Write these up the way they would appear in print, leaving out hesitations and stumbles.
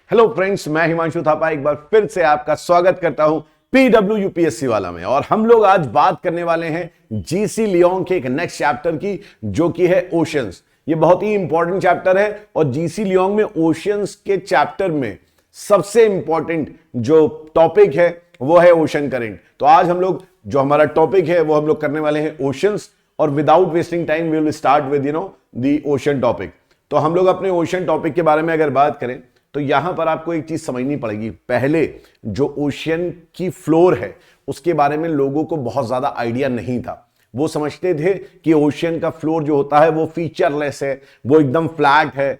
Hello friends, मैं हिमांशु थापा एक बार फिर से आपका स्वागत करता हूं पीडब्ल्यू यूपीएससी वाला में। और हम लोग आज बात करने वाले हैं जीसी लियोंग के एक नेक्स्ट चैप्टर की, जो कि है ओशंस। ये बहुत ही इंपॉर्टेंट चैप्टर है और जीसी लियोंग में ओशंस के चैप्टर में सबसे इंपॉर्टेंट जो टॉपिक है वो है ओशन करंट। तो आज हम लोग जो हमारा टॉपिक है वो हम लोग करने वाले हैं ओशंस, और without wasting time we will start with the ocean topic. तो हम लोग अपने ओशन टॉपिक के बारे में अगर बात करें तो यहां पर आपको एक चीज समझनी पड़ेगी। पहले जो ओशियन की फ्लोर है उसके बारे में लोगों को बहुत ज्यादा आइडिया नहीं था। वो समझते थे कि ओशियन का फ्लोर जो होता है वो फीचरलेस है, वो एकदम फ्लैट है।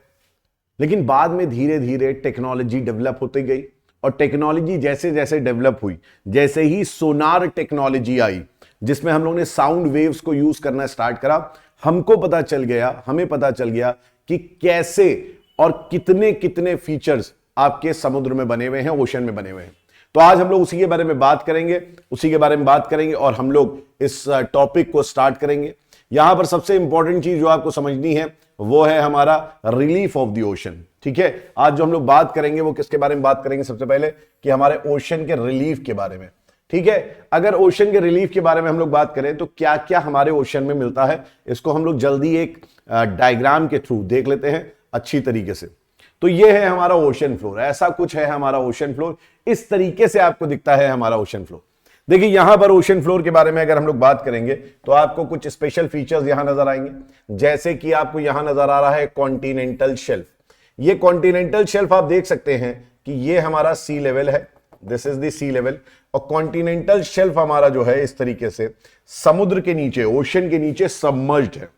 लेकिन बाद में धीरे धीरे टेक्नोलॉजी डेवलप होती गई, और टेक्नोलॉजी जैसे जैसे डेवलप हुई, जैसे ही सोनार टेक्नोलॉजी आई जिसमें हम लोग ने साउंड वेव्स को यूज करना स्टार्ट करा, हमें पता चल गया कि कैसे और कितने कितने फीचर्स आपके समुद्र में बने हुए हैं, ओशन में बने हुए हैं। तो आज हम लोग उसी के बारे में बात करेंगे और हम लोग इस टॉपिक को स्टार्ट करेंगे। यहां पर सबसे इंपॉर्टेंट चीज जो आपको समझनी है वो है हमारा रिलीफ ऑफ द ओशन। ठीक है, आज जो हम लोग बात करेंगे वो किसके बारे में बात करेंगे? सबसे पहले कि हमारे ओशन के रिलीफ के बारे में। ठीक है, अगर ओशन के रिलीफ के बारे में हम लोग बात करें तो क्या क्या हमारे ओशन में मिलता है, इसको हम लोग जल्दी एक डायग्राम के थ्रू देख लेते हैं अच्छी तरीके से। तो ये है हमारा ओशन फ्लोर, ऐसा कुछ है हमारा ओशन फ्लोर, इस तरीके से आपको दिखता है हमारा ओशन फ्लोर। देखिए यहां पर ओशन फ्लोर के बारे में अगर हम लोग बात करेंगे तो आपको कुछ स्पेशल फीचर्स यहां नजर आएंगे। जैसे कि आपको यहां नजर आ रहा है कॉन्टिनेंटल शेल्फ। ये कॉन्टिनेंटल शेल्फ आप देख सकते हैं कि ये हमारा सी लेवल है, this is the sea level. और कॉन्टिनेंटल शेल्फ हमारा जो है इस तरीके से समुद्र के नीचे, ओशन के नीचे सबमर्ज्ड है,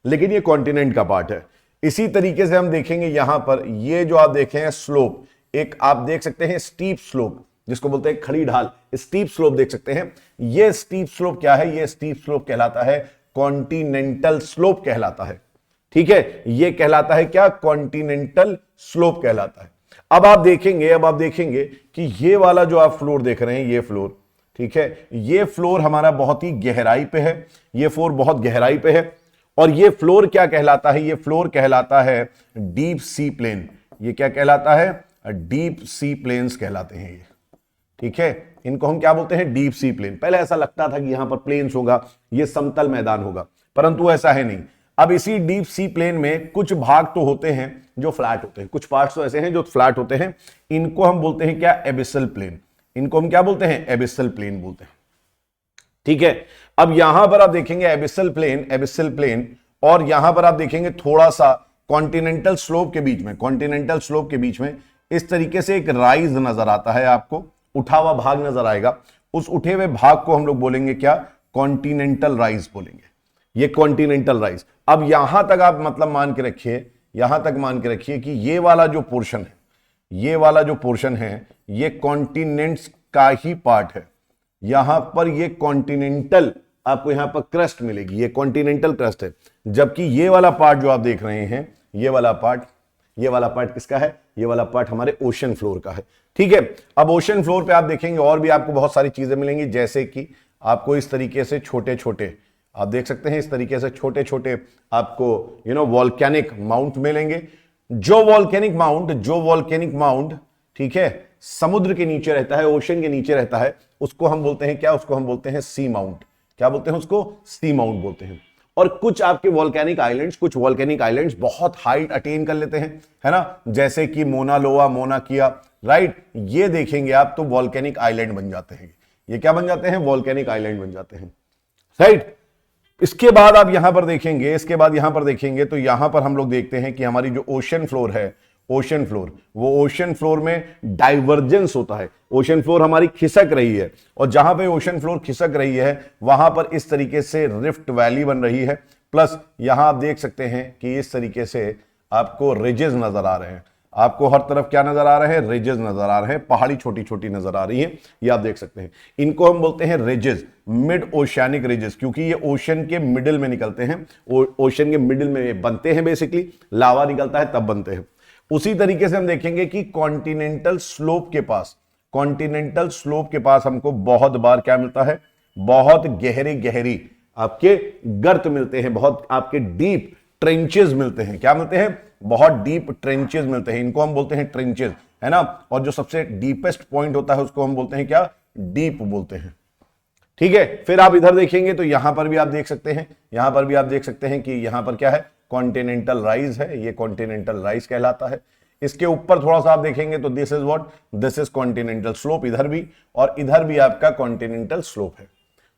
लेकिन ये कॉन्टिनेंट का पार्ट है। इसी तरीके से हम देखेंगे यहां पर ये जो आप देखें स्लोप, एक आप देख सकते हैं स्टीप स्लोप, जिसको बोलते हैं खड़ी ढाल, स्टीप स्लोप देख सकते हैं। ये स्टीप स्लोप क्या है? ये स्टीप स्लोप कहलाता है कॉन्टिनेंटल स्लोप कहलाता है। ठीक है, ये कहलाता है क्या? कॉन्टिनेंटल स्लोप कहलाता है। अब आप देखेंगे कि ये वाला जो आप फ्लोर देख रहे हैं, ये फ्लोर, ठीक है, ये फ्लोर हमारा बहुत ही गहराई पे है, ये फ्लोर बहुत गहराई पे है। और ये फ्लोर क्या कहलाता है? ये फ्लोर कहलाता है डीप सी प्लेन। ये क्या कहलाता है? डीप सी प्लेन्स कहलाते हैं ये। ठीक है, इनको हम क्या बोलते हैं? Deep sea plain. पहले ऐसा लगता था कि यहां पर प्लेन्स होगा, ये समतल मैदान होगा, परंतु ऐसा है नहीं। अब इसी डीप सी प्लेन में कुछ भाग तो होते हैं जो फ्लैट होते हैं, कुछ पार्ट्स तो ऐसे हैं जो फ्लैट होते हैं। इनको हम बोलते हैं क्या? Abyssal plain. इनको हम क्या बोलते हैं? एबिसल प्लेन बोलते हैं। ठीक है, अब यहां पर आप देखेंगे एबिसल प्लेन, और यहां पर आप देखेंगे थोड़ा सा कॉन्टिनेंटल स्लोप के बीच में इस तरीके से एक राइज नजर आता है, आपको उठा हुआ भाग नजर आएगा। उस उठे हुए भाग को हम लोग बोलेंगे क्या? कॉन्टिनेंटल राइज बोलेंगे, ये कॉन्टिनेंटल राइज। अब यहां तक आप मतलब मान के रखिए कि ये वाला जो पोर्शन है ये कॉन्टिनेंट्स का ही पार्ट है। यहां पर ये कॉन्टिनेंटल, आपको यहां पर क्रस्ट मिलेगी, ये कॉन्टिनेंटल क्रस्ट है। जबकि ये वाला पार्ट जो आप देख रहे हैं, ये वाला पार्ट किसका है? ये वाला पार्ट हमारे ओशन फ्लोर का है। ठीक है, अब ओशन फ्लोर पे आप देखेंगे और भी आपको बहुत सारी चीजें मिलेंगी, जैसे कि आपको इस तरीके से छोटे छोटे, आप देख सकते हैं इस तरीके से छोटे छोटे आपको वॉल्केनिक माउंट मिलेंगे। जो वॉल्केनिक माउंट ठीक है समुद्र के नीचे रहता है, ओशन के नीचे रहता है, उसको हम बोलते हैं क्या? उसको हम बोलते हैं सी माउंट। क्या बोलते हैं उसको? सी माउंट बोलते हैं। और कुछ आपके वॉल्केनिक आइलैंड्स बहुत हाइट अटेन कर लेते हैं, है ना, जैसे कि मोना लोआ, मोना किया, राइट, ये देखेंगे आप तो वॉल्केनिक आइलैंड बन जाते हैं। ये क्या बन जाते हैं? वॉल्केनिक आइलैंड बन जाते हैं, राइट। इसके बाद आप यहां पर देखेंगे तो यहां पर हम लोग देखते हैं कि हमारी जो ओशन फ्लोर है, वो ओशन फ्लोर में डाइवर्जेंस होता है। ओशन फ्लोर हमारी खिसक रही है, और जहां पे ओशन फ्लोर खिसक रही है वहां पर इस तरीके से रिफ्ट वैली बन रही है। प्लस यहां आप देख सकते हैं कि इस तरीके से आपको रिजेस नजर आ रहे हैं। आपको हर तरफ क्या नजर आ रहे हैं? रिजेस नजर आ रहे हैं, पहाड़ी छोटी छोटी नजर आ रही है, ये आप देख सकते हैं। इनको हम बोलते हैं रिजेस, मिड ओशियानिक रिजेस, क्योंकि ये ओशन के मिडिल में निकलते हैं, ओशन के मिडिल में बनते हैं, बेसिकली लावा निकलता है तब बनते हैं। उसी तरीके से हम देखेंगे कि कॉन्टिनेंटल स्लोप के पास हमको बहुत बार क्या मिलता है? बहुत गहरी आपके गर्त मिलते हैं, बहुत आपके डीप ट्रेंचेस मिलते हैं। क्या मिलते हैं? बहुत डीप ट्रेंचेस मिलते हैं, इनको हम बोलते हैं ट्रेंचेस। है ना, और जो सबसे डीपेस्ट पॉइंट होता है उसको हम बोलते हैं क्या, डीप बोलते हैं। ठीक है, फिर आप इधर देखेंगे तो यहां पर भी आप देख सकते हैं, यहां पर भी आप देख सकते हैं कि यहां पर क्या है, कॉन्टिनेंटल राइज है, ये कॉन्टिनेंटल राइज कहलाता है। इसके ऊपर थोड़ा सा आप देखेंगे तो this is what, this is continental slope, इधर भी और इधर भी आपका कॉन्टिनेंटल स्लोप है।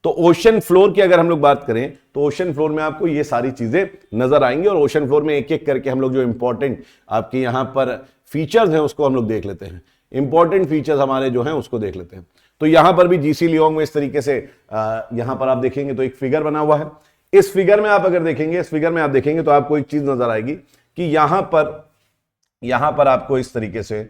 तो ओशन फ्लोर की अगर हम लोग बात करें तो ओशन फ्लोर में आपको ये सारी चीजें नजर आएंगी, और ओशन फ्लोर में एक एक करके हम लोग जो इंपॉर्टेंट आपके यहां पर फीचर्स हैं उसको हम लोग देख लेते हैं। इंपॉर्टेंट फीचर्स हमारे जो हैं उसको देख लेते हैं। तो यहां पर भी जीसी लियोंग में इस तरीके से यहां पर आप देखेंगे तो एक फिगर बना हुआ है। इस फिगर में आप अगर देखेंगे, इस फिगर में आप देखेंगे तो आपको एक चीज नजर आएगी कि यहां पर आपको इस तरीके से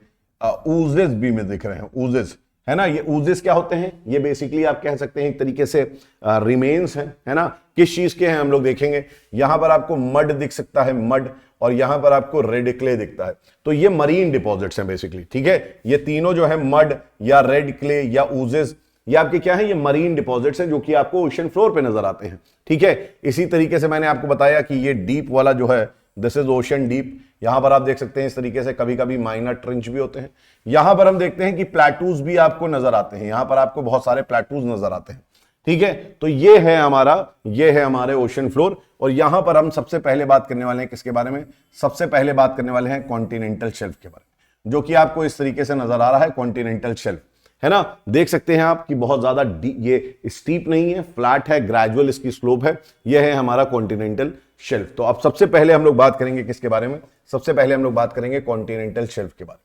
ऊजेस भी में दिख रहे हैं, ऊजेस, है ना। ये ऊजेस क्या होते हैं, ये बेसिकली आप कह सकते हैं एक तरीके से रिमेन्स हैं, है ना। किस चीज के हैं हम लोग देखेंगे, यहां पर आपको मड दिख सकता है, मड, और यहां पर आपको रेड क्ले दिखता है। तो ये मरीन डिपॉजिट्स हैं बेसिकली, ठीक है। ये तीनों जो है मड या रेड क्ले या ऊजेस, ये आपके क्या है, ये मरीन डिपॉजिट्स हैं जो कि आपको ओशन फ्लोर पे नजर आते हैं, ठीक है। इसी तरीके से मैंने आपको बताया कि ये डीप वाला जो है, दिस इज ओशन डीप। यहां पर आप देख सकते हैं इस तरीके से कभी कभी माइनर ट्रेंच भी होते हैं। यहां पर हम देखते हैं कि प्लेटूज भी आपको नजर आते हैं, यहां पर आपको बहुत सारे प्लेटूज नजर आते हैं, ठीक है। तो ये है हमारे ओशन फ्लोर, और यहां पर हम सबसे पहले बात करने वाले हैं किसके बारे में, सबसे पहले बात करने वाले हैं कॉन्टिनेंटल शेल्फ के बारे में, जो कि आपको इस तरीके से नजर आ रहा है, कॉन्टिनेंटल शेल्फ, है ना। देख सकते हैं आप कि बहुत ज्यादा ये स्टीप नहीं है, फ्लैट है, ग्रेजुअल इसकी स्लोप है। यह है हमारा कॉन्टिनेंटल शेल्फ। तो अब सबसे पहले हम लोग बात करेंगे किसके बारे में, सबसे पहले हम लोग बात करेंगे कॉन्टिनेंटल शेल्फ के बारे में,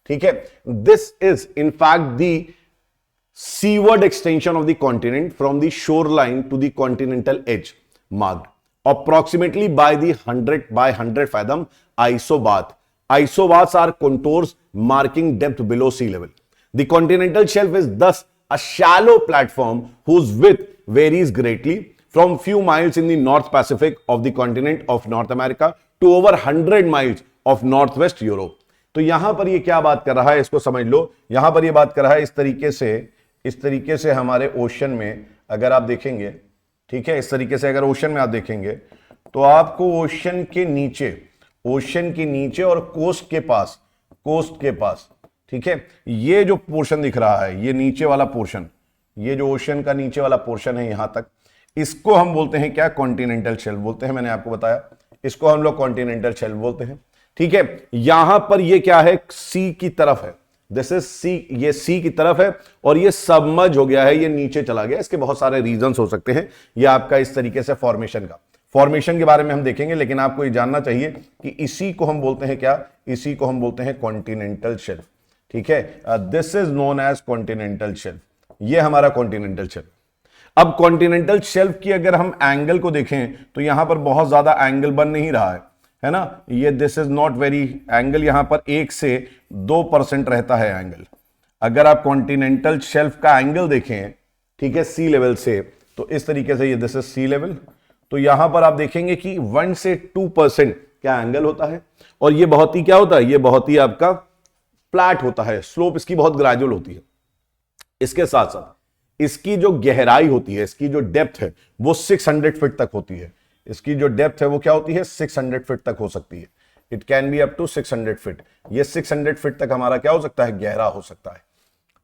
ठीक है। This is in fact the seaward extension of the continent from the shoreline to the continental edge, marked approximately by the 100 fathom isobath. Isobaths are contours marking depth below sea level. The continental shelf is thus a shallow platform whose width varies greatly from few miles in the North Pacific of the continent of North America to over 100 miles of Northwest Europe. तो यहां पर ये क्या बात कर रहा है, इसको समझ लो। यहां पर ये बात कर रहा है इस तरीके से हमारे ओशन में अगर आप देखेंगे, ठीक है, इस तरीके से अगर ओशन में आप देखेंगे तो आपको ओशन के नीचे और कोस्ट के पास, ठीक है, ये जो पोर्शन दिख रहा है, ये नीचे वाला पोर्शन, ये जो ओशन का नीचे वाला पोर्शन है यहां तक, इसको हम बोलते हैं क्या, कॉन्टिनेंटल शेल्फ बोलते हैं। मैंने आपको बताया इसको हम लोग कॉन्टिनेंटल शेल्फ बोलते हैं, ठीक है। यहां पर ये क्या है, सी की तरफ है, दिस इज सी, ये सी की तरफ है, और ये सबमर्ज हो गया है, ये नीचे चला गया। इसके बहुत सारे रीजंस हो सकते हैं। ये आपका इस तरीके से फॉर्मेशन के बारे में हम देखेंगे, लेकिन आपको ये जानना चाहिए कि इसी को हम बोलते हैं क्या, इसी को हम बोलते हैं कॉन्टिनेंटल शेल्फ, ठीक है। This is known as continental shelf, ये हमारा कॉन्टिनेंटल शेल्फ। अब कॉन्टिनेंटल शेल्फ की अगर हम एंगल को देखें तो यहां पर बहुत ज्यादा एंगल बन नहीं रहा है ना। ये this is not very angle, यहां पर 1 से 2% रहता है एंगल। अगर आप कॉन्टिनेंटल शेल्फ का एंगल देखें, ठीक है, सी लेवल से, तो इस तरीके से ये दिस इज सी लेवल, तो यहां पर आप देखेंगे कि 1 से 2% क्या एंगल होता है, और ये बहुत ही क्या होता है, ये बहुत ही आपका फ्लैट होता है, स्लोप इसकी बहुत ग्रेजुअल होती है। इसके साथ साथ इसकी जो गहराई होती है, इसकी जो डेप्थ है वो 600 फीट तक होती है। इसकी जो डेप्थ है वो क्या होती है, 600 फीट तक हो सकती है। It can be up to 600 feet. ये 600 फीट तक हमारा क्या हो सकता है, गहरा हो सकता है,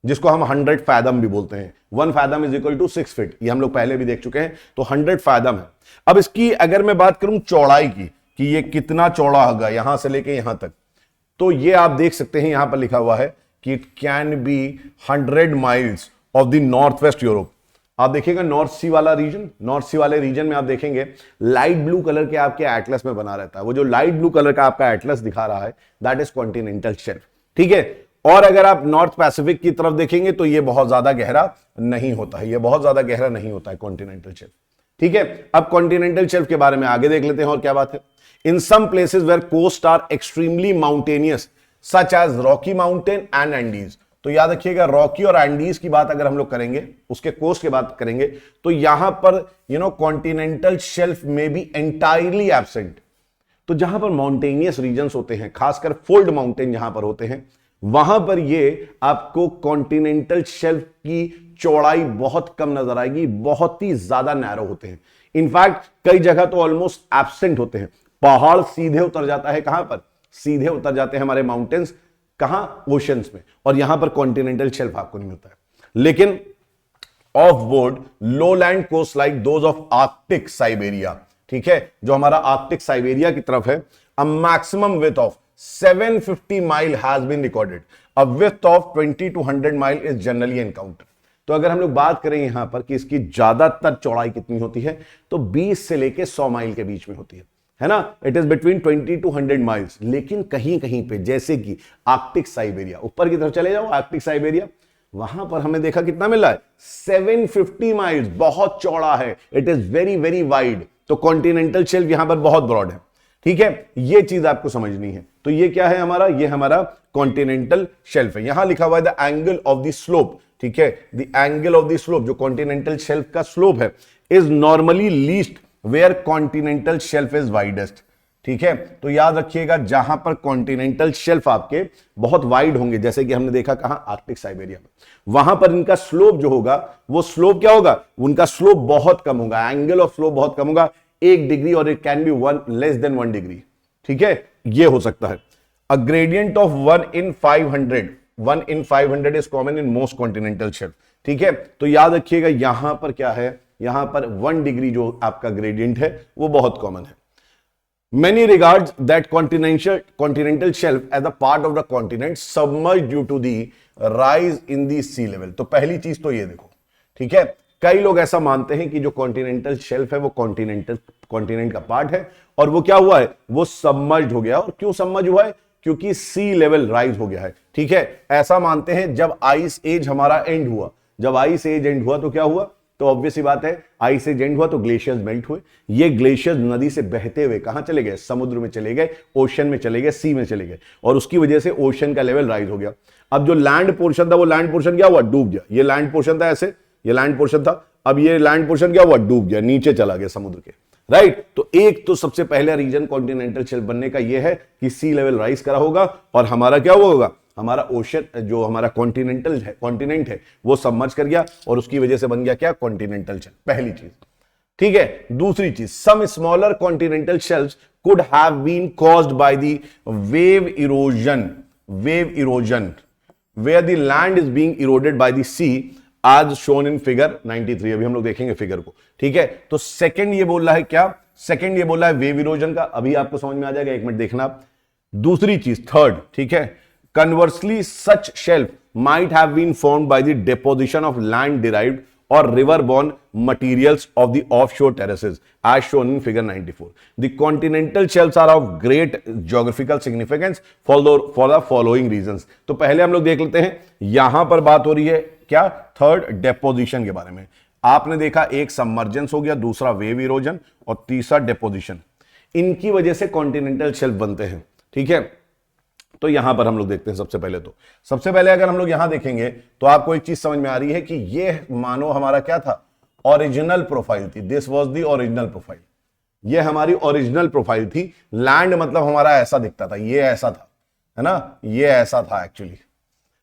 जिसको हम 100 फैदम भी बोलते हैं। 1 fathom is equal to 6 feet, ये हम लोग पहले भी देख चुके हैं। तो 100 फैदम है। अब इसकी अगर मैं बात करूं चौड़ाई की कि ये कितना चौड़ा होगा यहां से लेके यहां तक, तो ये आप देख सकते हैं यहां पर लिखा हुआ है कि it can B 100 miles of the north west Europe. आप देखिएगा नॉर्थ सी वाला रीजन, नॉर्थ सी वाले रीजन में आप देखेंगे लाइट ब्लू कलर के आपके एटलस में बना रहता है। वो जो लाइट ब्लू कलर का आपका एटलस दिखा रहा है दैट इज कॉन्टिनेंटल शेल्फ, ठीक है। और अगर आप नॉर्थ पैसिफिक की तरफ देखेंगे तो ये बहुत ज्यादा गहरा नहीं होता है, ये बहुत ज्यादा गहरा नहीं होता है कॉन्टिनेंटल शेल्फ, ठीक है। अब कॉन्टिनेंटल शेल्फ के बारे में आगे देख लेते हैं और क्या बात है। In some places where coast are extremely mountainous such as Rocky Mountain and Andes. तो याद रखिएगा रॉकी और एंडीज की बात अगर हम लोग करेंगे, उसके कोस्ट की बात करेंगे, तो यहां पर कॉन्टिनेंटल शेल्फ में भी एंटायरली एब्सेंट। तो जहां पर माउंटेनियस रीजन्स होते हैं, खासकर फोल्ड माउंटेन जहां पर होते हैं, वहां पर ये आपको कॉन्टिनेंटल शेल्फ की चौड़ाई बहुत कम नजर आएगी, बहुत ही ज्यादा नैरो होते हैं। इनफैक्ट कई जगह तो ऑलमोस्ट एब्सेंट होते हैं। पहाड़ सीधे उतर जाता है, कहां पर, सीधे उतर जाते हैं हमारे माउंटेन्स कहां, ओशंस में, और यहां पर कॉन्टिनेंटल शेल्फ आपको नहीं मिलता है। लेकिन off board lowland coast like those of Arctic Siberia, ठीक है, जो हमारा आर्कटिक साइबेरिया की तरफ है, a maximum width of 750 mile has been recorded, a width of 20 to 100 mile is generally encounter. तो अगर हम लोग बात करें यहां पर कि इसकी ज्यादातर चौड़ाई कितनी होती है, तो 20 से लेके 100 माइल के बीच में होती है ना, it is between 20 to 100 miles. लेकिन कहीं कहीं पे जैसे कि आर्कटिक साइबेरिया, ऊपर की तरफ चले जाओ आर्कटिक साइबेरिया, वहां पर हमें देखा कितना मिला है, 750 माइल्स, बहुत चौड़ा है, it is very very wide. तो कॉन्टिनेंटल शेल्फ यहां पर बहुत ब्रॉड है, ठीक है, ये चीज आपको समझनी है। तो ये क्या है हमारा, ये हमारा कॉन्टिनेंटल शेल्फ है। यहां लिखा हुआ है the angle of the slope, ठीक है, the angle of the slope, जो कॉन्टिनेंटल शेल्फ का स्लोप है, is normally least where continental shelf is widest, ठीक है। तो याद रखिएगा जहां पर कॉन्टिनेंटल शेल्फ आपके बहुत वाइड होंगे, जैसे कि हमने देखा कहां, आर्कटिक साइबेरिया में, वहां पर इनका स्लोप जो होगा, वो स्लोप क्या होगा, उनका स्लोप बहुत कम होगा, एंगल ऑफ स्लोप बहुत कम होगा, 1 डिग्री, और it can be less than 1 degree, ठीक है, ये हो सकता है। अ gradient of 1 in 500 is common in most continental shelf, ठीक है। तो याद रखिएगा यहां पर क्या है, यहां पर 1 डिग्री जो आपका ग्रेडियंट है वो बहुत कॉमन है। Many regards that continental shelf as a part of the continent submerged due to the rise in the sea level। तो पहली चीज तो ये देखो, ठीक है, कई लोग ऐसा मानते हैं कि जो कॉन्टिनेंटल शेल्फ है वो कॉन्टिनेंट का पार्ट है, और वो क्या हुआ है, वो सबमर्ज हो गया। और क्यों सबमर्ज हुआ है, क्योंकि सी लेवल राइज हो गया है, ठीक है, ऐसा मानते हैं। जब आइस एज हमारा एंड हुआ, जब आइस एज एंड हुआ तो क्या हुआ, तो ऑब्वियस सी बात है, आइस एज एंड हुआ तो ग्लेशियर्स मेल्ट हुए। ये ग्लेशियर्स नदी से बहते हुए कहां चले गए, समुद्र में चले गए, ओशन में चले गए, सी में चले गए, और उसकी वजह से ओशन का लेवल राइज हो गया। अब जो लैंड पोर्शन था, वो लैंड पोर्शन क्या हुआ, डूब गया। ये लैंड पोर्शन था, ऐसे ये लैंड पोर्शन था, अब ये लैंड पोर्शन क्या हुआ, डूब गया, नीचे चला गया समुद्र के, राइट। तो एक तो सबसे पहला रीजन कॉन्टिनेंटल शेल्फ बनने का ये है कि सी लेवल राइज करा होगा, और हमारा क्या हुआ होगा, हमारा ओशन, जो हमारा कॉन्टिनेंट है वो सबमर्ज कर गया, और उसकी वजह से बन गया क्या, कॉन्टिनेंटल शेल्फ, पहली चीज, ठीक है। दूसरी चीज, some smaller continental shelfs could have been caused by the wave erosion where the land is being eroded by the sea as shown in figure 93। अभी हम लोग देखेंगे फिगर को, ठीक है। तो सेकंड ये बोल रहा है क्या, सेकंड ये बोल रहा है वेव इरोजन का, अभी आपको समझ में आ जाएगा, 1 मिनट देखना आप। दूसरी चीज, थर्ड, ठीक है, conversely such shelf might have been formed by the deposition of land derived or river-borne materials of the offshore terraces as shown in figure 94. The continental shelves are of great geographical significance for the following reasons। तो पहले हम लोग देख लेते हैं, यहां पर बात हो रही है क्या, थर्ड, डेपोजिशन के बारे में। आपने देखा एक सबमर्जेंस हो गया, दूसरा वेव इरोजन, और तीसरा डेपोजिशन। इनकी वजह से कॉन्टिनेंटल शेल्फ बनते हैं, ठीक है। तो यहां पर हम लोग देखते हैं सबसे पहले अगर हम लोग यहां देखेंगे तो आपको एक चीज समझ में आ रही है कि ये मानो हमारा क्या था, ओरिजिनल प्रोफाइल थी। This was the original profile, ये हमारी ओरिजिनल प्रोफाइल थी। लैंड मतलब हमारा ऐसा दिखता था, ये ऐसा था, है ना, ये ऐसा था एक्चुअली।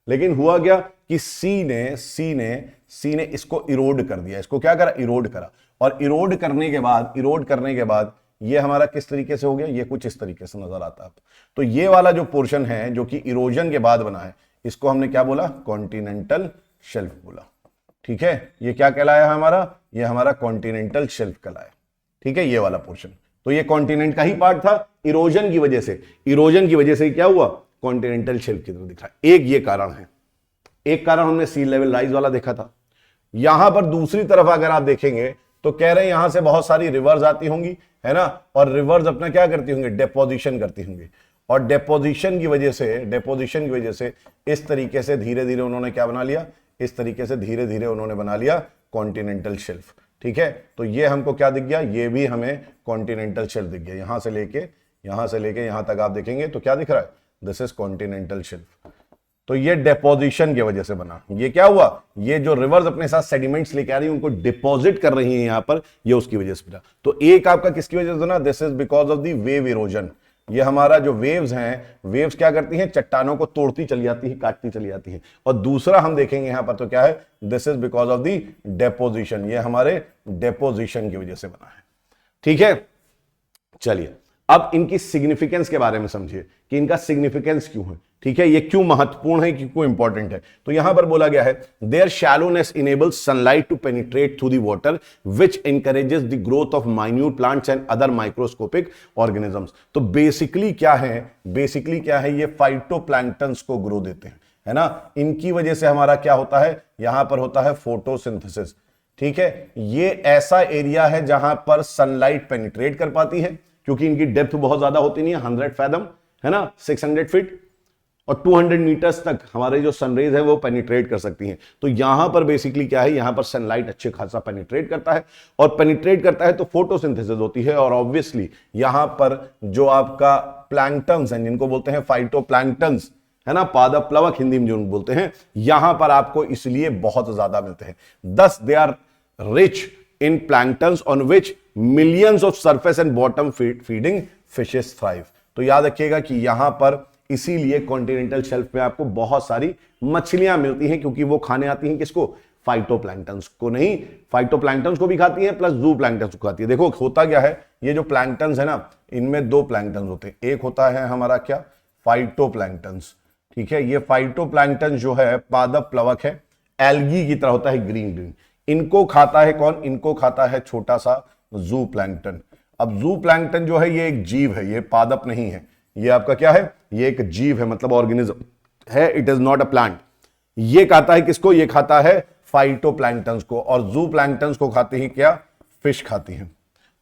लेकिन हुआ क्या कि सी ने इसको इरोड कर दिया, इसको क्या करा, इरोड करा। और इरोड करने के बाद ये हमारा किस तरीके से हो गया, ये कुछ इस तरीके से नजर आता है। तो ये वाला जो पोर्शन है जो कि इरोजन के बाद बना है, इसको हमने क्या बोला, कॉन्टिनेंटल शेल्फ बोला, ठीक है। ये क्या कहलाया हमारा, ये हमारा कॉन्टिनेंटल शेल्फ कहलाया, ठीक है, ये वाला पोर्शन। तो ये कॉन्टिनेंट का ही पार्ट था, इरोजन की वजह से क्या हुआ, कॉन्टिनेंटल शेल्फ की तरफ दिख रहा है। एक ये कारण है, एक कारण हमने सी लेवल राइज वाला देखा था। यहां पर दूसरी तरफ अगर आप देखेंगे तो कह रहे हैं यहां से बहुत सारी रिवर्स आती होंगी, है ना, और रिवर्स अपना क्या करती होंगी, डेपोजिशन करती होंगी। और डेपोजिशन की वजह से इस तरीके से धीरे धीरे उन्होंने क्या बना लिया, इस तरीके से धीरे धीरे उन्होंने बना लिया कॉन्टिनेंटल शेल्फ, ठीक है। तो ये हमको क्या दिख गया, ये भी हमें कॉन्टिनेंटल शेल्फ दिख गया। यहां से लेके यहां तक आप देखेंगे तो क्या दिख रहा है, दिस इज कॉन्टिनेंटल शेल्फ। तो ये डेपोजिशन की वजह से बना। ये क्या हुआ, ये जो रिवर्स अपने साथ सेडिमेंट्स लेके आ रही है, उनको डिपॉजिट कर रही है यहां पर, ये उसकी वजह से बना। तो एक आपका किसकी वजह से ना, this is because of the wave erosion. ये हमारा जो वेव्स हैं, वेव्स क्या करती हैं, चट्टानों को तोड़ती चली जाती है, काटती चली जाती है। और दूसरा हम देखेंगे यहां पर तो क्या है, this is because of the deposition. ये हमारे डेपोजिशन की वजह से बना है, ठीक है। चलिए अब इनकी सिग्निफिकेंस के बारे में समझिए कि इनका सिग्निफिकेंस क्यों है, ठीक है, ये क्यों महत्वपूर्ण है, क्यों इंपॉर्टेंट है। तो यहां पर बोला गया है their shallowness enables sunlight to penetrate through the water which encourages the growth of minute plants and other microscopic organisms. तो बेसिकली क्या है, ये फाइटोप्लैंक्टन्स को ग्रो देते हैं, है ना। इनकी वजह से हमारा क्या होता है, यहां पर होता है फोटोसिंथेसिस, ठीक है। ये ऐसा एरिया है जहां पर सनलाइट पेनिट्रेट कर पाती है, क्योंकि इनकी डेप्थ बहुत ज्यादा होती नहीं है, 100 फैथम, है ना, 600 फीट और 200 मीटर्स तक हमारे जो सनरेज है वो पेनिट्रेट कर सकती हैं। तो यहां पर बेसिकली क्या है, यहां पर सनलाइट अच्छे खासा पेनिट्रेट करता है, और पेनिट्रेट करता है तो फोटोसिंथेसिस होती है, और ऑब्वियसली यहां पर जो आपका प्लैंक्टन्स हैं, जिनको बोलते हैं फाइटोप्लैंक्टन्स, है ना, पादप प्लवक हिंदी में जो बोलते हैं, यहां पर आपको इसलिए बहुत ज्यादा मिलते हैं। These they are rich in planktons on which millions of surface and bottom feeding fishes thrive. तो याद रखिएगा कि यहां पर इसीलिए कॉन्टिनेंटल शेल्फ में आपको बहुत सारी मछलियां मिलती हैं, क्योंकि वो खाने आती हैं किसको, फाइटोप्लैंक्टन्स को नहीं, फाइटोप्लैंक्टन्स को भी खाती हैं प्लस जू प्लैंक्टन्स को खाती है। देखो होता क्या है, ये जो प्लैंक्टन्स है ना, इनमें दो प्लैंक्टन्स होते हैं, एक होता है हमारा क्या, फाइटोप्लैंक्टन्स, ठीक है। ये फाइटोप्लैंक्टन जो है पादप प्लवक है, एल्गी की तरह होता है, ग्रीन ग्रीन। इनको खाता है कौन, इनको खाता है छोटा सा जू प्लैंक्टन। अब जू प्लैंक्टन जो है ये एक जीव है, ये पादप नहीं है, ये आपका क्या है, ये एक जीव है, मतलब ऑर्गेनिज्म है, it is not a plant. ये खाता है किसको, ये खाता है फाइटोप्लैंक्टन्स को, और जू प्लैंक्टन्स को खाते ही क्या, फिश खाती हैं।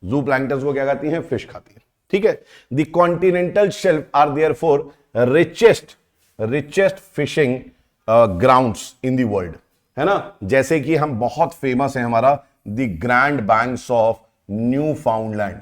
जू प्लैंक्टन्स को क्या खाती हैं, फिश खाती हैं, ठीक है। The continental shelf are therefore richest fishing grounds in the world, है ना। जैसे कि हम बहुत फेमस है हमारा the Grand Banks of Newfoundland.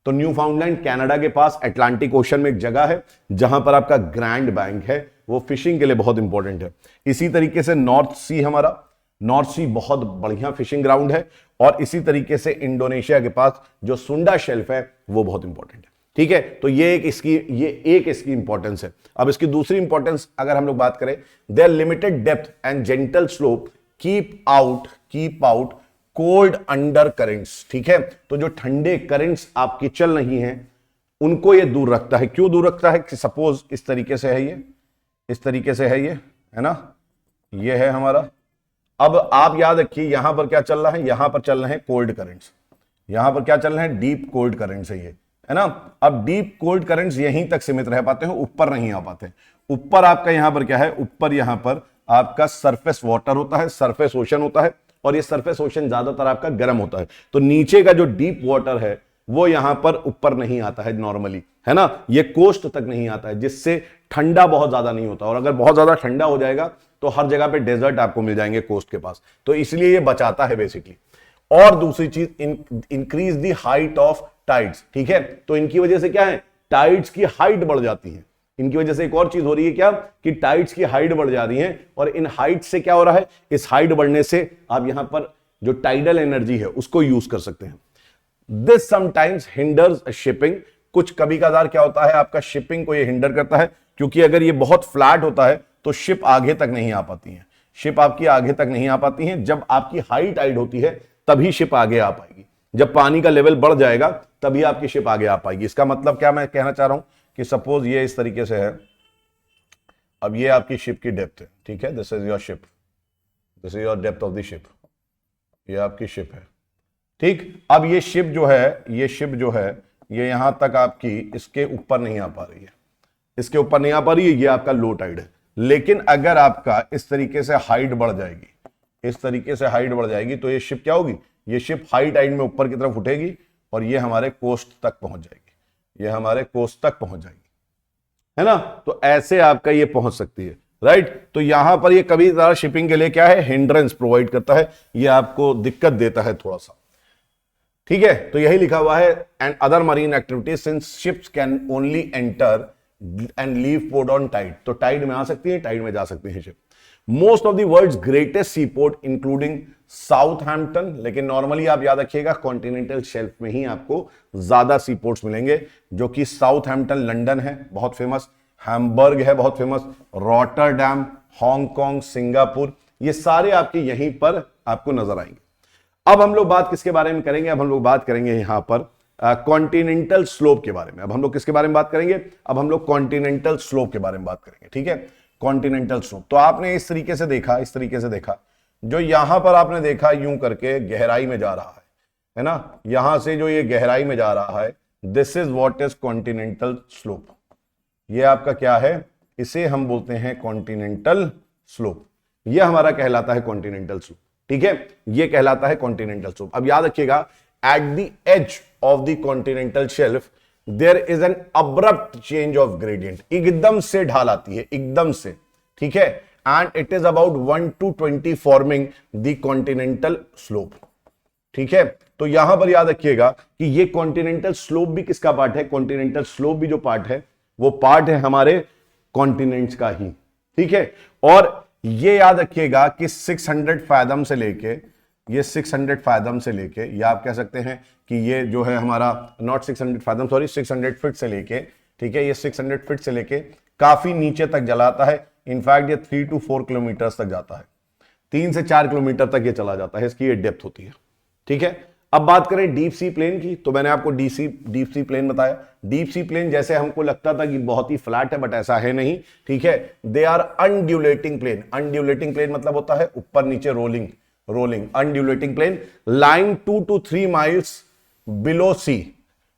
तो न्यू फाउंडलैंड कनाडा के पास अटलांटिक ओशन में एक जगह है जहां पर आपका ग्रैंड बैंक है, वो फिशिंग के लिए बहुत इंपॉर्टेंट है। इसी तरीके से नॉर्थ सी, हमारा नॉर्थ सी बहुत बढ़िया फिशिंग ग्राउंड है, और इसी तरीके से इंडोनेशिया के पास जो सुंडा शेल्फ है वो बहुत इंपॉर्टेंट है, ठीक है। तो ये एक इसकी इंपॉर्टेंस है। अब इसकी दूसरी इंपॉर्टेंस अगर हम लोग बात करें, there limited depth and gentle slope keep out cold under currents, ठीक है। तो जो ठंडे करेंट्स आपकी चल रही हैं उनको ये दूर रखता है। क्यों दूर रखता है, कि सपोज इस तरीके से है, ये इस तरीके से है, ये है ना, ये है हमारा। अब आप याद रखिए यहां पर क्या चल रहा है, यहां पर चल रहे हैं कोल्ड करेंट्स, यहां पर क्या चल रहे हैं, डीप कोल्ड करेंट्स है ये, है ना। अब डीप कोल्ड करंट्स यहीं तक सीमित रह पाते हैं, ऊपर नहीं आ पाते। ऊपर आपका यहां पर क्या है, ऊपर यहां पर आपका सरफेस वाटर होता है, सरफेस ओशन होता है, और ये सरफेस ओशन ज्यादातर आपका गर्म होता है। तो नीचे का जो डीप वाटर है वो यहां पर ऊपर नहीं आता है नॉर्मली, है ना, ये कोस्ट तक नहीं आता है, जिससे ठंडा बहुत ज्यादा नहीं होता। और अगर बहुत ज्यादा ठंडा हो जाएगा तो हर जगह पे डेजर्ट आपको मिल जाएंगे कोस्ट के पास, तो इसलिए ये बचाता है बेसिकली। और दूसरी चीज, increase the height of tides, ठीक है। तो इनकी वजह से क्या है, टाइड्स की हाइट बढ़ जाती है। इनकी वजह से एक और चीज हो रही है क्या, कि टाइड्स की हाइट बढ़ जा रही है, और इन हाइट से क्या हो रहा है, इस हाइट बढ़ने से आप यहां पर जो टाइडल एनर्जी है उसको यूज कर सकते हैं। दिस समटाइम्स हिंडर्स शिपिंग, कुछ कभी कभार क्या होता है आपका शिपिंग को ये हिंडर करता है, क्योंकि अगर ये बहुत फ्लैट होता है तो शिप आगे तक नहीं आ पाती है, शिप आपकी आगे तक नहीं आ पाती है। जब आपकी हाइट टाइड होती है तभी शिप आगे आ पाएगी, जब पानी का लेवल बढ़ जाएगा तभी आपकी शिप आगे आ पाएगी। इसका मतलब क्या मैं कहना चाह रहा हूं, कि सपोज ये इस तरीके से है, अब ये आपकी शिप की डेप्थ है, ठीक है, this is your ship, this is your depth of the ship, ये आपकी शिप है, ठीक। अब ये शिप जो है ये यहां तक आपकी इसके ऊपर नहीं आ पा रही है, इसके ऊपर नहीं आ पा रही है, ये आपका लो टाइड है। लेकिन अगर आपका इस तरीके से हाइट बढ़ जाएगी, इस तरीके से हाइट बढ़ जाएगी, तो ये शिप क्या होगी, ये शिप हाई टाइड में ऊपर की तरफ उठेगी और ये हमारे कोस्ट तक पहुंच जाएगी, ये हमारे कोस्ट तक पहुंच जाएगी, है ना। तो ऐसे आपका ये पहुंच सकती है, राइट। तो यहां पर ये कभी ज्यादा शिपिंग के लिए क्या है, हिंड्रेंस प्रोवाइड करता है, ये आपको दिक्कत देता है थोड़ा सा, ठीक है। तो यही लिखा हुआ है, and other marine activities since ships can only enter and leave port on tide, तो टाइड में आ सकती है, टाइड में जा सकती है ship. Most of the world's greatest sea port including Southampton, लेकिन नॉर्मली आप याद रखिएगा कॉन्टिनेंटल शेल्फ में ही आपको ज्यादा सी पोर्ट्स मिलेंगे, जो कि साउथहैम्पटन लंदन है बहुत फेमस, हैम्बर्ग है बहुत फेमस, रॉटरडैम, हांगकांग, सिंगापुर, ये सारे आपके यहीं पर आपको नजर आएंगे। अब हम लोग बात किसके बारे में करेंगे, अब हम लोग बात करेंगे यहां पर कॉन्टिनेंटल स्लोप के बारे में। अब हम लोग किसके बारे में बात करेंगे? अब हम लोग कॉन्टिनेंटल स्लोप के बारे में बात करेंगे, ठीक है। कॉन्टिनेंटल स्लोप तो आपने इस तरीके से देखा, इस तरीके से देखा, जो यहां पर आपने देखा यूं करके गहराई में जा रहा है ना, यहां से जो ये गहराई में जा रहा है, this is what is continental slope. ये आपका क्या है? इसे हम बोलते हैं कॉन्टिनेंटल स्लोप। ये हमारा कहलाता है कॉन्टिनेंटल स्लोप, ठीक है, ये कहलाता है कॉन्टिनेंटल स्लोप। अब याद रखिएगा, at the edge of the continental shelf there is an abrupt change of gradient, एकदम से ढाल आती है, एकदम से, ठीक है, and it is about 1 to 20 forming the continental slope, ठीक है। तो यहां पर याद रखिएगा कि ये कॉन्टिनेंटल स्लोप भी किसका पार्ट है? कॉन्टिनेंटल स्लोप भी जो पार्ट है वो पार्ट है हमारे कॉन्टिनेंट्स का ही, ठीक है। और ये याद रखिएगा कि 600 फैथम से लेके, ये 600 फैथम से लेके, या आप कह सकते हैं कि ये जो है हमारा नॉट 600 फैथम, सॉरी 600 फीट से लेके, ठीक है, ये 600 फीट से लेके काफी नीचे तक जलाता है। इनफैक्ट ये 3 to 4 किलोमीटर तक जाता है, 3 से 4 किलोमीटर तक ये चला जाता है, इसकी ये डेप्थ होती है, ठीक है। अब बात करें डीप सी प्लेन की, तो मैंने आपको डीप सी प्लेन बताया। डीप सी प्लेन जैसे हमको लगता था कि बहुत ही फ्लैट है, बट ऐसा है नहीं, ठीक है। They are undulating plain. Undulating plain मतलब होता है ऊपर नीचे rolling, rolling undulating plain, line 2 to 3 miles below sea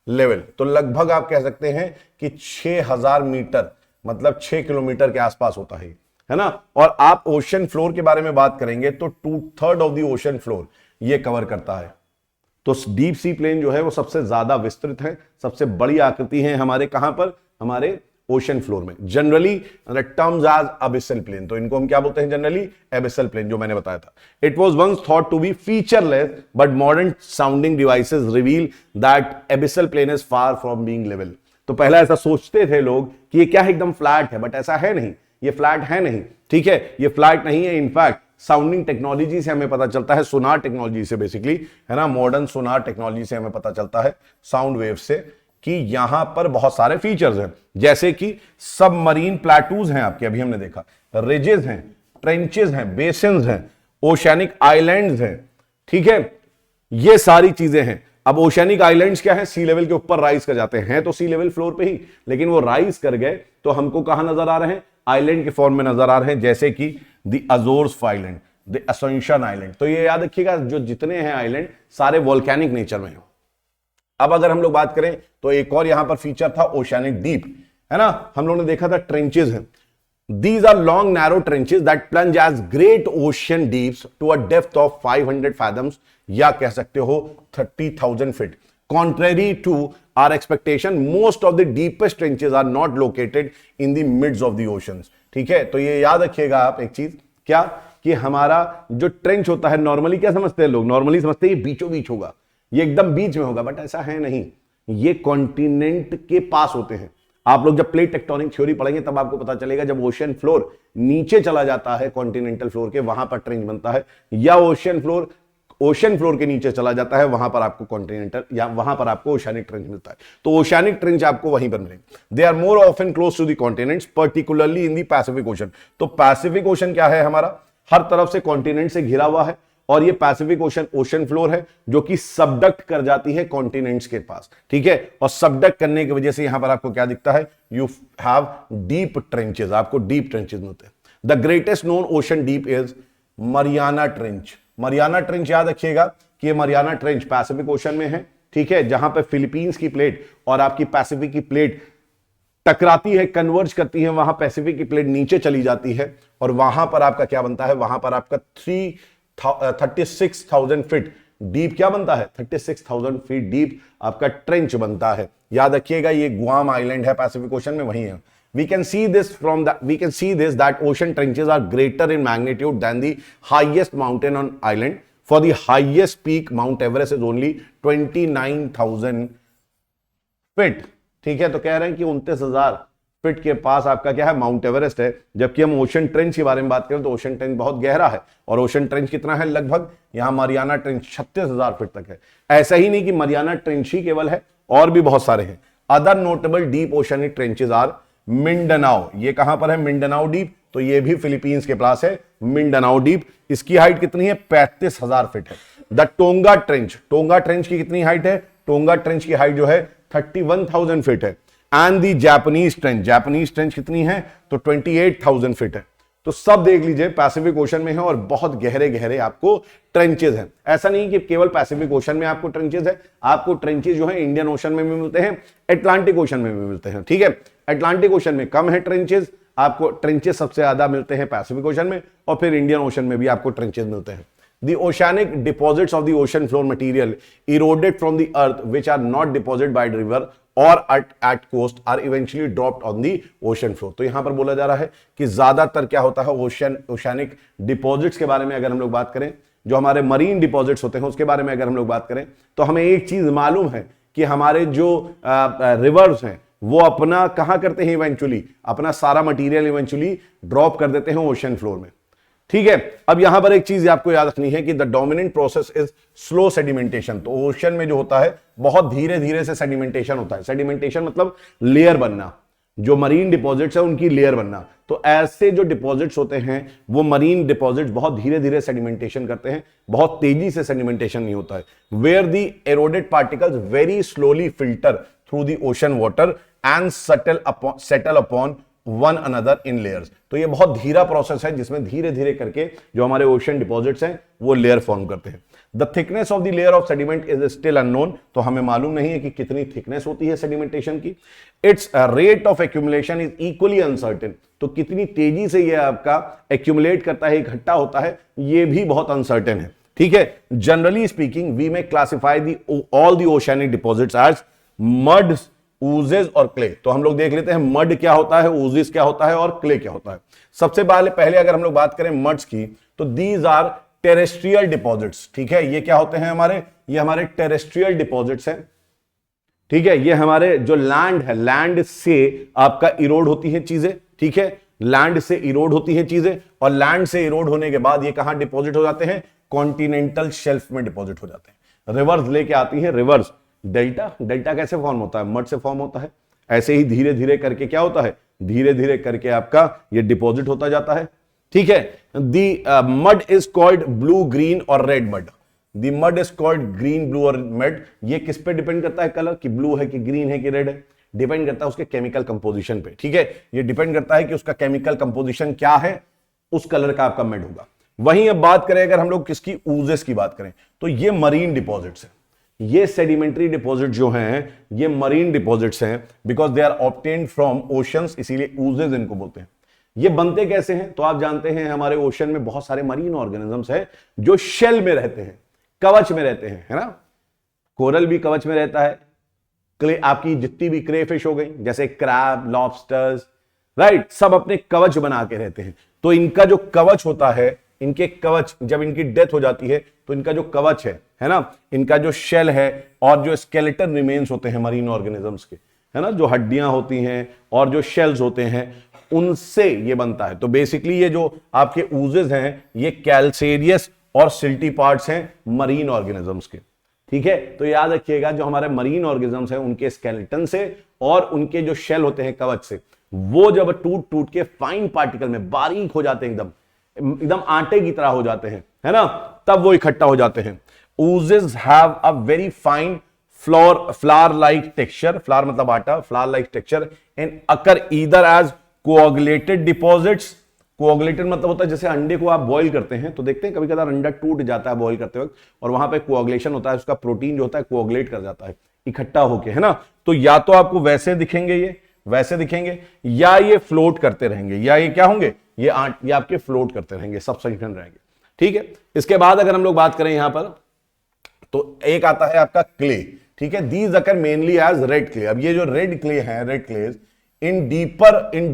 level. तो लगभग आप कह सकते हैं कि 6000 मीटर, मतलब 6 किलोमीटर के आसपास होता है ना। और आप ओशन फ्लोर के बारे में बात करेंगे तो 2/3 ऑफ द ओशन फ्लोर ये कवर करता है। तो डीप सी प्लेन जो है वो सबसे ज्यादा विस्तृत है, सबसे बड़ी आकृति है हमारे, कहां पर? हमारे ओशन फ्लोर में। जनरली टर्म्स एज अबिसल प्लेन, तो इनको हम क्या बोलते हैं? जनरली एबिसल प्लेन, जो मैंने बताया था। It was once thought to be featureless, but modern sounding devices reveal that abyssal plain is far from being level. तो पहला ऐसा सोचते थे लोग कि ये क्या है, एकदम फ्लैट है, बट ऐसा है नहीं, ये फ्लैट है नहीं, ठीक है, ये फ्लैट नहीं है। इनफैक्ट साउंडिंग टेक्नोलॉजी से हमें पता चलता है, सोनार टेक्नोलॉजी से बेसिकली, है ना, मॉडर्न सोनार टेक्नोलॉजी से हमें पता चलता है, साउंड वेव से, कि यहां पर बहुत सारे फीचर्स हैं, जैसे कि सबमरीन प्लेटूज हैं आपके, अभी हमने देखा, रिजेस हैं, ट्रेंचेस हैं, बेसिन्स हैं, ओशियानिक आइलैंड्स हैं, ठीक है, ये सारी चीजें हैं। अब ओशियानिक आइलैंड्स क्या है? सी लेवल के ऊपर राइज कर जाते हैं, तो सी लेवल फ्लोर पे ही, लेकिन वो राइज कर गए तो हमको कहां नजर आ रहे हैं? आइलैंड के फॉर्म में नजर आ रहे हैं, जैसे कि the Azores island, the असंशन island. तो ये याद रखिएगा, जो जितने हैं आइलैंड सारे वोल्केनिक नेचर में हैं। अब अगर हम लोग बात करें तो एक और यहां पर फीचर था ओशियानिक डीप, है ना, हम लोगों ने देखा था ट्रेंचेस हैं। These are long narrow trenches that plunge as great ocean deeps to a depth of 500 fathoms, या कह सकते हो 30,000 feet. Contrary to our expectation, most of the deepest trenches are not located in the midst of the oceans. ठीक है, तो ये याद रखिएगा आप एक चीज, क्या कि हमारा जो ट्रेंच होता है, नॉर्मली क्या समझते हैं लोग? नॉर्मली समझते हैं ये बीचों बीच होगा, ये एकदम बीच में होगा, बट ऐसा है नहीं, ये कॉन्टिनेंट के पास होते हैं। आप लोग जब प्लेट टेक्टोनिक थ्योरी पढ़ेंगे तब आपको पता चलेगा, जब ओशन फ्लोर नीचे चला जाता है कॉन्टिनेंटल फ्लोर के, वहां पर ट्रेंच बनता है, या ओशन फ्लोर के नीचे चला जाता है, वहां पर आपको कॉन्टिनेंटल, या वहां पर आपको ओशियानिक ट्रेंच मिलता है। तो ओशियानिक ट्रेंच आपको वहीं पर मिलेंगे। They are more often close to the continents, particularly in the Pacific Ocean. तो पैसिफिक ओशन क्या है हमारा? हर तरफ से कॉन्टिनेंट से घिरा हुआ है, और ये पैसिफिक ओशन फ्लोर है जो कि सबडक्ट कर जाती है कॉन्टिनेंट्स के पास, ठीक है। और सबडक्ट करने की वजह से यहां पर आपको क्या दिखता है? यू हैव डीप ट्रेंचेस, आपको डीप ट्रेंचेस मिलते हैं। The greatest known ocean deep is Mariana trench. Mariana trench याद रखिएगा कि ये मरियाना ट्रेंच पैसिफिक ओशन में है, ठीक है, जहां पे फिलीपींस की प्लेट और आपकी पैसिफिक की प्लेट टकराती है, कन्वर्ज करती है, वहां पैसिफिक की प्लेट नीचे चली जाती है, और वहां पर आपका क्या बनता है? वहां पर आपका 36,000 फीट डीप क्या बनता है? 36,000 फीट डीप आपका ट्रेंच बनता है। याद रखिएगा, ये गुआम आइलैंड है पैसिफिक ओशन में, वही है। We can see this that ocean trenches are greater in magnitude than the highest mountain on island. For the highest peak, Mount Everest is only 29,000 feet. ठीक है, तो कह रहे हैं कि 29,000 फीट के पास आपका क्या है? माउंट एवरेस्ट है। जबकि हम ओशन ट्रेंच के बारे में बात करें तो ओशन ट्रेंच बहुत गहरा है, और ओशन ट्रेंच कितना है? लगभग यहां मरियाना ट्रेंच 36,000 फीट तक है। ऐसा ही नहीं कि मरियाना ट्रेंच ही केवल है, और भी बहुत सारे हैं। Other notable deep oceanic trenches are Mindanao. ये कहां पर है? मिंडनाओ डीप, तो ये भी फिलीपींस के पास है, मिंडनाओ डीप। इसकी हाइट कितनी है? 35,000 फीट है। The tonga trench, tonga trench की कितनी हाइट है? टोंगा ट्रेंच की हाइट जो है 31,000 फीट है। एंड दी जापानीज ट्रेंच कितनी है, तो 28,000 फीट है। तो सब देख लीजिए पैसिफिक ओशन में है और बहुत गहरे गहरे आपको ट्रेंचेस हैं। ऐसा नहीं कि केवल पैसिफिक ओशन में आपको ट्रेंचेस है, आपको ट्रेंचेस जो है इंडियन ओशन में भी मिलते हैं, अटलांटिक ओशन में भी मिलते हैं। ठीक है, अटलांटिक ओशन में कम है ट्रेंचेस, आपको ट्रेंचेस सबसे ज्यादा मिलते हैं पैसिफिक ओशन में, और फिर इंडियन ओशन में भी आपको ट्रेंचेस मिलते हैं। The oceanic deposits of the ocean floor material eroded from the earth which are not deposited by the river or at coast are eventually dropped on the ocean floor। तो यहां पर बोला जा रहा है कि ज्यादातर क्या होता है, ओशियनिक डिपॉजिट्स के बारे में अगर हम लोग बात करें, जो हमारे मरीन डिपॉजिट्स होते हैं उसके बारे में अगर हम लोग बात करें, तो हमें एक चीज मालूम है कि हमारे जो रिवर्स हैं वो अपना कहां करते हैं, इवेंचुअली अपना सारा मटीरियल इवेंचुअली ड्रॉप कर देते हैं ओशन फ्लोर में। ठीक है, अब यहां पर एक चीज आपको याद रखनी है कि the dominant process is slow sedimentation. तो ओशन में जो होता है बहुत धीरे धीरे से सेडिमेंटेशन होता है। सेडिमेंटेशन मतलब लेयर बनना, जो मरीन डिपॉजिट्स है उनकी लेयर बनना। तो ऐसे जो डिपॉजिट्स होते हैं वो मरीन डिपॉजिट्स बहुत धीरे धीरे सेडिमेंटेशन करते हैं, बहुत तेजी से सेडिमेंटेशन नहीं होता है। Where the eroded particles very slowly filter through the ocean water and settle upon one another in layers. तो ये बहुत धीरा प्रोसेस है जिसमें धीरे धीरे करके जो हमारे ओशन डिपॉजिट्स हैं वो लेयर फॉर्म करते हैं। The thickness of the layer of sediment is still unknown. तो हमें मालूम नहीं है कि कितनी थिकनेस होती है सेडिमेंटेशन की। It's rate of accumulation is equally uncertain. तो कितनी तेजी से ये आपका एक्यूमुलेट करता है, इकट्ठा होता है, ये भी बहुत अनसर्टेन है। ठीक है, generally speaking we may classify the all the oceanic deposits as mud, oozes और क्ले। तो हम लोग देख लेते हैं मड क्या होता है, ऊजेस क्या होता है और क्ले क्या होता है। सबसे पहले अगर हम लोग बात करें मड्स की, तो दीज आर टेरेस्ट्रियल डिपॉजिट्स। ठीक है, ये क्या होते हैं हमारे, ये हमारे टेरेस्ट्रियल डिपॉजिट्स हैं। ठीक है, ये हमारे जो लैंड है, लैंड से आपका इरोड होती है चीजें। ठीक है, लैंड से इरोड होती है चीजें, और लैंड से इरोड होने के बाद ये कहां डिपॉजिट हो जाते हैं, कॉन्टिनेंटल शेल्फ में डिपॉजिट हो जाते हैं। रिवर्स लेके आती है, रिवर्स डेल्टा कैसे फॉर्म होता है, मड से फॉर्म होता है। ऐसे ही धीरे धीरे करके क्या होता है, धीरे धीरे करके आपका ये डिपॉजिट होता जाता है। ठीक है, the mud is called blue, green और red mud. The mud is called green, blue और रेड। ये किस पे डिपेंड करता है कलर, कि ब्लू है कि ग्रीन है कि रेड है, डिपेंड करता है उसके केमिकल कंपोजिशन पे। ठीक है, ये डिपेंड करता है कि उसका केमिकल कंपोजिशन क्या है, उस कलर का आपका मड होगा। वहीं अब बात करें अगर हम लोग किसकी, ऊजेस की बात करें, तो ये मरीन डिपॉजिट्स है। ये सेडिमेंट्री डिपॉजिट जो हैं ये मरीन डिपॉजिट्स हैं, because they are obtained from oceans, इसीलिए ऊजेस इनको बोलते हैं। ये बनते कैसे हैं, तो आप जानते हैं हमारे ओशन में बहुत सारे मरीन ऑर्गेनिजम्स हैं जो शेल में रहते हैं, कवच में रहते हैं, है ना। कोरल भी कवच में रहता है, क्ले, आपकी जितनी भी क्रे फिश हो गई, जैसे क्रैब, लॉबस्टर्स, राइट, सब अपने कवच बना के रहते हैं। तो इनका जो कवच होता है, इनके कवच, जब इनकी डेथ हो जाती है तो इनका जो कवच है ना, इनका जो शेल है और जो स्केलेटन रिमेन्स होते हैं मरीन ऑर्गेनिजम्स के, है ना, जो हड्डियां होती हैं और जो शेल्स होते हैं, उनसे ये बनता है। तो बेसिकली ये जो आपके ऊजेस हैं ये कैल्सेरियस और सिल्टी पार्ट्स हैं मरीन ऑर्गेनिजम्स के। ठीक है, तो याद रखिएगा जो हमारे मरीन ऑर्गेनिजम्स हैं उनके स्केलेटन से और उनके जो शेल होते हैं कवच से, वो जब टूट टूट के फाइन पार्टिकल में बारीक हो जाते हैं, एकदम आटे की तरह हो जाते हैं, है ना, तब वो इकट्ठा हो जाते हैं। Oozes have a very fine flour-like texture, flour मतलब आटा, flour-like texture, and occur either as coagulated deposits। coagulated मतलब होता है जैसे अंडे को आप बॉईल करते हैं तो देखते हैं कभी कभार अंडा टूट जाता है बॉईल करते वक्त, और वहां पे कोआगुलेशन होता है, उसका प्रोटीन जो होता है कोआगुलेट कर जाता है, इकट्ठा होके, है ना। तो या तो आपको वैसे दिखेंगे, ये वैसे दिखेंगे, या ये फ्लोट करते रहेंगे, या ये क्या होंगे, ये आपके फ्लोट करते रहेंगे, सब्सटेंशन रहेंगे। ठीक है, इसके बाद अगर हम लोग बात करें यहां पर, तो एक आता है आपका क्ले। ठीक है, these occur mainly as red clay. अब ये जो रेड क्ले है, red clays in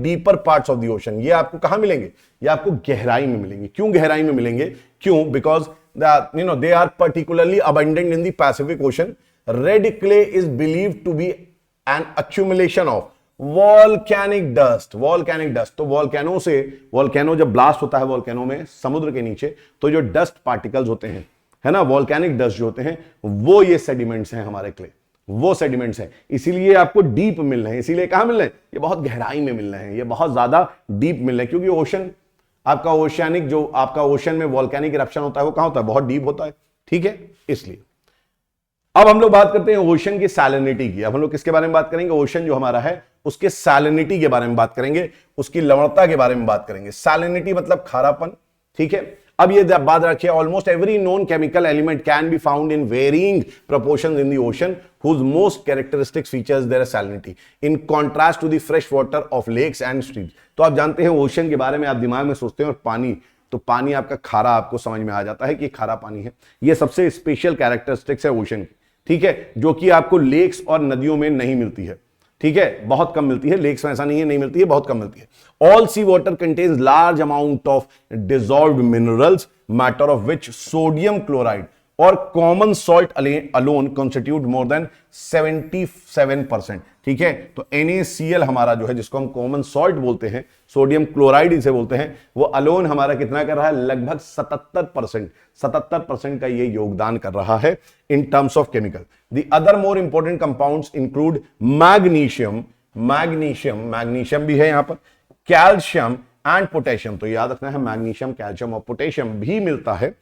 deeper parts of the ocean, ये आपको कहां मिलेंगे, ये आपको गहराई में मिलेंगे। क्यों गहराई में मिलेंगे, क्यों, because they are particularly abundant in the Pacific Ocean. Red clay is believed to be an accumulation of volcanic dust. Volcanic dust, तो वॉल्केनो से, वॉल्केनो जब ब्लास्ट होता है वॉल्केनो में समुद्र के नीचे, तो जो डस्ट पार्टिकल्स होते हैं, है ना, वॉल्केनिक डस्ट जो होते हैं, वो ये सेडिमेंट्स हैं हमारे क्ले, वो सेडिमेंट्स हैं। इसीलिए आपको डीप मिल रहे हैं। इसीलिए कहां मिल रहे हैं, ये बहुत गहराई में मिल रहे हैं, ये बहुत ज्यादा डीप मिल रहे हैं, क्योंकि ओशन, आपका ओशियानिक, जो आपका ओशन में वॉल्केनिक इरप्शन होता है वो कहां होता है, बहुत डीप होता है। ठीक है, इसलिए अब हम लोग बात करते हैं ओशन की सैलिनिटी की। अब हम लोग किसके बारे में बात करेंगे? ओशन जो हमारा है उसके सैलिनिटी के बारे में बात करेंगे, उसकी लवणता के बारे में बात करेंगे। सैलिनिटी मतलब खारापन, ठीक है। अब ये बात रखिए, almost every known chemical element can be found in varying proportions in the ocean whose most characteristic features their salinity in contrast to the fresh water of lakes and streams। तो आप जानते हैं ओशन के बारे में, आप दिमाग में सोचते हैं और पानी, तो पानी आपका खारा, आपको समझ में आ जाता है कि खारा पानी है। ये सबसे स्पेशल कैरेक्टरिस्टिक्स है ओशन की, ठीक है, जो कि आपको लेक्स और नदियों में नहीं मिलती है, ठीक है, बहुत कम मिलती है। लेक्स में ऐसा नहीं है नहीं मिलती है, बहुत कम मिलती है। All sea water contains large amount of dissolved minerals, matter of which sodium chloride और common salt alone constitute more than 77%, ठीक है। तो NaCl हमारा जो है, जिसको हम कॉमन सॉल्ट बोलते हैं, सोडियम क्लोराइड इसे बोलते हैं, वो अलोन हमारा कितना कर रहा है? लगभग 77% का ये योगदान कर रहा है in terms of chemical. The other more important compounds include magnesium, magnesium भी है यहां पर, कैल्शियम एंड पोटेशियम। तो याद रखना है, मैग्नीशियम, कैल्शियम और पोटेशियम भी मिलता है।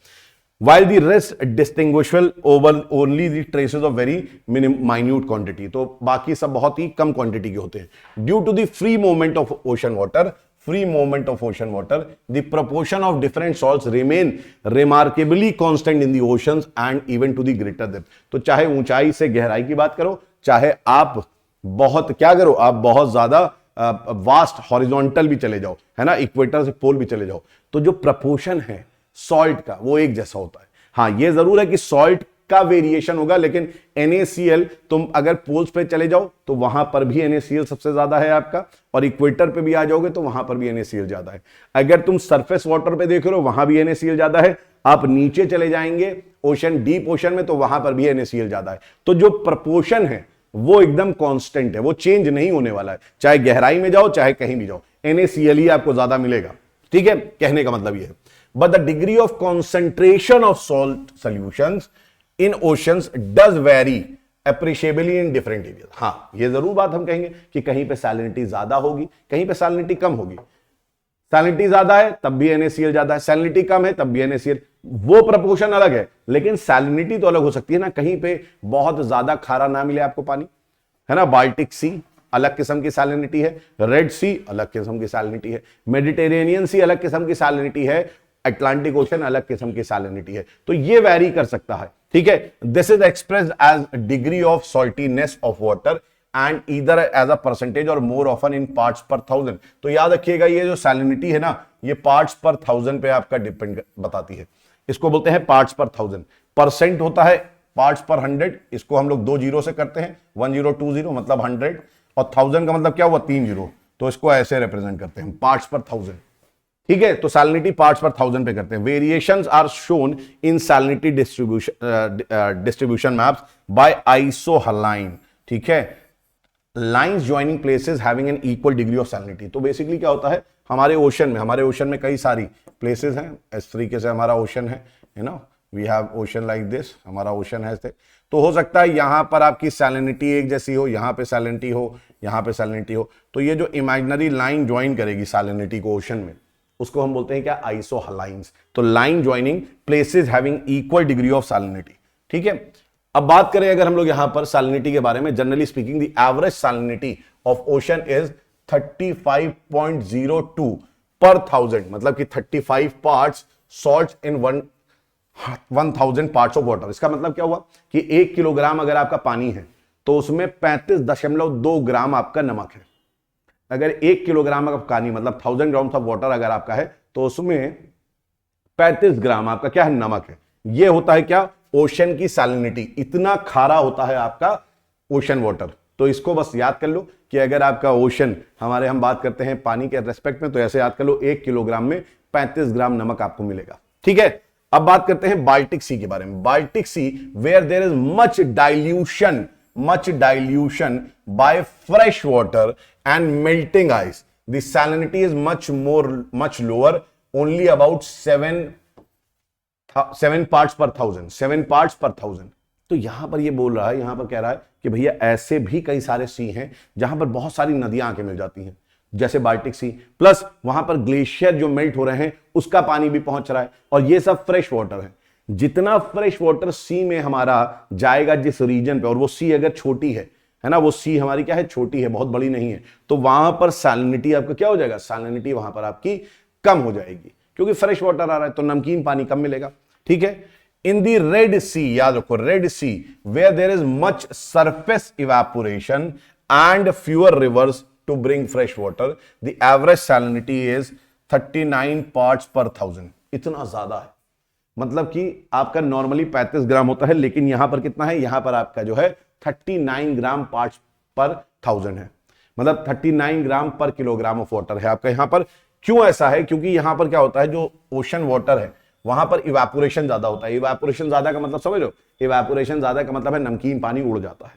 While the rest distinguishable over only the traces of very minute quantity, तो बाकी सब बहुत ही कम क्वांटिटी के होते हैं। Due to the free movement of ocean water, the proportion of different salts remain remarkably constant in the oceans and even to the greater depth। तो चाहे ऊंचाई से गहराई की बात करो, चाहे आप बहुत क्या करो, आप बहुत ज्यादा वास्ट हॉरिजॉन्टल भी चले जाओ, है ना, इक्वेटर से पोल भी चले जाओ, तो जो प्रपोर्शन है सॉल्ट का वो एक जैसा होता है। हाँ, ये जरूर है कि सॉल्ट का वेरिएशन होगा, लेकिन NaCl तुम अगर पोल्स पे चले जाओ तो वहां पर भी NaCl सबसे ज्यादा है आपका, और इक्वेटर पे भी आ जाओगे तो वहां पर भी NaCl ज्यादा है। अगर तुम सरफेस वाटर पे देख रहे हो वहां भी NaCl ज्यादा है, आप नीचे चले जाएंगे ओशन, डीप ओशन में, तो वहां पर भी NaCl ज्यादा है। तो जो प्रपोर्शन है वो एकदम कांस्टेंट है, वो चेंज नहीं होने वाला है, चाहे गहराई में जाओ चाहे कहीं भी जाओ, NaCl ही आपको ज्यादा मिलेगा, ठीक है। कहने का मतलब ये है। But the degree of concentration of salt solutions in oceans does vary appreciably in different areas। हाँ, ये जरूर बात हम कहेंगे कि कहीं पे सैलिनिटी ज्यादा होगी, कहीं पे सैलिनिटी कम होगी। सैलिनिटी ज्यादा है तब भी NaCl ज्यादा है, सैलिनिटी कम है तब भी NaCl, वो प्रपोर्शन अलग है, लेकिन सैलिनिटी तो अलग हो सकती है ना। कहीं पे बहुत ज्यादा खारा ना मिले आपको पानी, है ना, बाल्टिक सी अलग किस्म की सैलिनिटी है, रेड सी अलग किस्म की सैलिनिटी है, मेडिटेरेनियन सी अलग किस्म की सैलिनिटी है, अटलांटिक ओशन अलग किस्म की सैलिनिटी है। तो ये वैरी कर सकता है, ठीक है। This is expressed as degree of saltiness of water and either as a percentage or more often in parts per thousand. तो याद रखिएगा, ये जो सैलिनिटी है ना, ये पार्ट्स पर थाउजेंड पे आपका डिपेंड बताती है। इसको बोलते हैं पार्ट्स पर थाउजेंड। परसेंट होता है पार्ट्स पर 100, इसको हम लोग 2 जीरो से करते हैं, 1020 मतलब 100, और 1000 का मतलब क्या हुआ? 3 जीरो, तो इसको ऐसे रिप्रेजेंट करते हैं पार्ट्स पर 1000, ठीक है। तो सैलिनिटी पार्ट्स पर 1000 पे करते हैं। Variations are shown in salinity distribution maps by isohaline, ठीक है, lines joining places having an equal degree of salinity. तो बेसिकली क्या होता है, हमारे ओशन में कई सारी प्लेसेस हैं, इस तरीके से हमारा ओशन है, you know, we have ocean like this, हमारा ओशन है ऐसे। तो हो सकता है यहां पर आपकी सैलिनिटी एक जैसी हो, यहां पे सैलिनिटी हो, यहां पे सैलिनिटी हो, तो ये जो इमेजिनरी लाइन ज्वाइन करेगी सैलिनिटी को ओशन में, उसको हम बोलते हैं क्या? आइसोहलाइंस। तो line joining places having equal degree of salinity, ठीक है। अब बात करें अगर हम लोग यहां पर सैलिनिटी के बारे में, generally speaking the average salinity of ocean is 35.02 पर 1000, मतलब कि 35 parts salt in 1000 parts of water. इसका मतलब क्या हुआ कि 1 किलोग्राम अगर आपका पानी है तो उसमें 35.2 ग्राम आपका नमक है। अगर 1 किलोग्राम का पानी मतलब 1000 ग्राम ऑफ वाटर अगर आपका है तो उसमें 35 ग्राम आपका क्या है? नमक है। यह होता है क्या? ओशन की सैलिनिटी। इतना खारा होता है आपका ओशन वाटर। तो इसको बस याद कर लो कि अगर आपका ओशन, हम बात करते हैं पानी के रेस्पेक्ट में, तो ऐसे याद कर लो 1 किलोग्राम में 35 ग्राम नमक आपको मिलेगा, ठीक है। अब बात करते हैं बाल्टिक सी के बारे में। Baltic Sea where there is much dilution by fresh water and melting ice, the salinity is much lower, only about 7 parts per thousand, 7 parts per thousand। तो यहां पर ये बोल रहा है, यहां पर कह रहा है कि भैया ऐसे भी कई सारे सी हैं जहां पर बहुत सारी नदियां आके मिल जाती हैं, जैसे बाल्टिक सी, प्लस वहां पर ग्लेशियर जो मेल्ट हो रहे हैं उसका पानी भी पहुंच रहा है, और ये सब फ्रेश वाटर है। जितना फ्रेश वाटर सी में हमारा जाएगा जिस रीजन पे, और वो सी अगर छोटी है ना, वो सी हमारी क्या है, छोटी है, बहुत बड़ी नहीं है, तो वहां पर सैलिनिटी आपका क्या हो जाएगा, सैलिनिटी वहां पर आपकी कम हो जाएगी, क्योंकि फ्रेश वाटर आ रहा है तो नमकीन पानी कम मिलेगा। ठीक है। इन दी रेड सी, याद रखो Red Sea, where there is much surface evaporation and fewer rivers to bring fresh water, the average salinity is 39 parts per 1000। इतना ज्यादा है, मतलब कि आपका नॉर्मली 35 ग्राम होता है, लेकिन यहां पर कितना है, यहां पर आपका जो है 39 ग्राम पार्ट्स पर 1000 है, मतलब 39 ग्राम पर किलोग्राम ऑफ वाटर है आपका यहां पर। क्यों ऐसा है, क्योंकि यहां पर क्या होता है, जो ओशन वाटर है वहां पर इवेपोरेशन ज्यादा होता है। इवेपोरेशन ज्यादा का मतलब समझ लो, इवेपोरेशन ज्यादा का मतलब है नमकीन पानी उड़ जाता है।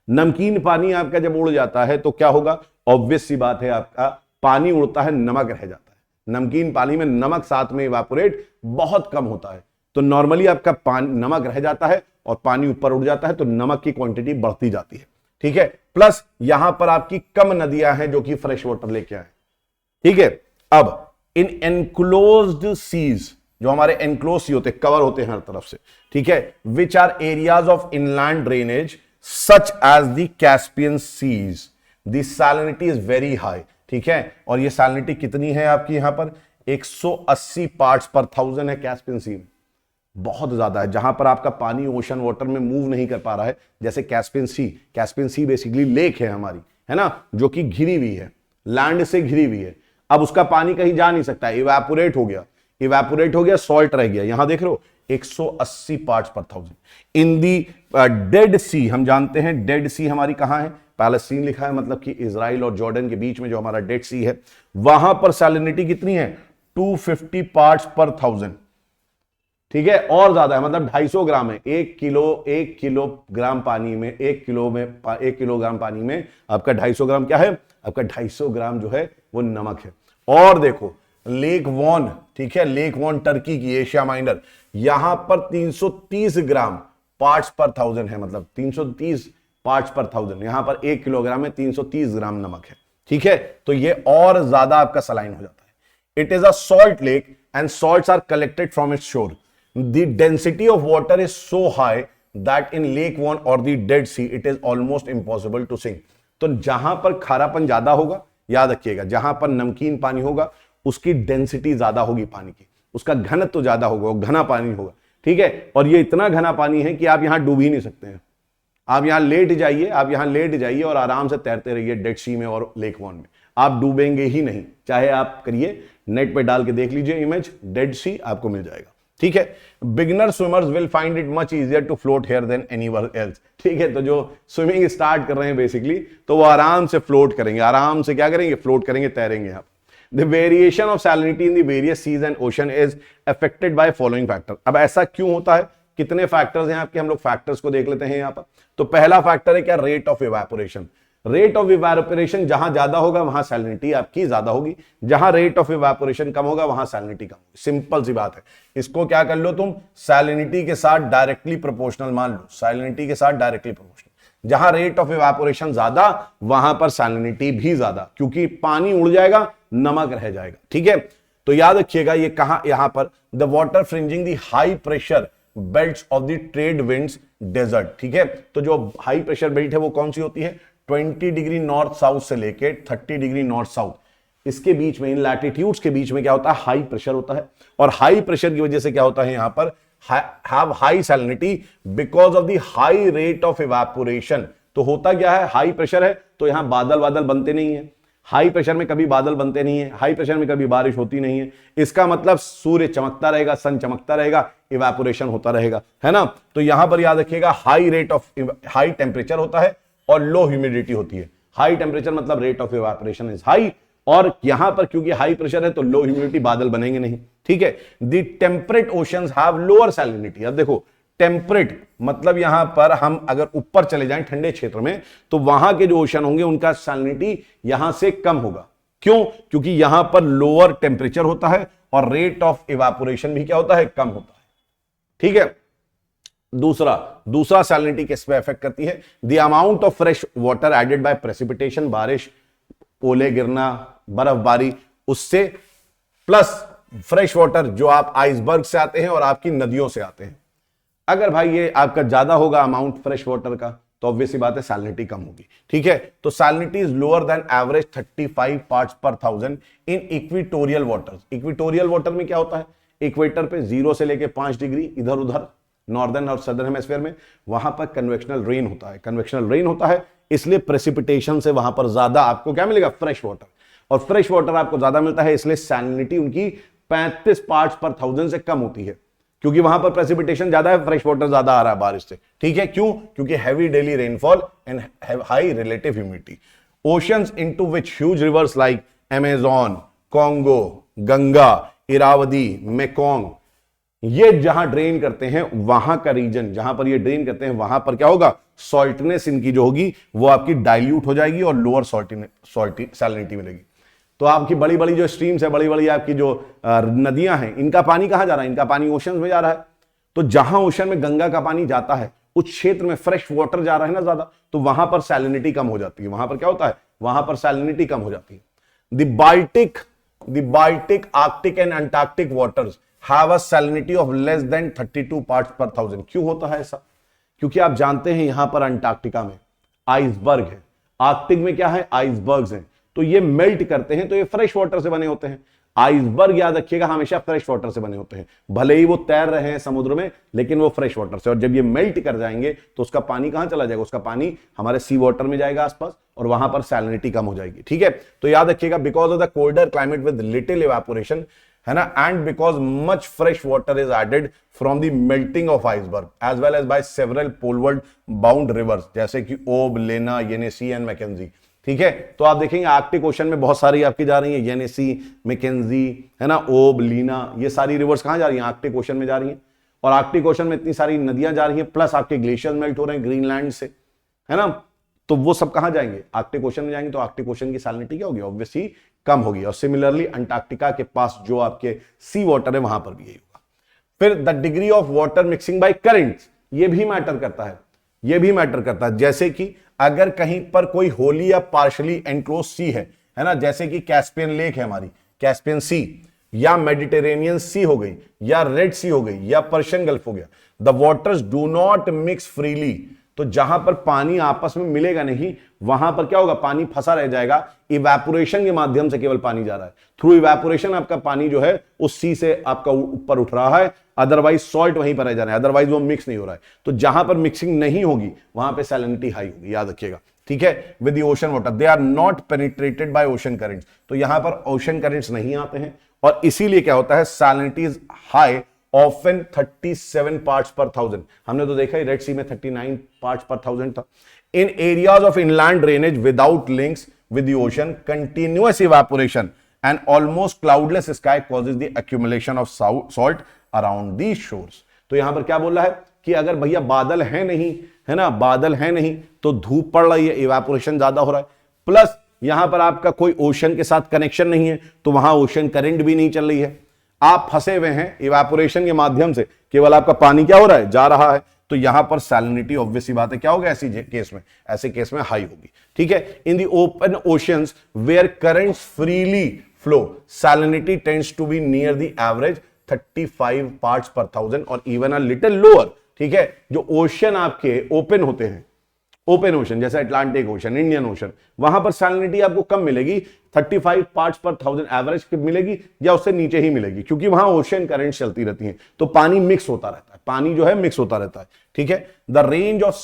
नमकीन पानी आपका जब उड़ जाता है तो क्या होगा, ऑब्वियस सी बात है, आपका पानी उड़ता है, नमक रह जाता है। नमकीन पानी में नमक साथ में इवेपोरेट बहुत कम होता है, तो नॉर्मली आपका पानी नमक रह जाता है और पानी ऊपर उड़ जाता है, तो नमक की क्वांटिटी बढ़ती जाती है। ठीक है। प्लस यहां पर आपकी कम नदियां हैं जो कि फ्रेश वाटर लेके आए। ठीक है। अब इन एनक्लोज्ड सीज, जो हमारे एनक्लोज सी होते, कवर होते हैं हर तरफ से, ठीक है, which are areas of inland drainage such as the Caspian seas, the salinity is very high. ठीक है। और ये सैलिनिटी कितनी है आपकी यहां पर, 180 पार्ट्स पर 1000 है कैस्पियन सी में, बहुत ज्यादा है। जहां पर आपका पानी ओशन वाटर में मूव नहीं कर पा रहा है, जैसे कैस्पियन सी, कैस्पियन सी बेसिकली लेक है हमारी, है ना, जो कि घिरी हुई है, लैंड से घिरी हुई है। अब उसका पानी कहीं जा नहीं सकता, इवेपोरेट हो गया, इवेपोरेट हो गया, सॉल्ट रह गया। यहां देख रहे हो 180 पार्ट्स पर 1000। इन दी डेड सी, हम जानते हैं डेड सी हमारी कहां है, पैलेस्टीन लिखा है, मतलब कि इजराइल और जॉर्डन के बीच में जो हमारा डेड सी है, वहां पर सैलिनिटी कितनी है, 250 पार्ट्स पर 1000। ठीक है, और ज्यादा है, मतलब 250 ग्राम है। 1 किलोग्राम पानी में, 1 किलोग्राम पानी में आपका 250 ग्राम क्या है, आपका 250 ग्राम जो है वो नमक है। और देखो लेक वॉन, ठीक है, लेक वॉन टर्की की, एशिया माइनर, यहां पर 330 ग्राम पार्ट्स पर 1000 है, मतलब 330 पार्ट्स पर 1000। यहां पर 1 किलोग्राम में 330 ग्राम नमक है। ठीक है, तो ये और ज्यादा आपका सलाइन हो जाता है। It is a salt lake and salts are collected from its shore. The density of water is so high that in Lake Van or the Dead Sea it is almost impossible to sink। तो जहां पर खारापन ज्यादा होगा, याद रखिएगा, जहां पर नमकीन पानी होगा उसकी डेंसिटी ज्यादा होगी पानी की, उसका घनत्व तो ज्यादा होगा, घना पानी होगा। ठीक है, और ये इतना घना पानी है कि आप यहां डूब ही नहीं सकते हैं। आप यहां लेट जाइए, आप यहां लेट जाइए और आराम से तैरते रहिए डेड सी में और लेक वॉन में, आप डूबेंगे ही नहीं। चाहे आप करिए, नेट पे डाल के देख लीजिए इमेज, डेड सी आपको मिल जाएगा। ठीक है। Beginner swimmers will find it much easier to float here than anywhere else. ठीक है, तो जो स्विमिंग स्टार्ट कर रहे हैं बेसिकली, तो वो आराम से फ्लोट करेंगे, आराम से क्या करेंगे, फ्लोट करेंगे, तैरेंगे। आप the variation of salinity in the various seas and ocean is affected by following factor. अब ऐसा क्यों होता है, कितने फैक्टर्स हैं आपके, हम लोग फैक्टर्स को देख लेते हैं यहां पर। तो पहला फैक्टर है क्या, rate of evaporation. Rate of evaporation जहां ज्यादा होगा वहां सैलिनिटी आपकी ज्यादा होगी, जहां रेट ऑफ इवेपोरेशन कम होगा वहां सैलिनिटी कम होगी। सिंपल सी बात है, इसको क्या कर लो तुम, सैलिनिटी के साथ डायरेक्टली प्रोपोर्शनल मान लो, सैलिनिटी के साथ डायरेक्टली प्रोपोर्शनल। जहां रेट ऑफ इवेपोरेशन ज्यादा वहां पर सैलिनिटी भी ज्यादा, क्योंकि पानी उड़ जाएगा, नमक रह जाएगा। ठीक है, तो याद रखिएगा ये कहां, यहां पर the water fringing the high pressure belts of the trade winds desert. ठीक है, तो जो हाई प्रेशर बेल्ट है वो कौन सी होती है, 20 डिग्री नॉर्थ साउथ से लेके 30 डिग्री नॉर्थ साउथ, इसके बीच में, इन लैटिट्यूड्स के बीच में क्या होता है, हाई प्रेशर होता है। और हाई प्रेशर की वजह से क्या होता है, यहां पर have high salinity because of the high rate of evaporation. तो होता क्या है, हाई प्रेशर है तो यहां बादल बादल बनते नहीं है, हाई प्रेशर में कभी बादल बनते नहीं है, हाई प्रेशर में कभी बारिश होती नहीं है। इसका मतलब सूर्य चमकता रहेगा, सन चमकता रहेगा, इवेपोरेशन होता रहेगा, है ना। तो यहां पर याद रखिएगा high rate of, high temperature होता है और लो ह्यूमिडिटी होती है। हाई टेम्परेचर मतलब rate of evaporation is high, और यहां पर क्योंकि हाई प्रेशर है तो लो ह्यूमिडिटी, बादल बनेंगे नहीं। ठीक है, the temperate oceans have lower salinity. अब देखो टेम्परेट मतलब यहां पर हम अगर ऊपर चले जाएं ठंडे क्षेत्र में, तो वहां के जो ओशन होंगे उनका सैलिनिटी यहां से कम होगा। क्यों, क्योंकि यहां पर लोअर टेम्परेचर होता है और रेट ऑफ इवेपोरेशन भी क्या होता है, कम होता है। ठीक है, दूसरा सैलिनिटी किस पे इफेक्ट करती है, the amount of fresh water added by precipitation, बारिश, ओले गिरना, बर्फबारी, उससे प्लस फ्रेश वाटर जो आप आइसबर्ग से आते हैं और आपकी नदियों से आते हैं। अगर भाई ये आपका ज्यादा होगा अमाउंट फ्रेश वाटर का, तो ऑब्वियसली बात है सैलिनिटी कम होगी। ठीक है, तो salinity is lower than average 35 parts per thousand in equatorial waters. Equatorial water में क्या होता है, इक्वेटर पे 0 से लेके 5 डिग्री इधर उधर नॉर्दर्न और सदर्न हेमिस्फीयर में, वहां पर कन्वेक्शनल रेन होता है। कन्वेक्शनल रेन होता है, इसलिए प्रेसिपिटेशन से वहां पर ज्यादा आपको क्या मिलेगा, फ्रेश वाटर। और फ्रेश वाटर आपको ज्यादा मिलता है, इसलिए सैलिनिटी उनकी 35 पार्ट्स पर थाउजेंड से कम होती है, क्योंकि वहां पर प्रेसिपिटेशन ज्यादा है, फ्रेश वाटर ज्यादा आ रहा है बारिश से। ठीक है, क्यों? क्योंकि heavy daily rainfall and high relative humidity. Oceans into which huge reverse like Amazon, Congo, Ganga, Irrawaddy, Mekong, ये जहां ड्रेन करते हैं, वहां का रीजन जहां पर ये ड्रेन करते हैं, वहां पर क्या होगा, सॉल्टनेस इनकी जो होगी वो आपकी डाइल्यूट हो जाएगी और लोअर सैलिनिटी मिलेगी। तो आपकी बड़ी बड़ी जो स्ट्रीम्स है, बड़ी बड़ी आपकी जो नदियां हैं, इनका पानी कहां जा रहा है, इनका पानी ओशन में जा रहा है। तो जहां ओशन में गंगा का पानी जाता है, उस क्षेत्र में फ्रेश वाटर जा रहा है ना ज्यादा, तो वहां पर सैलिनिटी कम हो जाती है। वहां पर क्या होता है, वहां पर सैलिनिटी कम हो जाती है। The Baltic, Arctic and Antarctic waters have a salinity of less than 32 parts per thousand. क्यों होता है ऐसा? क्योंकि आप जानते हैं यहां पर अंटार्कटिका में आइसबर्ग है, आर्कटिक में क्या है, आइसबर्ग्स हैं, तो ये मेल्ट करते हैं, तो ये फ्रेश वाटर से बने होते हैं। आइसबर्ग याद रखिएगा हमेशा फ्रेश वाटर से बने होते हैं, भले ही वो तैर रहे हैं समुद्र में, लेकिन वो फ्रेश वाटर से। और जब ये मेल्ट कर जाएंगे तो उसका पानी कहां चला जाएगा, उसका पानी हमारे सी वाटर में जाएगा आसपास, और वहां पर सैलिनिटी कम हो जाएगी। ठीक है, तो याद रखिएगा, because of the colder climate with little evaporation, है ना, and because much fresh water is added from the melting of iceberg as well as by several poleward bound rivers, जैसे कि ओब, लेना, येनेसी एंड मैकेंजी। ठीक है, तो आप देखेंगे आर्कटिक ओशन में बहुत सारी आपकी जा रही है, येनेसी, मैकेंजी, है ना, ओब, लीना, ये सारी रिवर्स कहां जा रही हैं, आर्कटिक ओशन में जा रही हैं। और आर्कटिक ओशन में इतनी सारी नदियां जा रही हैं, प्लस आपके ग्लेशियर मेल्ट हो रहे हैं ग्रीनलैंड से, है ना, तो वो सब कहां जाएंगे, आर्कटिक ओशन में जाएंगे। तो आर्कटिक ओशन की सैलिनिटी क्या होगी, ऑब्वियसली कम होगी। और सिमिलरली अंटार्कटिका के पास जो आपके सी वाटर है, वहां पर भी यही होगा। फिर the degree of water mixing by currents, ये भी मैटर करता है, ये भी मैटर करता है। जैसे कि अगर कहीं पर कोई होली या पार्शली एनक्लोज सी है ना, जैसे कि कैस्पियन लेक है हमारी, कैस्पियन सी, या मेडिटेरेनियन सी हो गई, या रेड सी हो गई, या पर्शियन गल्फ हो गया, the waters do not mix freely. तो जहां पर पानी आपस में मिलेगा नहीं, वहां पर क्या होगा, पानी फंसा रह जाएगा। इवेपोरेशन के माध्यम से केवल पानी जा रहा है, थ्रू इवेपोरेशन आपका पानी जो है उस सी से आपका ऊपर उठ रहा है, अदरवाइज सॉल्ट वहीं पर रह जा रहा है, अदरवाइज वो मिक्स नहीं हो रहा है। तो जहां पर मिक्सिंग नहीं होगी वहां पे सैलिनिटी हाई होगी, याद रखिएगा। ठीक है, with the ocean water they are not penetrated by ocean currents, तो यहां पर ओशन करंट्स नहीं आते हैं, और इसीलिए क्या होता है, salinity is high often 37 parts per thousand. हमने तो देखा ही रेड सी में 39 पार्ट्स पर थाउजेंड था। In areas of inland drainage without links with the ocean, continuous evaporation and almost cloudless sky causes the accumulation of salt around the shores. तो यहां पर क्या बोल रहा है कि अगर भैया बादल है नहीं, है ना, बादल है नहीं, तो धूप पड़ रही है, इवेपोरेशन ज्यादा हो रहा है, प्लस यहां पर आपका कोई ओशन के साथ कनेक्शन नहीं है, तो वहां ओशन करंट भी नहीं चल रही है, आप फंसे हुए हैं इवेपोरेशन के माध्यम से, केवल आपका पानी क्या हो रहा है, जा रहा है। तो यहां पर सैलिनिटी ऑब्वियसली बात है क्या होगा, ऐसी केस में, ऐसे केस में हाई होगी। ठीक है, in the open oceans where currents freely flow, salinity tends to be near the average 35 parts per thousand or even a little lower. ठीक है, जो ओशन आपके ओपन होते हैं, ओपन ओशन जैसे अटलांटिक ओशन, इंडियन ओशन, वहां पर salinity आपको कम मिलेगी, 35 पार्ट्स पर थाउजेंड एवरेज मिलेगी, या उससे नीचे ही मिलेगी, क्योंकि वहां ओशन करंट चलती रहती हैं, तो पानी मिक्स होता रहता है, पानी जो है मिक्स होता रहता है। ठीक है, the range of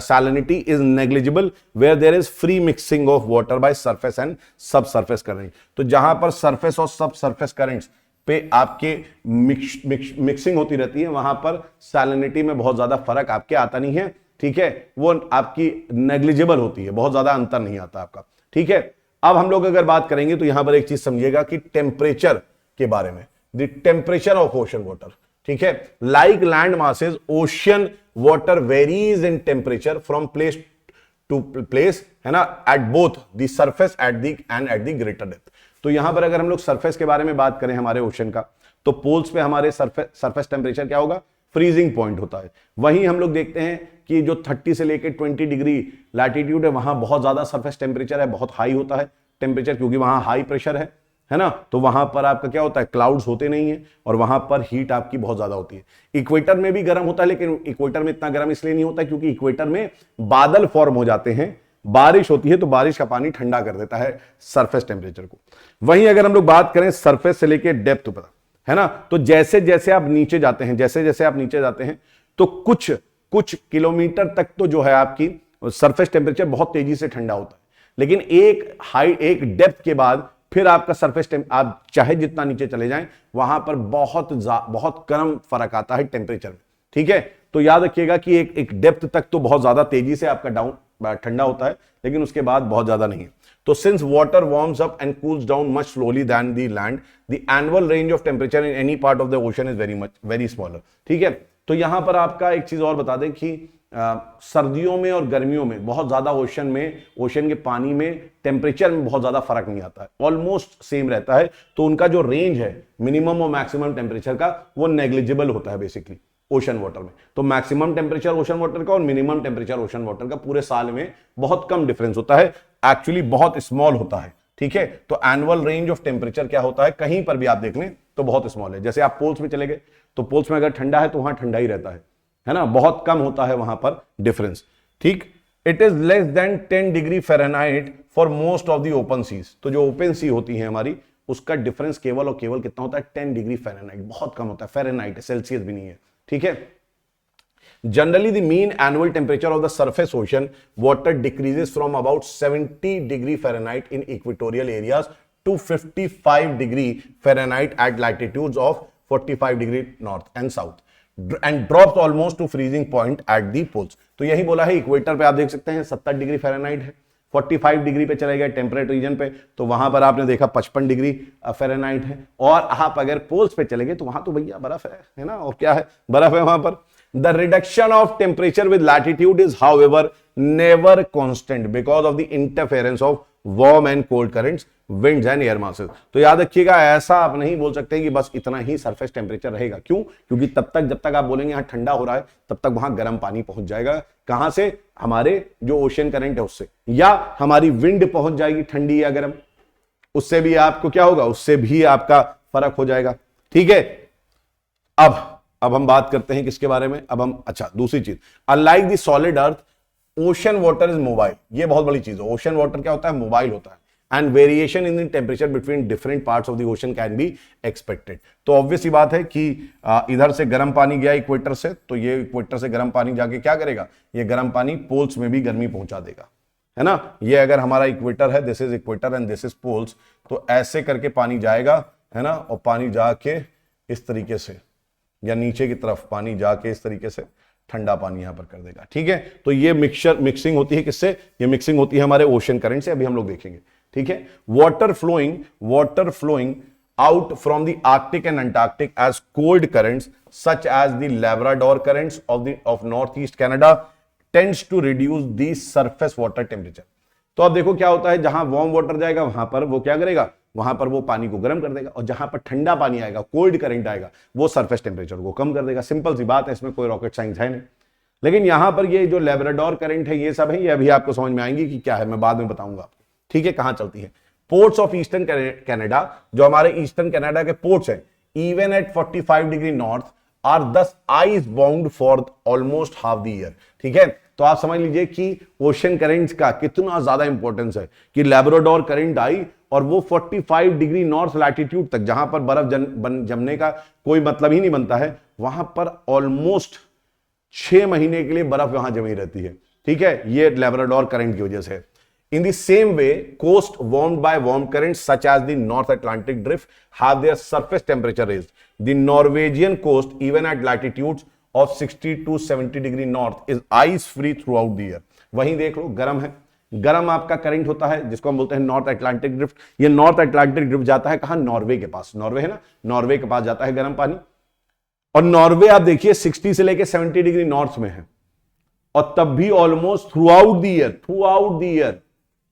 salinity is negligible where there is free mixing of water by surface and subsurface current. तो जहां पर सरफेस और सब सरफेस करंट्स पे आपके मिक्सिंग होती रहती है, वहां पर सैलिनिटी में बहुत ज्यादा फर्क आपके आता नहीं है। ठीक है, वो आपकी नेग्लिजिबल होती है, बहुत ज्यादा अंतर नहीं आता आपका। ठीक है, अब हम लोग अगर बात करेंगे तो यहां पर एक चीज समझिएगा कि टेम्परेचर के बारे में, the temperature of ocean water. ठीक है, like land masses ocean water varies in temperature from place to place, है ना, at both the surface at the and at the greater depth. तो यहां पर अगर हम लोग सरफेस के बारे में बात करें हमारे ओशन का, तो पोल्स पे हमारे सरफेस टेम्परेचर क्या होगा, फ्रीजिंग पॉइंट होता है। वहीं हम लोग देखते हैं कि जो 30 से लेकर 20 डिग्री लैटिट्यूड है, वहां बहुत ज्यादा सरफेस टेम्परेचर है, बहुत हाई होता है टेम्परेचर, क्योंकि वहां हाई प्रेशर है, है ना, तो वहां पर आपका क्या होता है, क्लाउड्स होते नहीं है और वहां पर हीट आपकी बहुत ज्यादा होती है। इक्वेटर में भी गर्म होता है, लेकिन इक्वेटर में इतना गर्म इसलिए नहीं होता क्योंकि इक्वेटर में बादल फॉर्म हो जाते हैं, बारिश होती है, तो बारिश का पानी ठंडा कर देता है सरफेस टेम्परेचर को। वहीं अगर हम लोग बात करें सरफेस से लेके डेप्थ पर, है ना, तो जैसे जैसे आप नीचे जाते हैं, जैसे जैसे आप नीचे जाते हैं, तो कुछ कुछ किलोमीटर तक तो जो है आपकी सरफेस टेम्परेचर बहुत तेजी से ठंडा होता है, लेकिन एक डेप्थ के बाद फिर आपका सरफेस आप चाहे जितना नीचे चले जाएं, वहां पर बहुत कम फर्क आता है टेम्परेचर में। ठीक है, तो याद रखिएगा कि एक डेप्थ तक तो बहुत ज्यादा तेजी से आपका डाउन ठंडा होता है, लेकिन उसके बाद बहुत ज्यादा नहीं है। तो since water warms up and cools down much slowly than the land, the annual range of temperature in any part of the ocean is very smaller. ठीक है, तो यहां पर आपका एक चीज और बता दें कि सर्दियों में और गर्मियों में बहुत ज्यादा ओशन के पानी में टेम्परेचर में बहुत ज्यादा फर्क नहीं आता है, ऑलमोस्ट सेम रहता है। तो उनका जो रेंज है मिनिमम और मैक्सिमम टेम्परेचर का, वो नेग्लिजिबल होता है बेसिकली ओशन वाटर में। तो मैक्सिमम टेम्परेचर ओशन वाटर का और मिनिमम टेम्परेचर ओशन वाटर का पूरे साल में बहुत कम डिफरेंस होता है, एक्चुअली बहुत स्मॉल होता है। ठीक है, तो एनुअल रेंज ऑफ टेम्परेचर क्या होता है, कहीं पर भी आप देख लें तो बहुत स्मॉल है। जैसे आप पोल्स में चले गए तो पोल्स में अगर ठंडा है तो वहां ठंडा ही रहता है ना, बहुत कम होता है वहां पर डिफरेंस। ठीक, it is less than 10 degree Fahrenheit for most of the open seas. तो जो ओपन सी होती है हमारी, उसका डिफरेंस केवल और केवल कितना होता है, 10 डिग्री फ़ारेनहाइट, बहुत कम होता है, फ़ारेनहाइट, सेल्सियस भी नहीं है। ठीक है, generally the mean annual temperature of the surface ocean water decreases from about 70 degree Fahrenheit in equatorial areas to 55 degree Fahrenheit at latitudes of 45 degree north and south and drops almost to freezing point at the poles। तो यही बोला है, equator पे आप देख सकते हैं 70 degree Fahrenheit है, 45 डिग्री पे चले गए टेम्परेट रीजन पे तो वहां पर आपने देखा 55 डिग्री फ़ारेनहाइट है, और आप अगर पोल्स पे चले गए तो वहां तो भैया बर्फ है ना, और क्या है, बर्फ है वहां पर। The reduction of temperature with latitude is, however, never constant because of the interference of warm and cold currents, winds and air masses। तो याद रखिएगा, ऐसा आप नहीं बोल सकते कि बस इतना ही सरफेस टेम्परेचर रहेगा। क्यों? क्योंकि तब तक जब तक आप बोलेंगे यहां ठंडा हो रहा है, तब तक वहां गर्म पानी पहुंच जाएगा। कहां से? हमारे जो ओशन करंट है उससे, या हमारी विंड पहुंच जाएगी ठंडी या गर्म, उससे भी आपको क्या होगा, उससे भी आपका फर्क हो जाएगा। ठीक है, अब हम बात करते हैं किसके बारे में, अब हम, अच्छा दूसरी चीज, unlike the solid earth ocean water is mobile. ये बहुत बड़ी चीज है, ओशन वाटर क्या होता है, मोबाइल होता है, and variation in the temperature between different parts of the ocean can be expected. तो ऑब्वियस सी बात है कि इधर से गर्म पानी गया इक्वेटर से, तो ये इक्वेटर से गर्म पानी जाके क्या करेगा, ये गर्म पानी पोल्स में भी गर्मी पहुंचा देगा, है ना। ये अगर हमारा इक्वेटर है, this is equator and this is poles, तो ऐसे करके पानी जाएगा, है ना, और पानी जाके इस तरीके से, या नीचे की तरफ पानी जाके इस तरीके से ठंडा पानी यहां पर कर देगा। ठीक है, तो ये मिक्सिंग होती है किससे, ये मिक्सिंग होती है हमारे ओशन करंट से, अभी हम लोग देखेंगे। ठीक है, water flowing out from the Arctic and Antarctic as cold currents such as the Labrador currents of north east Canada tends to reduce the surface water temperature. तो अब देखो क्या होता है, जहां वार्म वाटर जाएगा वहां पर वो क्या करेगा, वहां पर वो पानी को गर्म कर देगा, और जहां पर ठंडा पानी आएगा, कोल्ड करंट आएगा, वो सरफेस टेम्परेचर को कम कर देगा। सिंपल सी बात है, इसमें कोई रॉकेट साइंस है नहीं। लेकिन यहां पर ये जो लैब्राडोर करंट है, ये सब है, ये अभी आपको समझ में आएंगी कि क्या है, मैं बाद में बताऊंगा आपको। ठीक है, कहां चलती है, पोर्ट्स ऑफ ईस्टर्न कनाडा, जो हमारे ईस्टर्न कनाडा के पोर्ट्स हैं, even at 45 degree north are thus ice bound for almost half the year. ठीक है, तो आप समझ लीजिए कि ओशन करंट्स का कितना ज्यादा इंपॉर्टेंस है कि लैब्राडोर करंट आई और वो 45 डिग्री नॉर्थ लैटिट्यूड तक, जहां पर बर्फ जमने का कोई मतलब ही नहीं बनता है, वहां पर ऑलमोस्ट 6 महीने के लिए बर्फ वहां जमी रहती है। ठीक है, ये लैब्राडोर करंट की वजह से। In the same way, coast warmed by warm currents such as the North Atlantic Drift have their surface temperature raised. The Norwegian coast even at latitudes of 60 to 70 degree north is ice free throughout the year. वहीं देख लो, गर्म है, गर्म आपका current होता है जिसको हम बोलते हैं नॉर्थ अटलांटिक ड्रिफ्ट। ये नॉर्थ अटलांटिक ड्रिफ्ट जाता है कहां, नॉर्वे के पास, नॉर्वे है ना, नॉर्वे के पास जाता है गर्म पानी, और नॉर्वे आप देखिए 60 से लेके 70 डिग्री नॉर्थ में है, और तब भी almost through out the year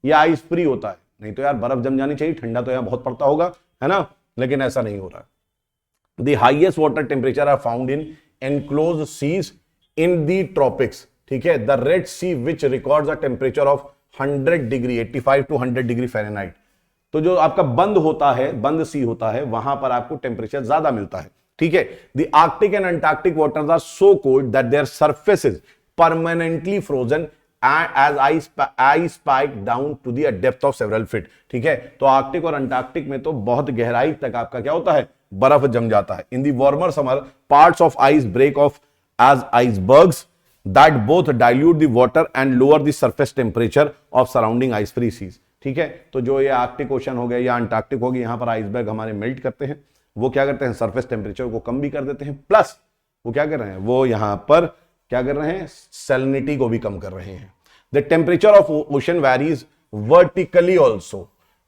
ये आइस फ्री होता है। नहीं तो यार बर्फ जम जानी चाहिए, ठंडा तो यहां बहुत पड़ता होगा, है ना, लेकिन ऐसा नहीं हो रहा है। The highest water temperature are found in enclosed seas in the tropics. ठीक है, the Red Sea which records a temperature of 100 degree 85 to 100 degree Fahrenheit. तो जो आपका बंद होता है, बंद सी होता है, वहां पर आपको टेम्परेचर ज्यादा मिलता है। ठीक है, the Arctic and Antarctic waters are so cold that their surface is permanently frozen as ice spike down to the depth of several feet। ठीक है, तो आर्कटिक और अंटार्कटिक में तो बहुत गहराई तक आपका क्या होता है, बर्फ जम जाता है। In the warmer summer parts of ice break off as icebergs that both dilute the water and lower the surface temperature of surrounding ice free seas. ठीक है, तो जो ये आर्कटिक ओशन हो गया या अंटार्कटिक हो गया, यहां पर आइसबर्ग हमारे मेल्ट करते हैं, वो क्या करते हैं, सरफेस टेम्परेचर को कम भी कर देते हैं, प्लस वो क्या कर रहे हैं, वो यहां पर क्या कर रहे हैं, सैलिनिटी को भी कम कर रहे हैं। The temperature of ocean varies vertically also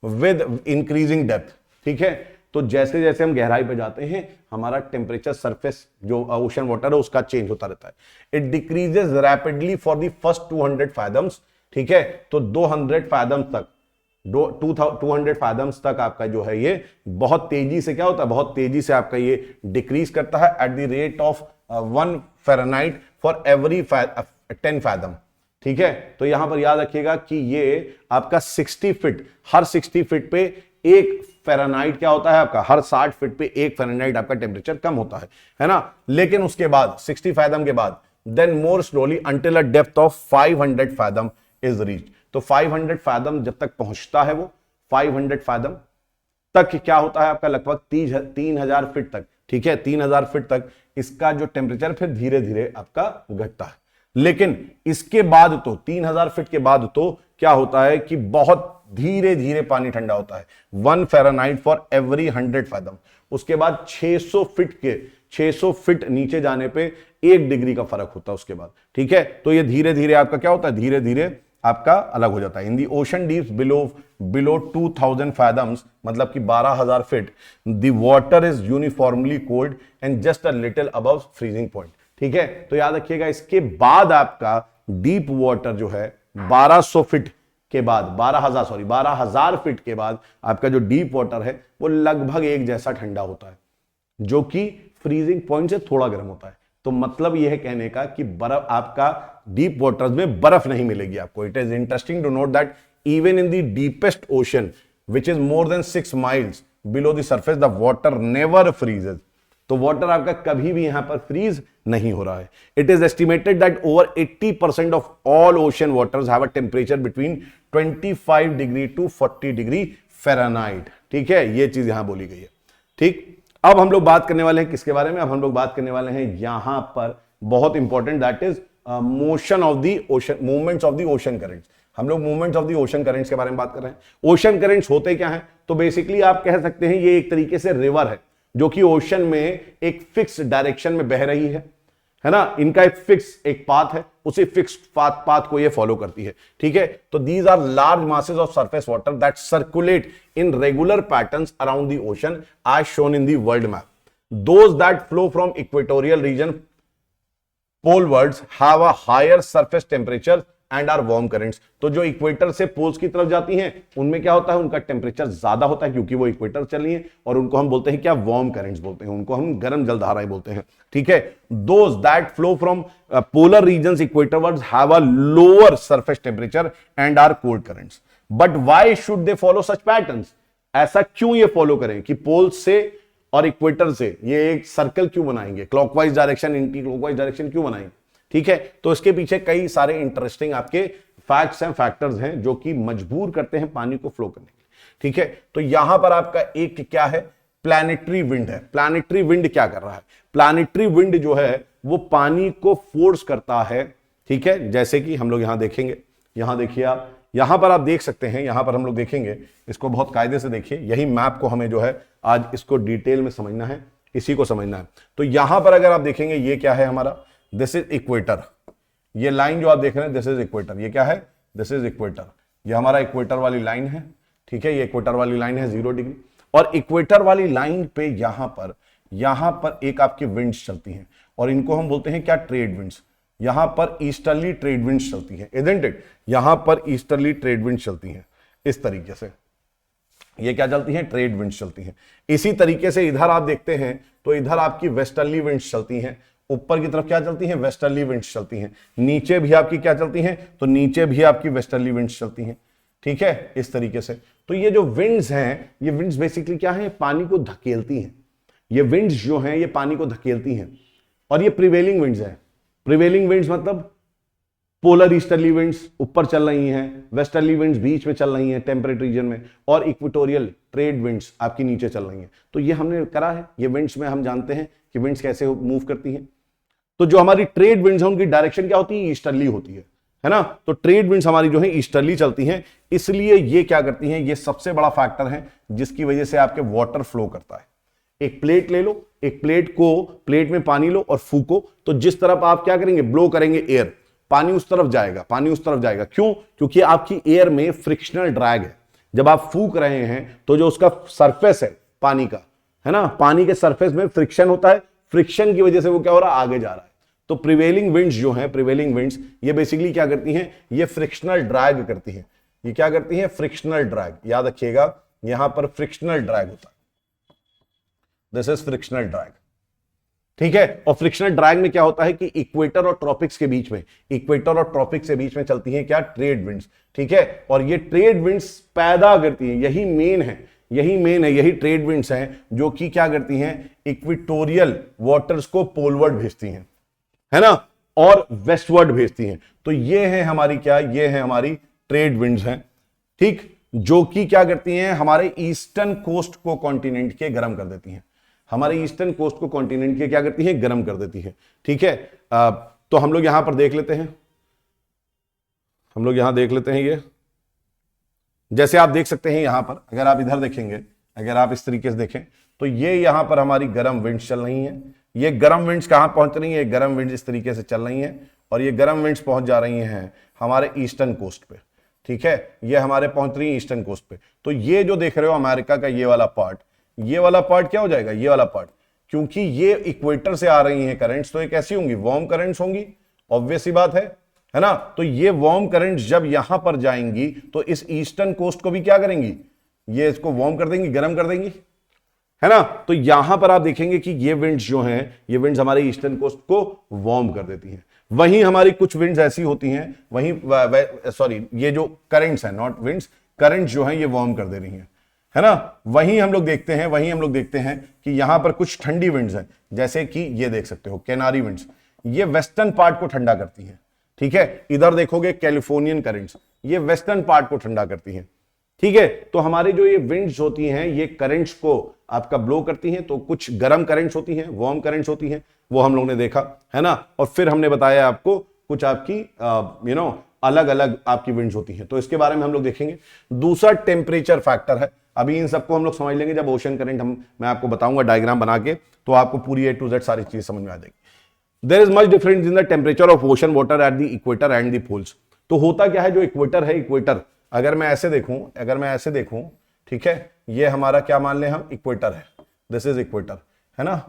with increasing depth। ठीक है, तो जैसे जैसे हम गहराई पे जाते हैं हमारा टेम्परेचर सरफेस जो ओशन वाटर है उसका चेंज होता रहता है। It decreases rapidly for the first 200 फैथम्स। ठीक है, तो 200 फैथम्स तक 200 फैथम्स तक आपका जो है ये बहुत तेजी से क्या होता है, बहुत तेजी से आपका ये डिक्रीज करता है at the rate of 1 Fahrenheit for every 10 fathom. ठीक है, तो यहां पर याद रखिएगा कि ये आपका 60 फीट, हर 60 फीट पे 1 फ़ारेनहाइट क्या होता है आपका, हर 60 फीट पे 1 फ़ारेनहाइट आपका टेम्परेचर कम होता है ना। लेकिन उसके बाद 60 फैथम के बाद then more slowly until a depth of 500 fathom is reach. तो 500 फैथम जब तक पहुंचता है वो 500 फैथम तक क्या होता है आपका, लगभग 3000 फीट तक। ठीक है, 3000 फीट तक इसका जो टेम्परेचर फिर धीरे धीरे आपका घटता है। लेकिन इसके बाद तो 3000 फीट के बाद तो क्या होता है कि बहुत धीरे धीरे पानी ठंडा होता है, 1 फ़ारेनहाइट फॉर एवरी 100 फैथम। उसके बाद 600 फीट नीचे जाने पे 1 डिग्री का फर्क होता है उसके बाद। ठीक है, तो ये धीरे धीरे आपका क्या होता है, धीरे धीरे आपका अलग हो जाता है। In the ocean deeps below 2000 फैथम्स, मतलब कि 12000 feet, the water is uniformly cold and just a little above freezing point. ठीक है, तो याद रखिएगा इसके बाद आपका डीप वाटर जो है 1200 फीट के बाद 12000 फीट के बाद आपका जो डीप वाटर है वो लगभग एक जैसा ठंडा होता है, जो कि फ्रीजिंग पॉइंट से थोड़ा गर्म होता है। तो मतलब यह है कहने का कि बर्फ आपका डीप वाटर्स में बर्फ नहीं मिलेगी आपको। It is interesting to note that even in the deepest ocean which is more than 6 miles below the surface the water never freezes. तो वाटर आपका कभी भी यहां पर फ्रीज नहीं हो रहा है। It is estimated that over 80% of all ocean waters have a temperature between 25 degree to 40 degree Fahrenheit. ठीक है, ये चीज यहां बोली गई है। ठीक, अब हम लोग बात करने वाले हैं किसके बारे में, अब हम लोग बात करने वाले हैं यहां पर बहुत important, that is motion of the ocean, movements of the ocean currents. हम लोग movements of the ocean currents के बारे में बात कर रहे हैं। ओशन करेंट्स होते क्या हैं, तो बेसिकली आप कह सकते हैं ये एक तरीके से रिवर है जो कि ओशन में एक फिक्स डायरेक्शन में बह रही है ना। इनका एक फिक्स एक पाथ है, उसी फिक्स पाथ को ये फॉलो करती है। ठीक है, तो these are large masses of surface water that circulate in regular patterns around the ocean as shown in the world map. Those that flow from equatorial region polewards have a higher surface temperature and are warm currents. तो जो equator से poles की तरफ जाती हैं उनमें क्या होता है, उनका टेम्परेचर ज्यादा होता है क्योंकि वो इक्वेटर चली है, और उनको हम बोलते हैं क्या, वार्म करेंट्स बोलते हैं, उनको हम गर्म जलधाराएं बोलते हैं। ठीक है, those that flow from polar regions equatorwards have a lower surface temperature and are cold currents. But why should they follow such patterns, ऐसा क्यों ये फॉलो करें कि पोल से और इक्वेटर से ये एक सर्कल क्यों बनाएंगे, clockwise direction anti clockwise direction क्यों बनाएंगे। ठीक है, तो इसके पीछे कई सारे इंटरेस्टिंग आपके फैक्ट्स एंड फैक्टर्स हैं जो कि मजबूर करते हैं पानी को फ्लो करने के लिए। ठीक है, तो यहां पर आपका एक क्या है, प्लैनेटरी विंड है। प्लैनेटरी विंड क्या कर रहा है, प्लैनेटरी विंड जो है वो पानी को फोर्स करता है। ठीक है, जैसे कि हम लोग यहां देखेंगे, यहां देखिए आप, यहां पर आप देख सकते हैं, यहां पर हम लोग देखेंगे, इसको बहुत कायदे से देखिए, यही मैप को हमें जो है आज इसको डिटेल में समझना है, इसी को समझना है। तो यहां पर अगर आप देखेंगे ये क्या है हमारा, दिस इज इक्वेटर, ये लाइन जो आप देख रहे हैं दिस इज इक्वेटर, ये क्या है, दिस इज इक्वेटर, ये हमारा इक्वेटर वाली लाइन है। ठीक है, ये इक्वेटर वाली लाइन है 0 डिग्री, और इक्वेटर वाली लाइन पे यहां पर एक आपकी विंड्स चलती हैं और इनको हम बोलते हैं क्या, ट्रेड विंड्स। यहां पर ईस्टर्ली ट्रेड विंड्स चलती हैं, इजंट इट, यहां पर ईस्टर्ली ट्रेड विंड्स चलती हैं इस तरीके से, ये क्या चलती हैं, ट्रेड विंड्स चलती हैं। इसी तरीके से इधर आप देखते हैं तो इधर आपकी वेस्टर्ली विंड्स चलती हैं, ऊपर की तरफ क्या चलती हैं, वेस्टर्ली विंड्स चलती हैं। नीचे भी आपकी क्या चलती हैं, तो नीचे भी आपकी वेस्टर्ली विंड्स चलती हैं। ठीक है, इस तरीके से। तो ये जो विंड्स हैं, ये विंड्स बेसिकली क्या है, पानी को धकेलती हैं। ये विंड्स जो हैं ये पानी को धकेलती हैं, और ये प्रिवेलिंग विंड्स हैं। प्रिवेलिंग विंड्स मतलब पोलर ईस्टर्ली विंड्स ऊपर चल रही हैं, वेस्टर्ली विंड्स बीच में चल रही हैं टेम्परेट रीजन में, और इक्वेटोरियल ट्रेड विंड्स आपकी नीचे चल रही हैं। तो ये हमने करा है, ये विंड्स में हम जानते हैं कि विंड्स कैसे मूव करती हैं। तो जो हमारी ट्रेड विंड्स हैं उनकी डायरेक्शन क्या होती है, ईस्टर्ली होती है ना। तो ट्रेड विंड्स हमारी जो है ईस्टर्ली चलती हैं, इसलिए ये क्या करती हैं, ये सबसे बड़ा फैक्टर है जिसकी वजह से आपके वाटर फ्लो करता है। एक प्लेट ले लो, एक प्लेट में पानी लो और फूको, तो जिस तरफ आप क्या करेंगे, ब्लो करेंगे एयर, पानी उस तरफ जाएगा, पानी उस तरफ जाएगा। क्यों? क्योंकि आपकी एयर में फ्रिक्शनल ड्रैग है। जब आप फूक रहे हैं तो जो उसका सरफेस है पानी का, है ना, पानी के सरफेस में फ्रिक्शन होता है, फ्रिक्शन की वजह से वो क्या हो रहा है, आगे जा रहा है। तो प्रिवेलिंग विंड्स जो हैं, प्रिवेलिंग विंड्स ये बेसिकली क्या करती हैं, ये फ्रिक्शनल ड्रैग करती हैं। ये क्या करती हैं, फ्रिक्शनल ड्रैग। याद रखिएगा यहां पर फ्रिक्शनल ड्रैग होता है, दिस इज फ्रिक्शनल ड्रैग, ठीक है। और फ्रिक्शनल ड्रैग में क्या होता है कि इक्वेटर और ट्रॉपिक्स के बीच में, इक्वेटर और ट्रॉपिक्स के बीच में चलती हैं क्या, ट्रेड विंड्स, ठीक है। और ये ट्रेड विंड्स पैदा करती हैं, यही मेन है, यही ट्रेड विंड्स हैं जो कि क्या करती हैं, इक्वेटोरियल वाटर्स को पोलवर्ड भेजती हैं, है ना, और वेस्टवर्ड भेजती हैं। तो ये है हमारी क्या, ये है हमारी ट्रेड विंड्स हैं, ठीक, जो कि क्या करती हैं, हमारे ईस्टर्न कोस्ट को कॉन्टिनेंट के गर्म कर देती हैं। हमारे ईस्टर्न कोस्ट को कॉन्टिनेंट के क्या करती हैं, गर्म कर देती है, ठीक है। तो हम लोग यहां पर देख लेते हैं, हम लोग यहां देख लेते हैं। ये जैसे आप देख सकते हैं यहां पर, अगर आप इधर देखेंगे, अगर आप इस तरीके से देखें तो ये यहां पर हमारी गर्म विंड्स चल रही हैं। ये गर्म विंड्स कहां पहुंच रही हैं, गर्म विंड्स इस तरीके से चल रही हैं, और ये गर्म विंड्स पहुंच जा रही हैं हमारे ईस्टर्न कोस्ट पे, ठीक है। ये हमारे पहुंच रही है ईस्टर्न कोस्ट पे। तो ये जो देख रहे हो अमेरिका का ये वाला पार्ट, ये वाला पार्ट क्या हो जाएगा, ये वाला पार्ट, क्योंकि ये इक्वेटर से आ रही हैं करंट्स, तो ये कैसी होंगी, वार्म करंट्स होंगी, ऑब्वियस सी बात है ना। तो ये वार्म करंट्स जब यहां पर जाएंगी तो इस ईस्टर्न कोस्ट को भी क्या करेंगी, ये इसको वार्म कर देंगी, गर्म कर देंगी, है ना। तो यहां पर आप देखेंगे कि ये विंड्स जो हैं, ये विंड्स हमारे ईस्टर्न कोस्ट को वार्म कर देती हैं। वहीं हमारी कुछ विंड्स ऐसी होती हैं, वहीं सॉरी ये जो करंट्स हैं, नॉट विंड्स, करंट्स जो हैं ये वार्म कर दे रही हैं, है ना। वहीं हम लोग देखते हैं कि यहां पर कुछ ठंडी विंड्स हैं, जैसे कि ये देख सकते हो कैनारी विंड्स, ये वेस्टर्न पार्ट को ठंडा करती हैं, ठीक है। इधर देखोगे कैलिफोर्नियन करंट्स, ये वेस्टर्न पार्ट को ठंडा करती हैं, ठीक है। तो हमारे जो ये विंड्स होती हैं ये करंट्स को आपका ब्लो करती हैं। तो कुछ गर्म करंट्स होती हैं, वार्म करंट्स होती हैं, वो हम लोग ने देखा, है ना। और फिर हमने बताया आपको कुछ आपकी अलग अलग आपकी विंड्स होती हैं, तो इसके बारे में हम लोग देखेंगे। दूसरा टेम्परेचर फैक्टर है। अभी इन सबको हम लोग समझ लेंगे जब ओशन करंट मैं आपको बताऊंगा डायग्राम बना के, तो आपको पूरी A to Z सारी चीज समझ में आ जाएगी। There is much difference in the temperature of ocean water at the equator and the poles. तो होता क्या है, जो इक्वेटर है, इक्वेटर अगर मैं ऐसे देखूं, ठीक है, ये हमारा क्या मान लें हम, इक्वेटर है, दिस इज इक्वेटर, है ना।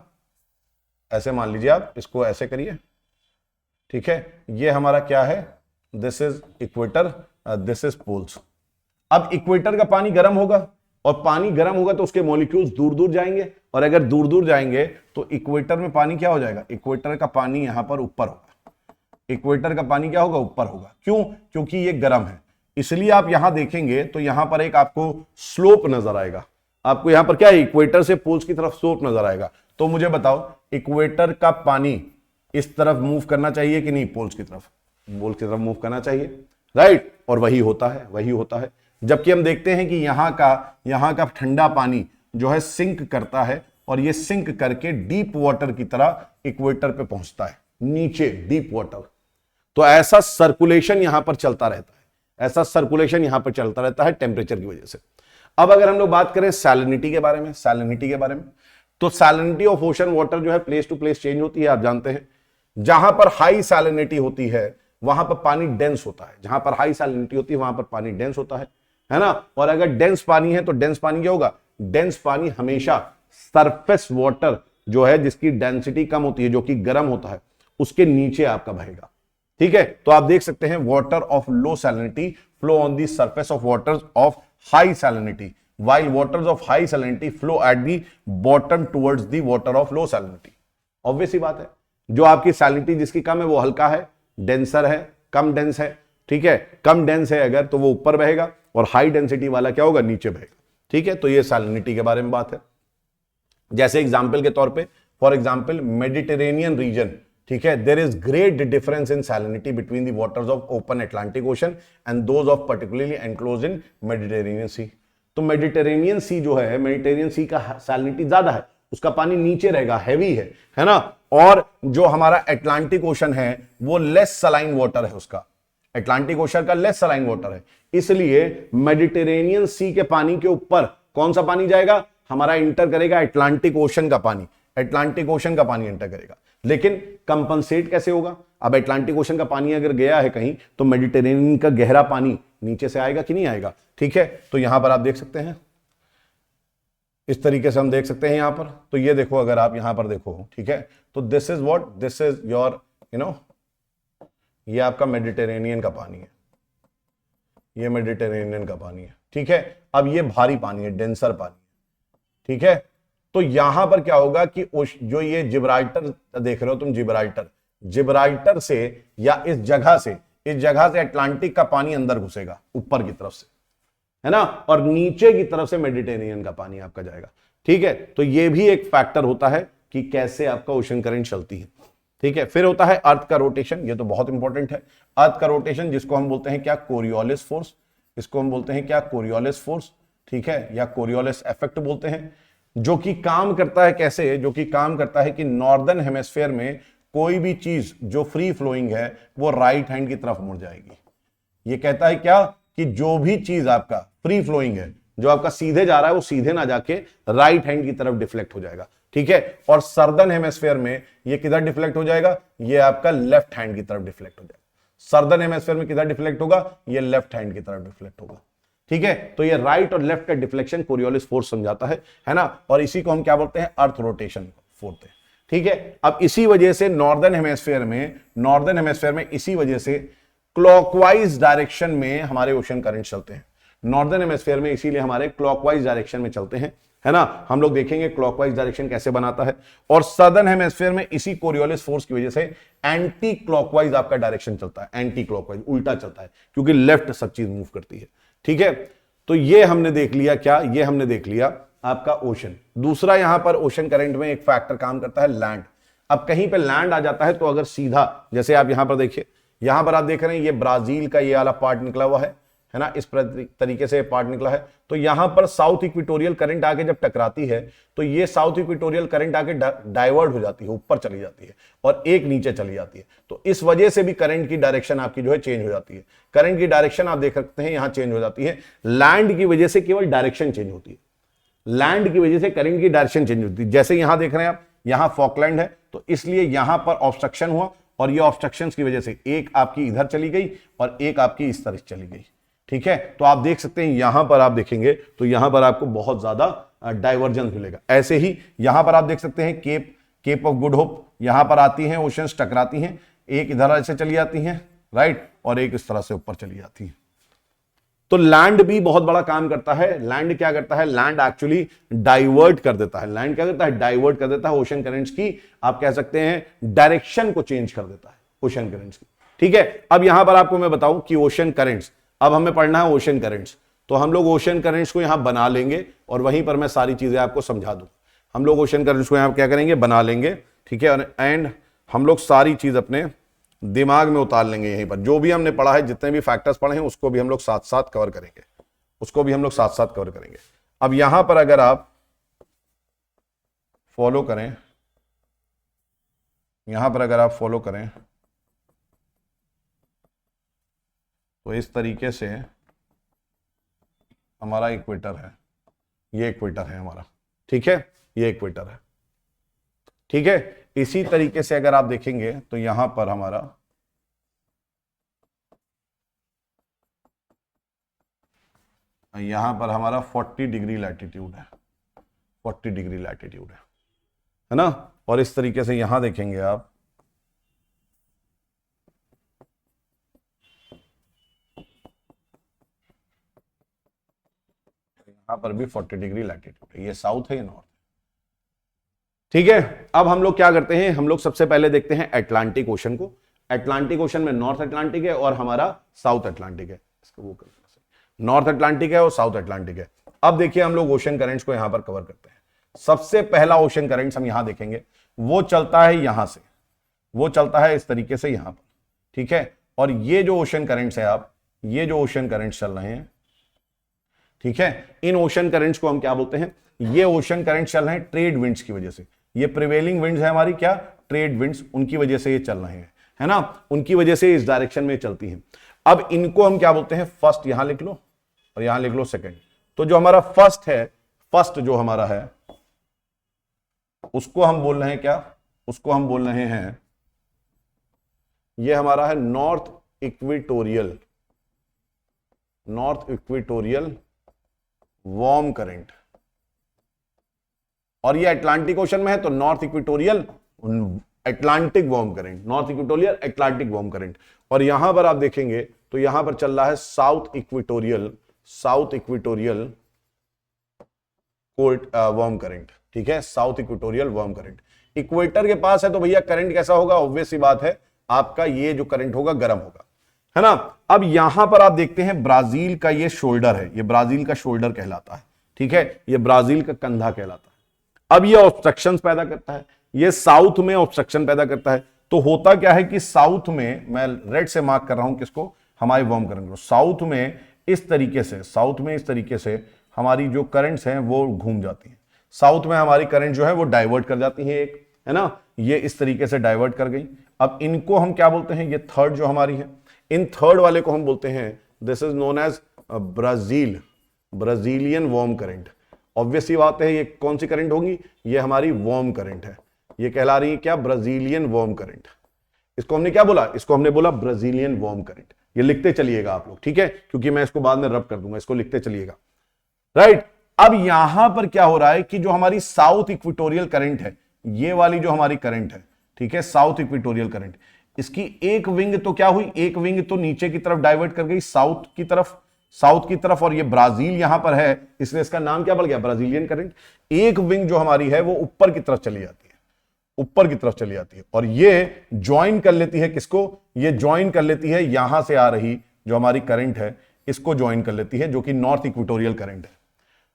ऐसे मान लीजिए, आप इसको ऐसे करिए, ठीक है। ये हमारा क्या है, this is equator, this is poles. अब इक्वेटर का पानी गर्म होगा, और पानी गर्म होगा तो उसके मॉलिक्यूल्स दूर दूर जाएंगे, और अगर दूर दूर जाएंगे तो इक्वेटर में पानी क्या हो जाएगा, इक्वेटर का पानी यहां पर ऊपर होगा, इक्वेटर का पानी क्या होगा, ऊपर होगा। क्यों? क्योंकि ये गर्म है। इसलिए आप यहां देखेंगे तो यहां पर एक आपको स्लोप नजर आएगा, आपको यहां पर क्या है, इक्वेटर से पोल्स की तरफ स्लोप नजर आएगा। तो मुझे बताओ, इक्वेटर का पानी इस तरफ मूव करना चाहिए कि नहीं, पोल्स की तरफ, पोल्स की तरफ मूव करना चाहिए, राइट। और वही होता है। जबकि हम देखते हैं कि यहां का ठंडा पानी जो है सिंक करता है, और ये सिंक करके डीप वाटर की तरह इक्वेटर पे पहुंचता है, नीचे डीप वाटर। तो ऐसा सर्कुलेशन यहां पर चलता रहता है, टेम्परेचर की वजह से। अब अगर हम लोग बात करें सैलिनिटी के बारे में, तो सैलिनिटी ऑफ ओशन वाटर जो है प्लेस टू प्लेस चेंज होती है, आप जानते हैं। जहां पर हाई सैलिनिटी होती है वहां पर पानी डेंस होता है, जहां पर हाई सैलिनिटी होती है वहां पर पानी डेंस होता है ना। और अगर डेंस पानी है तो डेंस पानी क्या होगा, डेंस पानी हमेशा सरफेस वाटर जो है जिसकी डेंसिटी कम होती है, जो कि गर्म होता है, उसके नीचे आपका बहेगा, ठीक है। तो आप देख सकते हैं water of low salinity flow on the surface of waters of high salinity, while waters of high salinity flow at the bottom towards the water of low salinity। Obvious ही बात है, जो आपकी सैलिनिटी जिसकी कम है वो हल्का है, डेंसर है, कम डेंस है, ठीक है, कम डेंस है अगर तो वो ऊपर बहेगा, और हाई डेंसिटी वाला क्या होगा, नीचे बहेगा। ठीक है, तो ये सैलिनिटी के बारे में बात है। जैसे एग्जाम्पल के तौर पे, फॉर एग्जाम्पल मेडिटेरेनियन रीजन, ठीक है, there is great difference in salinity between the waters of open Atlantic Ocean and those of particularly enclosed in Mediterranean Sea. तो मेडिटेरेनियन सी जो है, मेडिटेरेनियन सी का सैलिनिटी ज्यादा है, उसका पानी नीचे रहेगा, हैवी है ना। और जो हमारा अटलांटिक ओशन है वो लेस सलाइन वाटर है, उसका अटलांटिक ओशन का लेस सलाइन वाटर है, इसलिए मेडिटेरेनियन सी के पानी के ऊपर कौन सा पानी जाएगा, हमारा इंटर करेगा अटलांटिक ओशन का पानी, अटलांटिक ओशन का पानी एंटर करेगा। लेकिन कंपनसेट कैसे होगा, अब अटलांटिक ओशन का पानी अगर गया है कहीं तो मेडिटेरेनियन का गहरा पानी नीचे से आएगा कि नहीं आएगा। ठीक है, तो यहां पर आप देख सकते हैं, इस तरीके से हम देख सकते हैं यहां पर। तो ये देखो, अगर आप यहां पर देखो, ठीक है, तो this is what, this is your ये आपका मेडिटेरेनियन का पानी है, ये मेडिटेरेनियन का पानी है। ठीक है, अब ये भारी पानी है, डेंसर पानी है। ठीक है, तो यहां पर क्या होगा कि जो ये जिब्राल्टर देख रहे हो तुम, जिब्राल्टर से या इस जगह से अटलांटिक का पानी अंदर घुसेगा ऊपर की तरफ से, है ना, और नीचे की तरफ से मेडिटेरेनियन का पानी आपका जाएगा। ठीक है, तो ये भी एक फैक्टर होता है कि कैसे आपका ओशन करंट चलती है। ठीक है, फिर होता है अर्थ का रोटेशन, ये तो बहुत इंपॉर्टेंट है। अर्थ का रोटेशन जिसको हम बोलते हैं क्या, कोरियोलिस फोर्स, इसको हम बोलते हैं क्या, कोरियोलिस फोर्स। ठीक है, या कोरियोलिस इफेक्ट बोलते हैं, जो कि काम करता है कैसे, जो कि काम करता है कि नॉर्दर्न हेमिस्फीयर में कोई भी चीज जो फ्री फ्लोइंग है वो राइट हैंड की तरफ मुड़ जाएगी। ये कहता है क्या कि जो भी चीज आपका फ्री फ्लोइंग है, जो आपका सीधे जा रहा है, वो सीधे ना जाके राइट हैंड की तरफ डिफ्लेक्ट हो जाएगा। ठीक है, और सर्दर्न हेमिस्फीयर में ये किधर डिफ्लेक्ट हो जाएगा, ये आपका लेफ्ट हैंड की तरफ डिफ्लेक्ट हो जाएगा। सर्दर्न हेमिस्फीयर में किधर डिफ्लेक्ट होगा, ये लेफ्ट हैंड की तरफ डिफ्लेक्ट होगा। ठीक है, तो ये राइट और लेफ्ट का डिफ्लेक्शन कोरियोलिस फोर्स समझाता है ना, और इसी को हम क्या बोलते हैं, अर्थ रोटेशन बोलते हैं। ठीक है, अब इसी वजह से नॉर्दर्न हेमिस्फीयर में इसी वजह से क्लॉकवाइज डायरेक्शन में हमारे ओशन करंट चलते हैं। नॉर्दर्न हेमिस्फीयर में इसीलिए हमारे क्लॉकवाइज डायरेक्शन में चलते हैं, है ना। हम लोग देखेंगे क्लॉकवाइज डायरेक्शन कैसे बनाता है। और सदर्न हेमिस्फीयर में इसी कोरियोलिस फोर्स की वजह से एंटी क्लॉकवाइज आपका डायरेक्शन चलता है, एंटी क्लॉकवाइज उल्टा चलता है, क्योंकि लेफ्ट सब चीज मूव करती है। ठीक है, तो ये हमने देख लिया क्या, ये हमने देख लिया आपका ओशन। दूसरा यहां पर ओशन करंट में एक फैक्टर काम करता है, लैंड। अब कहीं पे लैंड आ जाता है तो अगर सीधा, जैसे आप यहां पर देखिए, यहां पर आप देख रहे हैं ये ब्राजील का ये वाला पार्ट निकला हुआ है ना, इस तरीके से पार्ट निकला है। तो यहां पर साउथ इक्वेटोरियल करंट आके जब टकराती है तो ये साउथ इक्वेटोरियल करंट आके डाइवर्ट हो जाती है, ऊपर चली जाती है और एक नीचे चली जाती है। तो इस वजह से भी करंट की डायरेक्शन आपकी जो है चेंज हो जाती है। करंट की डायरेक्शन आप देख सकते हैं यहां चेंज हो जाती है। लैंड की वजह से केवल डायरेक्शन चेंज होती है, लैंड की वजह से करंट की डायरेक्शन चेंज होती है। जैसे यहां देख रहे हैं आप, यहां फॉकलैंड है, तो इसलिए यहां पर ऑब्स्ट्रक्शन हुआ, और ये ऑब्स्ट्रक्शंस की वजह से एक आपकी इधर चली गई और एक आपकी इस तरफ चली गई। ठीक है, तो आप देख सकते हैं यहां पर आप देखेंगे तो यहां पर आपको बहुत ज्यादा डाइवर्जेंस मिलेगा। ऐसे ही यहां पर आप देख सकते हैं केप ऑफ गुड होप, यहां पर आती हैं ओशंस, टकराती हैं, एक इधर ऐसे चली जाती हैं, राइट, और एक इस तरह से ऊपर चली जाती हैं। तो लैंड भी बहुत बड़ा काम करता है। लैंड क्या करता है, लैंड एक्चुअली डाइवर्ट कर देता है। लैंड क्या करता है, डाइवर्ट कर देता है ओशन करंट्स की, आप कह सकते हैं डायरेक्शन को चेंज कर देता है ओशन करंट्स की। ठीक है, अब यहां पर आपको मैं बताऊं कि ओशन करंट्स, अब हमें पढ़ना है ओशन करंट्स, तो हम लोग ओशन करंट्स को यहां बना लेंगे और वहीं पर मैं सारी चीजें आपको समझा दूं। हम लोग ओशन करंट्स को यहां क्या करेंगे, बना लेंगे। ठीक है, एंड हम लोग सारी चीज अपने दिमाग में उतार लेंगे। यहीं पर जो भी हमने पढ़ा है, जितने भी फैक्टर्स पढ़े हैं, उसको भी हम लोग साथ साथ कवर करेंगे, अब यहां पर अगर आप फॉलो करें, तो इस तरीके से हमारा इक्वेटर है, ये इक्वेटर है हमारा। ठीक है, ये इक्वेटर है। ठीक है, इसी तरीके से अगर आप देखेंगे तो यहां पर हमारा यहां पर हमारा 40 डिग्री लैटिट्यूड है, 40 डिग्री लैटिट्यूड है ना। और इस तरीके से यहां देखेंगे आप, यहां पर भी 40 डिग्री लैटिट्यूड है। ये साउथ है, ये नॉर्थ। ठीक है, अब हम लोग क्या करते हैं, हम लोग सबसे पहले देखते हैं अटलांटिक ओशन को। अटलांटिक ओशन में नॉर्थ अटलांटिक है और हमारा साउथ अटलांटिक है, इसको वो करना, नॉर्थ अटलांटिक है और साउथ अटलांटिक है। अब देखिए हम लोग ओशन करेंट्स को यहां पर कवर करते हैं। सबसे पहला ओशन करेंट्स हम यहां देखेंगे, वो चलता है यहां से, वो चलता है इस तरीके से यहां पर, ठीक है। और ये जो ओशन करेंट्स है, आप ये जो ओशन करेंट्स चल रहे हैं, ठीक है, इन ओशन करेंट्स को हम क्या बोलते हैं, ये ओशन करेंट्स चल रहे हैं ट्रेड विंड्स की वजह से। ये प्रिवेलिंग विंड्स है हमारी, क्या, ट्रेड विंड्स, उनकी वजह से ये चल रहे हैं, है ना, उनकी वजह से इस डायरेक्शन में चलती हैं। अब इनको हम क्या बोलते हैं, फर्स्ट, यहां लिख लो और यहां लिख लो सेकंड। तो जो हमारा फर्स्ट है, फर्स्ट जो हमारा है, उसको हम बोल रहे हैं क्या, उसको हम बोल रहे हैं, ये हमारा है north equatorial, north equatorial warm current. और ये अटलांटिक ओशन में है तो north equatorial Atlantic warm current, north equatorial Atlantic warm current. और यहां पर आप देखेंगे तो यहां पर चल रहा है south equatorial, south equatorial cold warm current, ठीक है, south equatorial warm current. Equator के पास है तो भैया करंट कैसा होगा, ऑब्वियस सी बात है, आपका ये जो करंट होगा गर्म होगा, है ना। अब यहां पर आप देखते हैं ब्राजील का ये शोल्डर है, ये ब्राजील का शोल्डर कहलाता है, ठीक है, ये ब्राजील का कंधा कहलाता है। अब ये ऑब्स्ट्रक्शन पैदा करता है, ये साउथ में ऑब्स्ट्रक्शन पैदा करता है। तो होता क्या है कि साउथ में, मैं रेड से मार्क कर रहा हूं किसको, हमारे वार्म करंट को, साउथ में इस तरीके से, साउथ में इस तरीके से हमारी जो करंट्स हैं वो घूम जाती हैं, साउथ में हमारी करंट जो है वो डाइवर्ट कर जाती है, एक, है ना, ये इस तरीके से डाइवर्ट कर गई। अब इनको हम क्या बोलते हैं, ये थर्ड जो हमारी है, इन थर्ड वाले को हम बोलते हैं, this is known as Brazil, Brazilian warm current. Obviously बात है, ये कौन सी करंट होगी, ये हमारी वार्म करंट है, ये कहला रही है क्या, ब्राजीलियन वार्म करंट। इसको हमने क्या बोला, इसको हमने बोला ब्राजीलियन वार्म करंट। ये लिखते चलिएगा आप लोग, ठीक है, क्योंकि मैं इसको बाद में रब कर दूंगा, इसको लिखते चलिएगा, राइट। अब यहां पर क्या हो रहा है कि जो हमारी साउथ इक्वेटोरियल करंट है, ये वाली जो हमारी करंट है, ठीक है, साउथ इक्वेटोरियल करंट, इसकी एक विंग तो क्या हुई, एक विंग तो नीचे की तरफ डाइवर्ट कर गई साउथ की तरफ, साउथ की तरफ, और ये ब्राजील यहां पर है इसलिए इसका नाम क्या पड़ गया, ब्राजीलियन करंट। एक विंग जो हमारी है वो ऊपर की तरफ चली जाती है, ऊपर की तरफ चली जाती है, और ये ज्वाइन कर लेती है किसको, ये ज्वाइन कर लेती है यहां से आ रही जो हमारी करंट है, इसको ज्वाइन कर लेती है, जो कि नॉर्थ इक्वेटोरियल करंट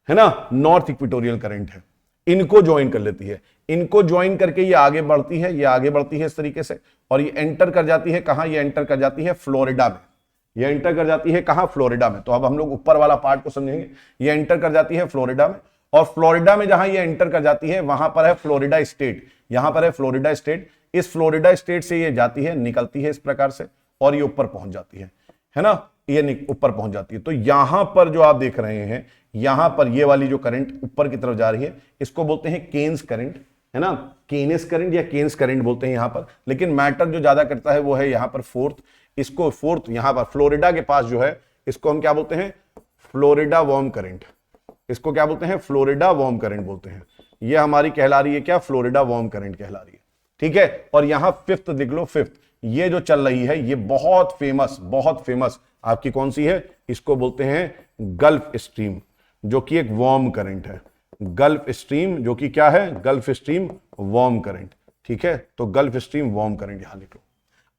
है ना, नॉर्थ इक्वेटोरियल करंट है, इनको ज्वाइन कर लेती है। इनको ज्वाइन करके ये आगे बढ़ती है, ये आगे बढ़ती है इस तरीके से, और ये एंटर कर जाती है कहां, ये एंटर कर जाती है फ्लोरिडा में, ये एंटर कर जाती है कहां, फ्लोरिडा में। तो अब हम लोग ऊपर वाला पार्ट को समझेंगे, ये एंटर कर जाती है फ्लोरिडा में, और फ्लोरिडा में जहां ये एंटर कर जाती है वहां पर है फ्लोरिडा स्टेट, यहां पर है फ्लोरिडा स्टेट। इस फ्लोरिडा स्टेट से ये जाती है, निकलती है इस प्रकार से, और ये ऊपर पहुंच जाती है ना, ये ऊपर पहुंच जाती है। तो यहां पर जो आप देख रहे हैं, यहां पर ये वाली जो करंट ऊपर की तरफ जा रही है, इसको बोलते हैं केन्स करंट, है ना, केनेस करंट या केन्स करंट बोलते हैं यहां पर। लेकिन मैटर जो ज्यादा करता है वो है यहां पर फोर्थ, इसको फोर्थ यहां पर फ्लोरिडा के पास जो है, इसको हम क्या बोलते हैं, फ्लोरिडा वार्म करंट, इसको क्या बोलते हैं, फ्लोरिडा वार्म करंट बोलते हैं। ये हमारी कहला रही है क्या, फ्लोरिडा वार्म करंट कहला रही है, ठीक है। और यहां फिफ्थ लिख लो, फिफ्थ, ये जो चल रही है ये बहुत फेमस आपकी कौन सी है, इसको बोलते हैं गल्फ स्ट्रीम, जो कि एक वार्म करंट है, गल्फ स्ट्रीम, जो कि क्या है, गल्फ स्ट्रीम वार्म करंट, ठीक है। तो गल्फ स्ट्रीम वार्म करंट यहां लिख लो।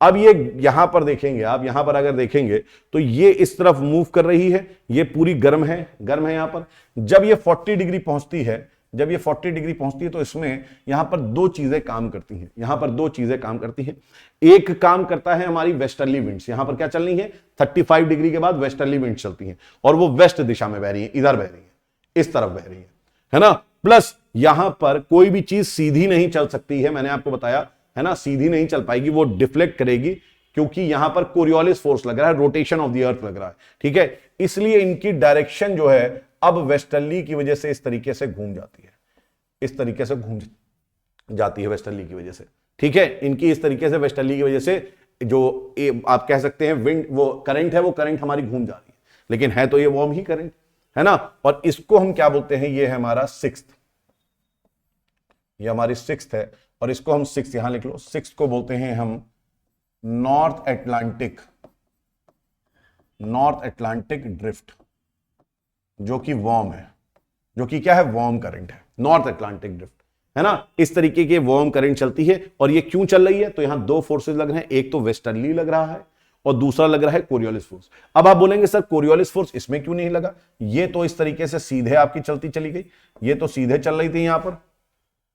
अब ये यहां पर देखेंगे आप, यहां पर अगर देखेंगे तो ये इस तरफ मूव कर रही है, ये पूरी गर्म है, गर्म है यहां पर। जब ये 40 डिग्री पहुंचती है, जब ये 40 डिग्री पहुंचती है तो इसमें यहां पर दो चीजें काम करती हैं, यहां पर दो चीजें काम करती हैं। एक काम करता है हमारी वेस्टर्ली विंड्स, यहां पर क्या चल रही है, 35 डिग्री के बाद वेस्टर्ली विंड्स चलती हैं, और वो वेस्ट दिशा में बह रही है, इधर बह रही है, इस तरफ बह रही है ना। प्लस यहां पर कोई भी चीज सीधी नहीं चल सकती है, मैंने आपको बताया है ना, सीधी नहीं चल पाएगी, वो डिफ्लेक्ट करेगी, क्योंकि यहां पर कोरियोलिस फोर्स लग रहा है, रोटेशन ऑफ द अर्थ लग रहा है, ठीक है। इसलिए इनकी डायरेक्शन जो है अब वेस्टर्ली की वजह से इस तरीके से घूम जाती है, इस तरीके से घूम जाती है वेस्टर्ली की वजह से, ठीक है। इनकी इस तरीके से वेस्टर्ली की वजह से जो आप कह सकते हैं विंड, वो करंट है, वो करंट हमारी घूम जा रही है, लेकिन है तो ये वार्म ही करंट, है ना। और इसको हम क्या बोलते हैं, ये है हमारा सिक्स्थ, ये हमारी सिक्स्थ है, और इसको हम सिक्स्थ यहां लिख लो, सिक्स्थ को बोलते हैं हम north Atlantic, north Atlantic drift, जो कि वार्म है, जो कि क्या है, वार्म करंट है, नॉर्थ अटलांटिक ड्रिफ्ट, है ना। इस तरीके की वार्म करंट चलती है। और ये क्यों चल रही है, तो यहां दो फोर्सेस लग रहे हैं, एक तो वेस्टर्ली लग रहा है और दूसरा लग रहा है कोरियोलिस फोर्स। अब आप बोलेंगे सर कोरियोलिस फोर्स इसमें क्यों नहीं लगा, ये तो इस तरीके से सीधे आपकी चलती चली गई, ये तो सीधे चल रही थी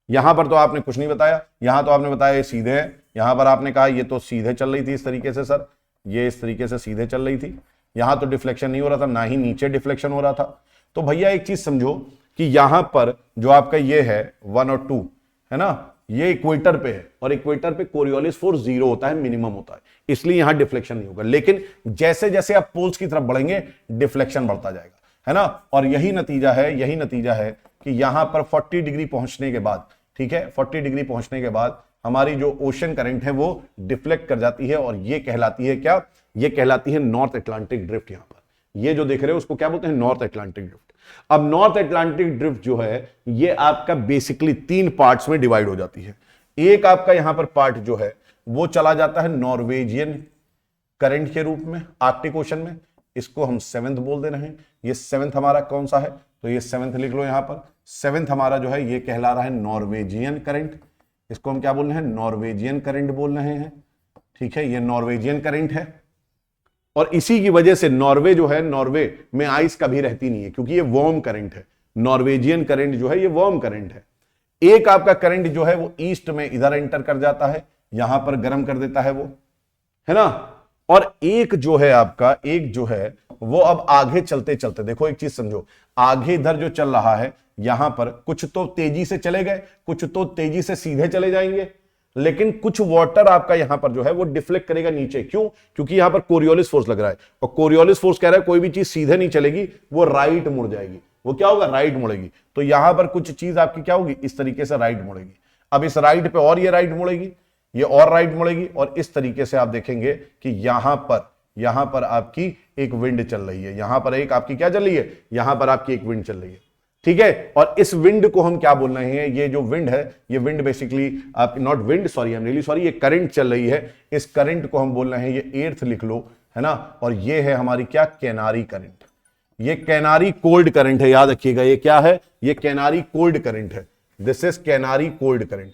यहां पर तो आपने कुछ नहीं बताया, यहां तो आपने बताया ये सीधे है, यहां पर आपने कहा ये तो सीधे चल रही थी इस तरीके से, सर ये इस तरीके से सीधे चल रही थी, यहां तो डिफ्लेक्शन नहीं हो रहा था, ना ही नीचे डिफ्लेक्शन हो रहा था। तो भैया एक चीज समझो कि यहां पर जो आपका ये है 1 और 2 है ना, ये इक्वेटर पे है और इक्वेटर पे कोरियोलिस फोर्स 0 होता है, मिनिमम होता है, इसलिए यहां डिफ्लेक्शन नहीं होगा। लेकिन जैसे जैसे आप पोल्स की तरफ बढ़ेंगे डिफ्लेक्शन बढ़ता जाएगा, है ना। और यही नतीजा है कि यहां पर 40 डिग्री पहुंचने के बाद, ठीक है, 40 डिग्री पहुंचने के बाद हमारी जो ओशन करंट है वो डिफ्लेक्ट कर जाती है और ये कहलाती है क्या, ये कहलाती है नॉर्थ अटलांटिक ड्रिफ्ट। यहां पर ये जो देख रहे हो उसको क्या बोलते हैं, नॉर्थ अटलांटिक ड्रिफ्ट। अब नॉर्थ अटलांटिक ड्रिफ्ट जो है ये आपका बेसिकली 3 पार्ट्स में डिवाइड हो जाती है। एक आपका यहां पर पार्ट जो है वो चला जाता है नॉर्वेजियन करंट के रूप में आर्कटिक ओशन में, इसको हम 7th बोल दे रहे हैं। ये 7th हमारा कौन सा है, तो ये 7th लिख लो यहां पर। 7th हमारा जो है ये कहला रहा है नॉर्वेजियन करंट, इसको हम क्या बोल रहे हैं, नॉर्वेजियन करंट बोल रहे हैं, ठीक है, ये नॉर्वेजियन करंट है। और इसी की वजह से नॉर्वे जो है, नॉर्वे में आइस कभी रहती नहीं है क्योंकि ये वार्म करंट है। नॉर्वेजियन करंट जो है ये वार्म करंट है। एक आपका करंट जो है वो ईस्ट में इधर एंटर कर जाता है, यहां पर गर्म कर देता है वो, है ना। और एक जो है आपका, एक जो है वो अब आगे चलते चलते, देखो एक चीज समझो, आगे इधर जो चल रहा है यहां पर कुछ तो तेजी से चले गए, कुछ तो तेजी से सीधे चले जाएंगे, लेकिन कुछ वाटर आपका यहां पर जो है वो डिफ्लेक्ट करेगा नीचे। क्यों, क्योंकि यहां पर कोरियोलिस फोर्स लग रहा है और कोरियोलिस फोर्स कह रहा है कोई भी चीज सीधे नहीं चलेगी, वो राइट मुड़ जाएगी। वो क्या होगा, राइट मुड़ेगी। तो यहां पर कुछ चीज आपकी क्या होगी, इस तरीके से राइट मुड़ेगी। अब इस राइट पे और ये राइट मुड़ेगी, ये और राइट मुड़ेगी, और इस तरीके से आप देखेंगे कि यहां पर आपकी एक विंड चल रही है, यहां पर एक आपकी क्या चल रही है, यहां पर आपकी एक विंड चल रही है, ठीक है। और इस विंड को हम क्या बोल रहे हैं, ये जो विंड है, ये विंड बेसिकली आप not wind, sorry I am really sorry, ये करंट चल रही है, इस करंट को हम बोल रहे हैं, ये एर्थ लिख लो, है ना। और ये है हमारी क्या, कैनारी करंट। ये कैनारी कोल्ड करंट है, याद रखिएगा ये क्या है, ये कैनारी कोल्ड करंट है। This is Canary cold current,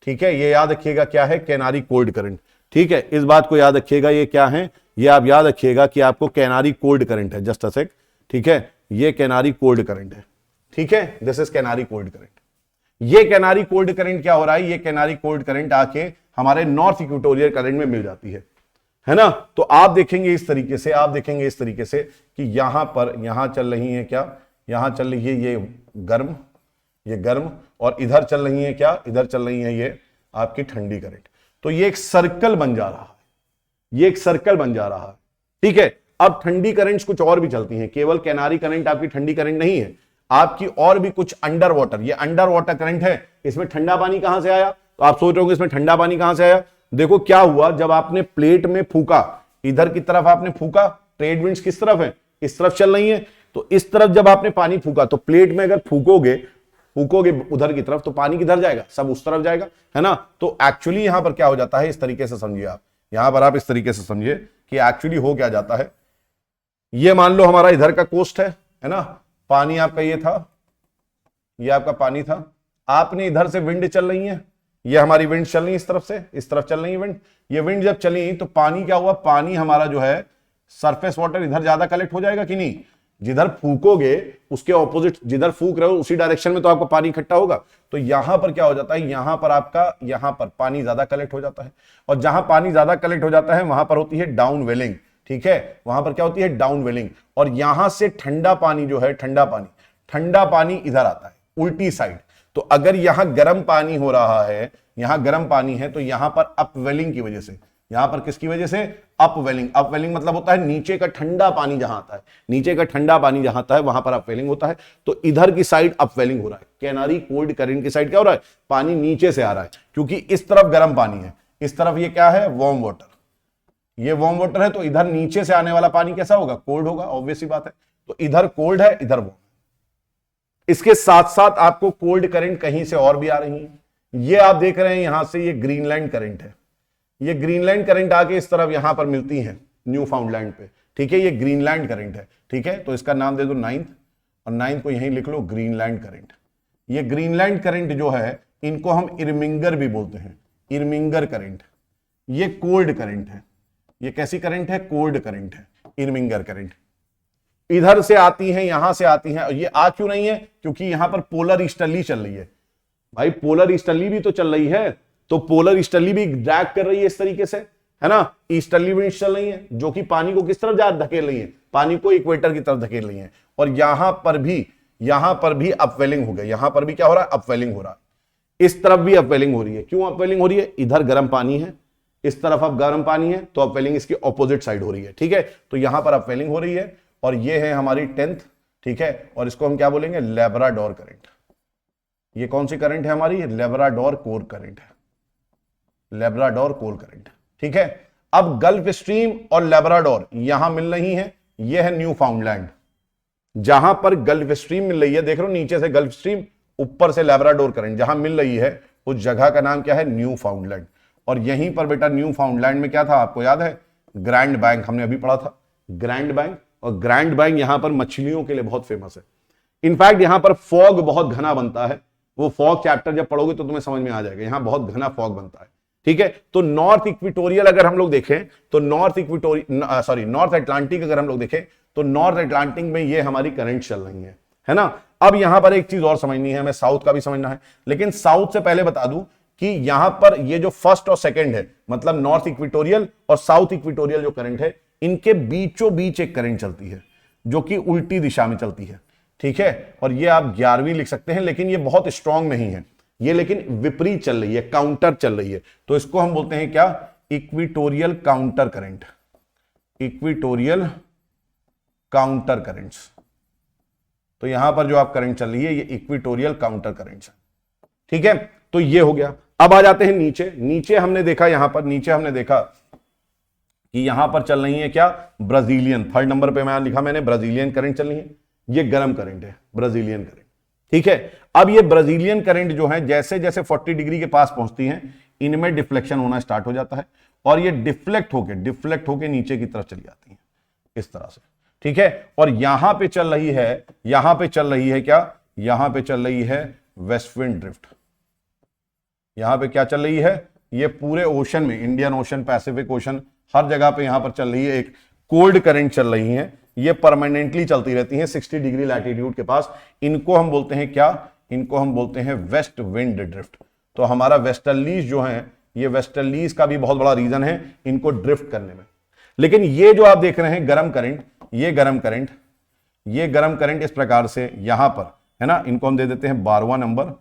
ठीक है, ये याद रखिएगा क्या है, कैनारी कोल्ड करंट, ठीक है। इस बात को याद रखिएगा, ये क्या है, ये आप याद रखिएगा कि आपको कैनारी कोल्ड करंट है, जस्ट अ सेक, ठीक है, ये कैनारी कोल्ड करंट है, ठीक है, this is Canary cold current. ये कैनारी कोल्ड करंट क्या हो रहा है, ये कैनारी कोल्ड करंट आके हमारे नॉर्थ इक्वेटोरियल करंट में मिल जाती है ना। तो आप देखेंगे इस तरीके से, आप देखेंगे इस तरीके से कि यहां पर, यहां चल रही है क्या, यहां चल रही है ये गर्म, ये गर्म, और इधर चल रही है क्या, इधर चल रही है ये आपकी ठंडी करंट। तो ये एक सर्कल बन जा रहा है, ये एक सर्कल बन जा रहा है, ठीक है। अब ठंडी करंट्स कुछ और भी चलती हैं, केवल कैनारी करंट आपकी ठंडी करंट नहीं है, आपकी और भी कुछ अंडर वाटर, ये अंडर वाटर करंट है। इसमें ठंडा पानी कहां से आया, तो आप सोच रहे होंगे इसमें ठंडा पानी कहां से आया। देखो क्या हुआ, जब आपने प्लेट में फूका, इधर की तरफ आपने फूका, ट्रेड विंड्स किस तरफ है, इस तरफ चल रही है, तो इस तरफ जब आपने पानी फूका, तो प्लेट में अगर फूकोगे उधर की तरफ, तो पानी किधर जाएगा, सब उस तरफ जाएगा, है ना। तो एक्चुअली यहां पर क्या हो जाता है, इस तरीके से समझिए आप, यहां पर आप इस तरीके से समझिए कि एक्चुअली हो क्या जाता है। ये मान लो हमारा इधर का कोस्ट है ना, पानी आपका ये था, ये आपका पानी था, आपने इधर से विंड चल रही है, ये हमारी विंड चल रही है इस तरफ से, इस तरफ चल रही है विंड। ये विंड जब चली तो पानी क्या हुआ, पानी हमारा जो है सरफेस वाटर इधर ज्यादा कलेक्ट हो जाएगा कि नहीं, जिधर फूकोगे उसके ऑपोजिट, जिधर फूक रहे हो उसी डायरेक्शन में तो आपका पानी इकट्ठा होगा। तो यहां पर क्या हो जाता है, यहां पर आपका, यहां पर पानी ज्यादा कलेक्ट हो जाता है, और जहां पानी ज्यादा कलेक्ट हो जाता है वहां पर होती है डाउन वेलिंग, ठीक है, वहां पर क्या होती है, डाउन वेलिंग। और यहां से ठंडा पानी जो है, ठंडा पानी इधर आता है उल्टी साइड। तो अगर यहां गर्म पानी हो रहा है, यहां गर्म पानी है, तो यहां पर अपवेलिंग की वजह से, यहां पर किसकी वजह से, अपवेलिंग। अपवेलिंग मतलब होता है नीचे का ठंडा पानी जहां आता है, नीचे का ठंडा पानी जहां आता है वहां पर अपवेलिंग होता है। तो इधर की साइड अपवेलिंग हो रहा है, कैनारी कोल्ड करंट की साइड क्या हो रहा है, पानी नीचे से आ रहा है, क्योंकि इस तरफ गर्म पानी है, इस तरफ ये क्या है, वार्म वाटर, ये वार्म वाटर है, तो इधर नीचे से आने वाला पानी कैसा होगा, कोल्ड होगा, ऑब्वियस सी बात है। तो इधर कोल्ड है, इधर वार्म। इसके साथ साथ आपको कोल्ड करंट कहीं से और भी आ रही है, ये आप देख रहे हैं यहां से, ये ग्रीनलैंड करंट है, ये ग्रीनलैंड करंट आके इस तरफ यहां पर मिलती है न्यू फाउंडलैंड पे, ठीक है, ये ग्रीनलैंड करंट है, ठीक है। तो इसका नाम दे दो 9th, और 9th को यहीं लिख लो ग्रीनलैंड करंट। ये ग्रीनलैंड करंट जो है इनको हम इरमिंगर भी बोलते हैं, इरमिंगर करंट। ये कोल्ड करंट है, ये कैसी करंट है? कोल्ड करंट है, इरमिंगर करंट। इधर से आती हैं, यहां से आती हैं। ये आ क्यों नहीं है? क्योंकि यहां पर पोलर ईस्टर्ली चल रही है। भाई पोलर ईस्टर्ली भी तो चल रही है, तो पोलर ईस्टर्ली भी ड्रैग कर रही है इस तरीके से, है ना। ईस्टर्ली विंड्स चल रही है जो कि पानी को किस तरफ जा धकेल रही है? पानी को इक्वेटर की तरफ धकेल रही है। और यहां पर भी अपवेलिंग हो गई। यहां पर भी क्या हो रहा है? अपवेलिंग हो रहा है। इस तरफ भी अपवेलिंग हो रही है। क्यों अपवेलिंग हो रही है? इधर गर्म पानी है, इस तरफ अब गर्म पानी है, तो अपवेलिंग इसकी ऑपोजिट साइड हो रही है। ठीक है, तो यहां पर अपवेलिंग हो रही है और ये है हमारी 10th। ठीक है, और इसको हम क्या बोलेंगे? Labrador current. ये कौन सी करंट है हमारी? लैब्राडोर कोर करंट है, लैब्राडोर कोर करंट। ठीक है, अब गल्फ स्ट्रीम और लैब्राडोर यहां मिल रही है। ये है न्यू फाउंडलैंड। जहां पर गल्फ स्ट्रीम मिल रही है, देख रहे हो नीचे से गल्फ स्ट्रीम, ऊपर से लैब्राडोर करंट जहां मिल रही है, उस जगह का नाम क्या है? न्यू फाउंडलैंड। और यहीं पर बेटा न्यू फाउंडलैंड में क्या था आपको याद है? ग्रैंड बैंक, हमने अभी पढ़ा था ग्रैंड बैंक। और ग्रैंड बैंक यहां पर मछलियों के लिए बहुत फेमस है। इनफैक्ट यहां पर फॉग बहुत घना बनता है। वो फॉग चैप्टर जब पढ़ोगे तो तुम्हें समझ में आ जाएगा, यहां बहुत घना फॉग बनता है। ठीक है, तो नॉर्थ इक्वेटोरियल अगर हम लोग देखें तो नॉर्थ अटलांटिक अगर हम लोग देखें तो नॉर्थ अटलांटिक में ये हमारी करंट चल रही है ना। अब यहां पर एक चीज और समझनी है, हमें साउथ का भी समझना है, लेकिन साउथ से पहले बता दूं कि यहां पर ये जो फर्स्ट और सेकंड है, मतलब नॉर्थ इक्वेटोरियल और साउथ इक्वेटोरियल जो करंट है, इनके बीचों बीच एक करंट चलती है जो कि उल्टी दिशा में चलती है। ठीक है, और ये आप 11वीं लिख सकते हैं, लेकिन ये बहुत स्ट्रांग नहीं है ये, लेकिन विपरीत चल रही है, काउंटर चल रही है। तो इसको हम बोलते हैं क्या? Equatorial counter current, equatorial counter currents. तो यहां पर जो आप करंट चल रही है ये इक्वेटोरियल काउंटर करंट्स है। ठीक है, तो ये हो गया। अब आ जाते हैं नीचे। नीचे हमने देखा, यहां पर नीचे हमने देखा कि यहां पर चल रही है क्या? ब्राजीलियन। 3rd नंबर पे मैं लिखा मैंने ब्राजीलियन करंट चल रही है। ये गर्म करंट है, ब्राजीलियन करंट। ठीक है, अब ये ब्राजीलियन करंट जो है जैसे जैसे 40 डिग्री के पास पहुंचती हैं, इनमें डिफ्लेक्शन होना स्टार्ट हो जाता है और ये डिफ्लेक्ट होके नीचे की तरफ चली जाती है इस तरह से। ठीक है, और यहां पे चल रही है क्या? यहां पे चल रही है वेस्ट विंड ड्रिफ्ट। यहां पे क्या चल रही है? ये पूरे ओशन में, इंडियन ओशन, पैसिफिक ओशन, हर जगह पे यहां पर चल रही है एक कोल्ड करंट चल रही है। ये परमानेंटली चलती रहती है 60 डिग्री लैटिट्यूड के पास। इनको हम बोलते हैं क्या? इनको हम बोलते हैं वेस्ट विंड ड्रिफ्ट। तो हमारा वेस्टर्लीज जो है, ये वेस्टर्लीज का भी बहुत बड़ा रीजन है इनको ड्रिफ्ट करने में। लेकिन ये जो आप देख रहे हैं गर्म करंट, ये गर्म करंट इस प्रकार से यहां पर है ना, इनको हम दे देते हैं 12वां नंबर,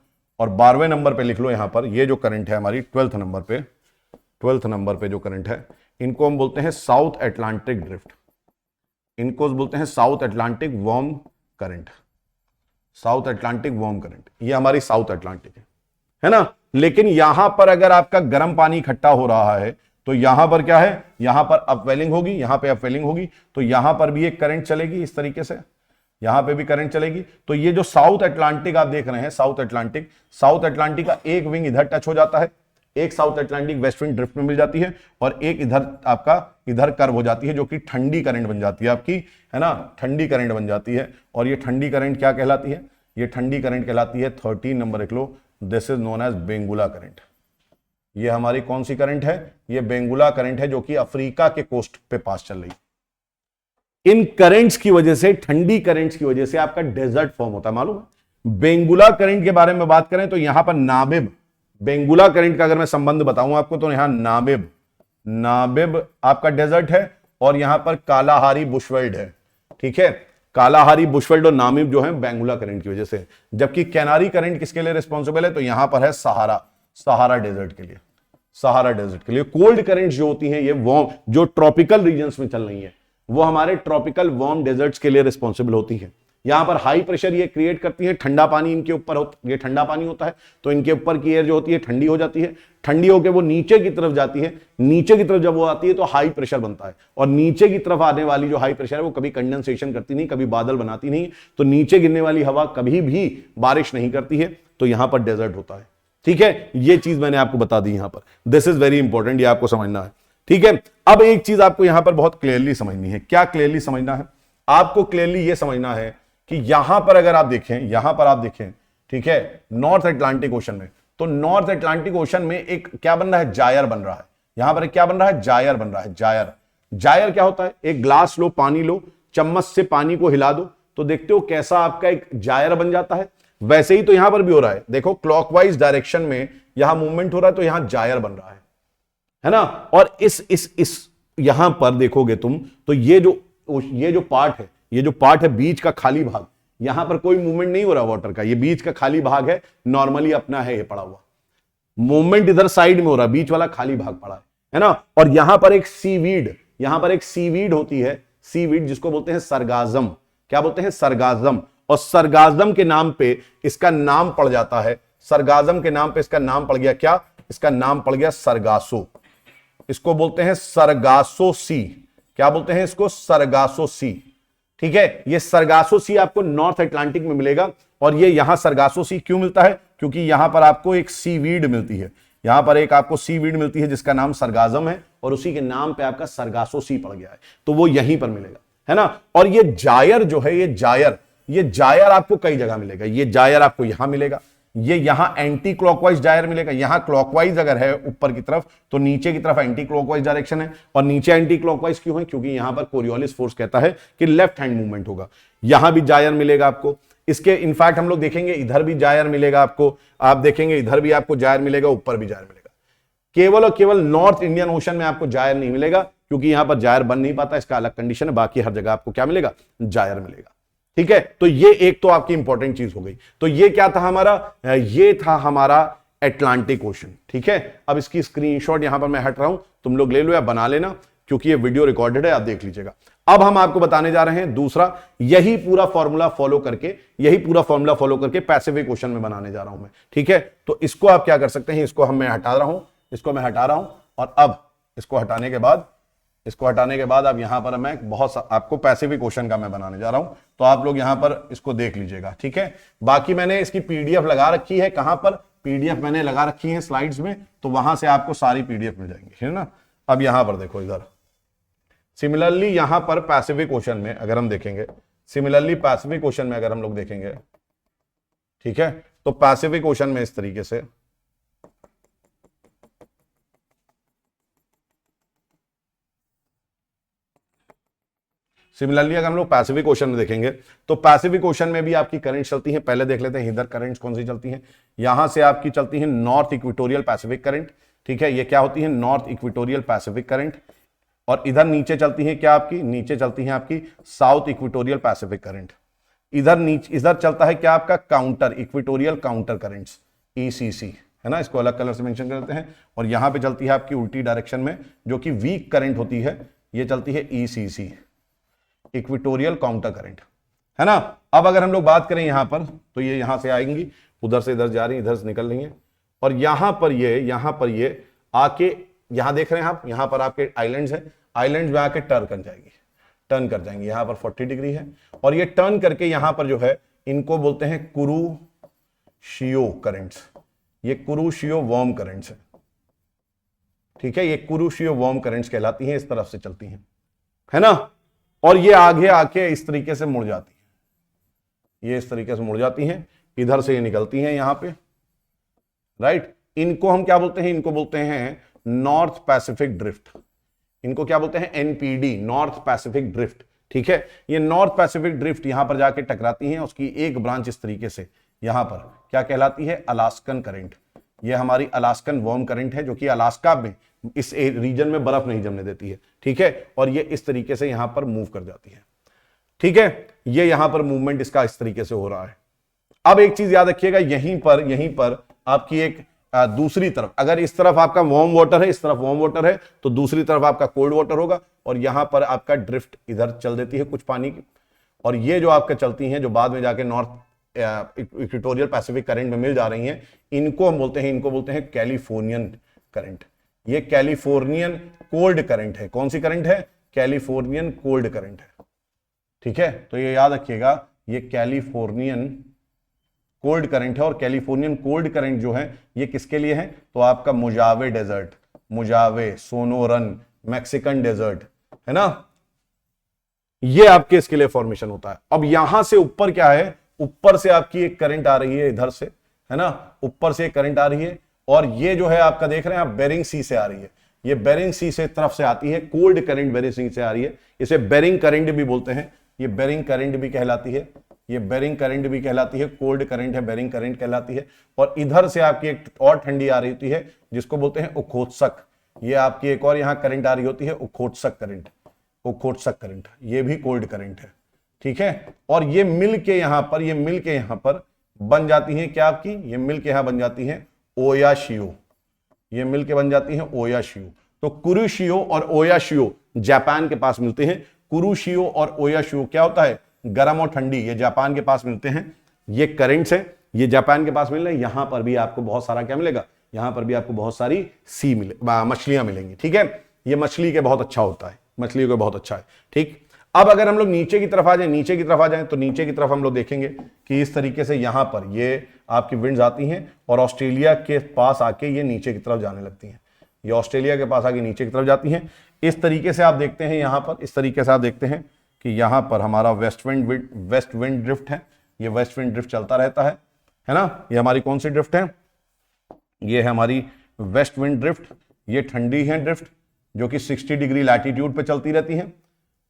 और 12वें नंबर पे लिख लो यहां पर ये जो करंट है हमारी 12th नंबर पे जो करंट है, इनको हम बोलते हैं साउथ अटलांटिक ड्रिफ्ट। इनको बोलते हैं south Atlantic warm current, south Atlantic warm current. ये हमारी साउथ अटलांटिक है ना। लेकिन यहां पर अगर आपका गर्म पानी इकट्ठा हो रहा है तो यहां पर क्या है? यहां पर अपवेलिंग होगी, यहां पे अपवेलिंग होगी, तो यहां पर भी एक करंट चलेगी इस तरीके से, यहां पे भी करंट चलेगी। तो ये जो साउथ अटलांटिक आप देख रहे हैं, साउथ अटलांटिक का एक विंग इधर टच हो जाता है, एक south Atlantic west wind drift में मिल जाती है, और एक इधर आपका इधर कर्व हो जाती है जो कि ठंडी करंट बन जाती है आपकी, है ना, ठंडी करंट बन जाती है। और ये ठंडी करंट क्या कहलाती है? ये ठंडी करंट कहलाती है 13 नंबर लिख लो, this is known as Benguela current. ये हमारी कौन सी करंट है? ये बेंगुला करंट है जो कि अफ्रीका के कोस्ट पे पास चल रही है। इन करंट्स की वजह से, ठंडी करंट्स की वजह से आपका डेजर्ट फॉर्म होता है, मालूम है। बेंगुला करंट के बारे में बात करें तो यहां पर नाबिब, बेंगुला करंट का अगर मैं संबंध बताऊं आपको तो यहां नाबिब आपका डेजर्ट है, और यहां पर कालाहारी बुशवेल्ड है। ठीक है, कालाहारी बुशवेल्ड और नामिब जो है बेंगुला करंट की वजह से। जबकि कैनारी करंट किसके लिए रिस्पॉन्सिबल है? तो यहां पर है सहारा डेजर्ट के लिए, सहारा डेजर्ट के लिए। कोल्ड करंट्स जो होती हैं ये वार्म, जो ट्रॉपिकल रीजन्स में चल रही है, वो हमारे ट्रॉपिकल वार्म डेजर्ट्स के लिए रिस्पॉन्सिबल होती है। यहां पर हाई प्रेशर ये क्रिएट करती है, ठंडा पानी इनके ऊपर ये ठंडा पानी होता है, तो इनके ऊपर की एयर जो होती है ठंडी हो जाती है, ठंडी होकर वो नीचे की तरफ जाती है, नीचे की तरफ जब वो आती है तो हाई प्रेशर बनता है, और नीचे की तरफ आने वाली जो हाई प्रेशर है वो कभी कंडेंसेशन करती नहीं, कभी बादल बनाती नहीं, तो नीचे गिरने वाली हवा कभी भी बारिश नहीं करती है, तो यहां पर डेजर्ट होता है। ठीक है, ये चीज मैंने आपको बता दी यहां पर, दिस इज वेरी इंपॉर्टेंट, ये आपको समझना है। ठीक है, अब एक चीज आपको यहां पर बहुत क्लियरली समझनी है। क्या क्लियरली समझना है? आपको क्लियरली यह समझना है कि यहां पर अगर आप देखें, ठीक है, नॉर्थ अटलांटिक ओशन में, तो नॉर्थ अटलांटिक ओशन में एक क्या बन रहा है, जायर बन रहा है। यहां पर एक क्या बन रहा है, जायर बन रहा है। जायर, जायर क्या होता है, एक ग्लास लो, पानी लो, चम्मच से पानी को हिला दो तो देखते हो कैसा आपका एक जायर बन जाता है। वैसे ही तो यहां पर भी हो रहा है, देखो क्लॉकवाइज डायरेक्शन में यहां मूवमेंट हो रहा है तो यहां जायर बन रहा है ना। और इस यहां पर देखोगे तुम तो ये जो पार्ट है, ये जो पार्ट है बीच का खाली भाग, यहां पर कोई मूवमेंट नहीं हो रहा वाटर का, ये बीच का खाली भाग है, नॉर्मली अपना है ये पड़ा हुआ। मूवमेंट इधर साइड में हो रहा है, बीच वाला खाली भाग पड़ा है ना। और यहां पर एक सीवीड, यहां पर एक सीवीड होती है, सीवीड जिसको बोलते हैं सरगाजम। क्या बोलते हैं, सरगाजम। और सरगाजम के नाम पे इसका नाम पड़ जाता है, सरगाजम के नाम पे इसका नाम पड़ गया क्या, इसका नाम पड़ गया सरगासो। इसको बोलते हैं सरगासो सी। क्या बोलते हैं इसको, सरगासो सी। ठीक है, ये सरगासो सी आपको नॉर्थ अटलांटिक में मिलेगा। और ये यहां सरगासो सी क्यों मिलता है, क्योंकि यहां पर आपको एक सीवीड मिलती है, यहां पर एक आपको सीवीड मिलती है जिसका नाम सरगाजम है, और उसी के नाम पे आपका सरगासो सी पड़ गया है, तो वो यहीं पर मिलेगा, है ना। और ये जायर जो है, ये जायर आपको कई जगह मिलेगा। ये जायर आपको यहां मिलेगा, ये यहां एंटी क्लॉकवाइज जायर मिलेगा। यहां क्लॉकवाइज अगर है ऊपर की तरफ तो नीचे की तरफ एंटी क्लॉकवाइज डायरेक्शन है। और नीचे एंटी क्लॉकवाइज क्यों है, क्योंकि यहां पर कोरियोलिस फोर्स कहता है कि लेफ्ट हैंड मूवमेंट होगा। यहां भी जायर मिलेगा आपको। इसके इनफैक्ट हम लोग देखेंगे इधर भी जायर मिलेगा आपको, आप देखेंगे इधर भी आपको जायर मिलेगा, ऊपर भी जायर मिलेगा। केवल और केवल नॉर्थ इंडियन ओशन में आपको जायर नहीं मिलेगा, क्योंकि यहां पर जायर बन नहीं पाता, इसका अलग कंडीशन है। बाकी हर जगह आपको क्या मिलेगा, जायर मिलेगा। ठीक है, तो ये एक तो आपकी इंपॉर्टेंट चीज हो गई। तो ये क्या था हमारा, ये था हमारा अटलांटिक ओशन। ठीक है, अब इसकी स्क्रीनशॉट यहां पर मैं हट रहा हूं, तुम लोग ले लो या बना लेना, क्योंकि ये वीडियो रिकॉर्डेड है, आप देख लीजिएगा। अब हम आपको बताने जा रहे हैं दूसरा, यही पूरा फॉर्मूला फॉलो करके पैसिफिक ओशन में बनाने जा रहा हूं मैं। ठीक है, तो इसको आप क्या कर सकते हैं, इसको मैं हटा रहा हूं, और अब इसको हटाने के बाद अब यहां पर मैं बहुत आपको पैसिफिक ओशन का मैं बनाने जा रहा हूं, तो आप लोग यहां पर इसको देख लीजिएगा। ठीक है, बाकी मैंने इसकी पीडीएफ लगा रखी है, कहां पर पीडीएफ मैंने लगा रखी है स्लाइड्स में, तो वहां से आपको सारी पीडीएफ मिल जाएंगी, है ना। अब यहां पर देखो, इधर सिमिलरली यहां पर पैसिफिक ओशन में अगर हम देखेंगे, अगर हम लोग देखेंगे, ठीक है, तो पैसिफिक ओशन में इस तरीके से सिमिलरली अगर हम लोग पैसिफिक ओशन में देखेंगे, तो पैसिफिक ओशन में भी आपकी करंट चलती है। पहले देख लेते हैं इधर करंट्स कौन सी चलती हैं। यहां से आपकी चलती है नॉर्थ इक्वेटोरियल पैसिफिक करंट। ठीक है, ये क्या होती है, नॉर्थ इक्वेटोरियल पैसिफिक करंट। और इधर नीचे चलती है क्या आपकी, नीचे चलती है आपकी साउथ इक्वेटोरियल पैसिफिक करंट। इधर चलता है क्या आपका counter equatorial counter currents, ECC, है ना, इसको अलग कलर से मेंशन करते हैं। और यहां पे चलती है आपकी उल्टी डायरेक्शन में जो कि वीक करंट होती है, ये चलती है ईसीसी, इक्वेटोरियल काउंटर करंट, है ना। अब अगर हम लोग बात करें यहां पर, तो ये यहां से आएंगी, उधर से इधर जा रही है, इधर से निकल रही है, और यहां पर ये आके, यहां देख रहे हैं आप, यहां पर आपके आइलैंड्स है, आइलैंड्स में आके टर्न कर जाएंगे। यहां पर 40 डिग्री है, और ये टर्न करके यहां पर जो है, इनको बोलते हैं कुरुशियो करंट्स। ये कुरुशियो वार्म करंट्स है। ठीक है, ये कुरुशियो वार्म करंट्स कहलाती हैं, इस तरफ से चलती हैं, है ना। और ये आगे आके इस तरीके से मुड़ जाती है, ये इस तरीके से मुड़ जाती हैं, इधर से ये निकलती हैं यहां पे, राइट। इनको हम क्या बोलते हैं, इनको बोलते हैं नॉर्थ पैसिफिक ड्रिफ्ट। इनको क्या बोलते हैं, एनपीडी, नॉर्थ पैसिफिक ड्रिफ्ट। ठीक है, ये नॉर्थ पैसिफिक ड्रिफ्ट यहां पर जाके टकराती हैं, उसकी एक ब्रांच इस तरीके से यहां पर क्या कहलाती है, अलास्कन करंट। ये हमारी अलास्कन वार्म करंट है, जो कि अलास्का में इस रीजन में बर्फ नहीं जमने देती है। ठीक है, और ये इस तरीके से यहां पर मूव कर जाती है। ठीक है, ये यहां पर मूवमेंट इसका इस तरीके से हो रहा है। अब एक चीज याद रखिएगा, यहीं पर आपकी एक दूसरी तरफ, अगर इस तरफ आपका वार्म वाटर है, इस तरफ वार्म वाटर है, तो दूसरी तरफ आपका कोल्ड वाटर होगा, और यहां पर आपका ड्रिफ्ट इधर चल देती है कुछ पानी की, और ये जो आपके चलती हैं, जो बाद में जाके नॉर्थ इक्वेटोरियल पैसिफिक करंट में मिल जा रही हैं, इनको बोलते हैं कैलिफोर्नियन करंट। ये कैलिफोर्नियन कोल्ड करंट है। कौन सी करंट है, कैलिफोर्नियन कोल्ड करंट है। ठीक है, तो ये याद रखिएगा, ये कैलिफोर्नियन कोल्ड करंट है। और कैलिफोर्नियन कोल्ड करंट जो है, ये किसके लिए है, तो आपका मोजावे डेजर्ट, मोजावे, सोनोरन, मैक्सिकन डेजर्ट, है ना, ये आपके इसके लिए फॉर्मेशन होता है। अब यहां से ऊपर क्या है, ऊपर से आपकी एक करंट आ रही है इधर से, है ना, ऊपर से करंट आ रही है, और ये जो है आपका देख रहे हैं आप बेरिंग सी से आ रही है, ये बेरिंग सी से तरफ से आती है, कोल्ड करंट बेरिंग सी से आ रही है, इसे बेरिंग करंट भी बोलते हैं, ये बेरिंग करंट भी कहलाती है, ये बेरिंग करंट भी कहलाती है, कोल्ड करंट है, बेरिंग करंट कहलाती है। और इधर से आपकी एक और ठंडी आ रही होती है जिसको बोलते हैं उखोत्सक, ये आपकी एक और यहां करंट आ रही होती है उखोत्सक करंट, उखोत्सक करंट, ये भी कोल्ड करंट है, ठीक है। और ये मिल के यहां पर, ये मिल के यहां पर बन जाती है क्या आपकी, ये मिल के यहां बन जाती है ओयाशियो, ये मिल के बन जाती है ओयाशियो। तो कुरुशियो और ओयाशियो जापान के पास मिलते हैं, कुरुशियो और ओयाशियो क्या होता है, गर्म और ठंडी, ये जापान के पास मिलते हैं, ये करंट्स है, ये जापान के पास मिल रहे हैं। यहां पर भी आपको बहुत सारा क्या मिलेगा, यहां पर भी आपको बहुत सारी सी मछलियां मिलेंगी, ठीक है। ये मछली के बहुत अच्छा होता है, मछली को बहुत अच्छा है, ठीक। अब अगर हम लोग नीचे की तरफ आ जाए, नीचे की तरफ आ जाए, तो नीचे की तरफ हम लोग देखेंगे कि इस तरीके से यहां पर ये आपकी विंड्स आती हैं और ऑस्ट्रेलिया के पास आके ये नीचे की तरफ जाने लगती हैं, ये ऑस्ट्रेलिया के पास आके नीचे की तरफ जाती हैं। इस तरीके से आप देखते हैं यहां पर, इस तरीके से आप देखते हैं कि यहां पर हमारा वेस्ट विंड ड्रिफ्ट है, ये वेस्ट विंड ड्रिफ्ट चलता रहता है ना। ये हमारी कौन सी ड्रिफ्ट है, ये है हमारी वेस्ट विंड ड्रिफ्ट, ये ठंडी है ड्रिफ्ट जो कि 60 डिग्री लैटिट्यूड पे चलती रहती है।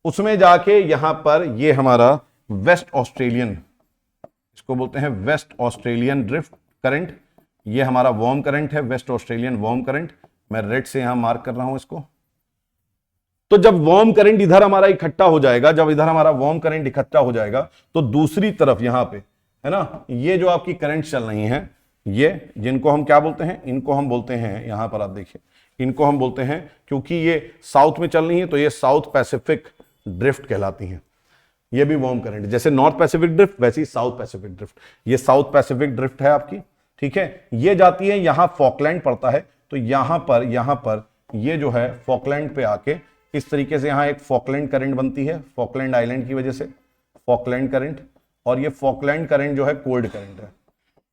उसमें जाके यहां पर ये हमारा वेस्ट ऑस्ट्रेलियन, इसको बोलते हैं वेस्ट ऑस्ट्रेलियन ड्रिफ्ट करंट, ये हमारा वार्म करंट है, वेस्ट ऑस्ट्रेलियन वार्म करंट, मैं रेड से यहां मार्क कर रहा हूं इसको। तो जब वार्म करंट इधर हमारा इकट्ठा हो जाएगा, जब इधर हमारा वार्म करंट इकट्ठा हो जाएगा, तो दूसरी तरफ यहां पे है ना, ये जो आपकी करंट चल रही हैं, ये जिनको हम क्या बोलते हैं, इनको हम बोलते हैं, यहां पर आप देखिए, इनको हम बोलते हैं, क्योंकि ये साउथ में चल रही है तो ये साउथ पैसिफिक ड्रिफ्ट कहलाती हैं। ये भी वार्म करंट, जैसे नॉर्थ पैसिफिक ड्रिफ्ट वैसे ही साउथ पैसिफिक ड्रिफ्ट, ये साउथ पैसिफिक ड्रिफ्ट है आपकी, ठीक है। ये जाती है, यहां फॉकलैंड पड़ता है, तो यहां पर ये जो है फॉकलैंड पे आके इस तरीके से यहां एक फॉकलैंड करंट बनती है, फॉकलैंड आइलैंड की वजह से फॉकलैंड करंट, और ये फॉकलैंड करंट जो है कोल्ड करंट है,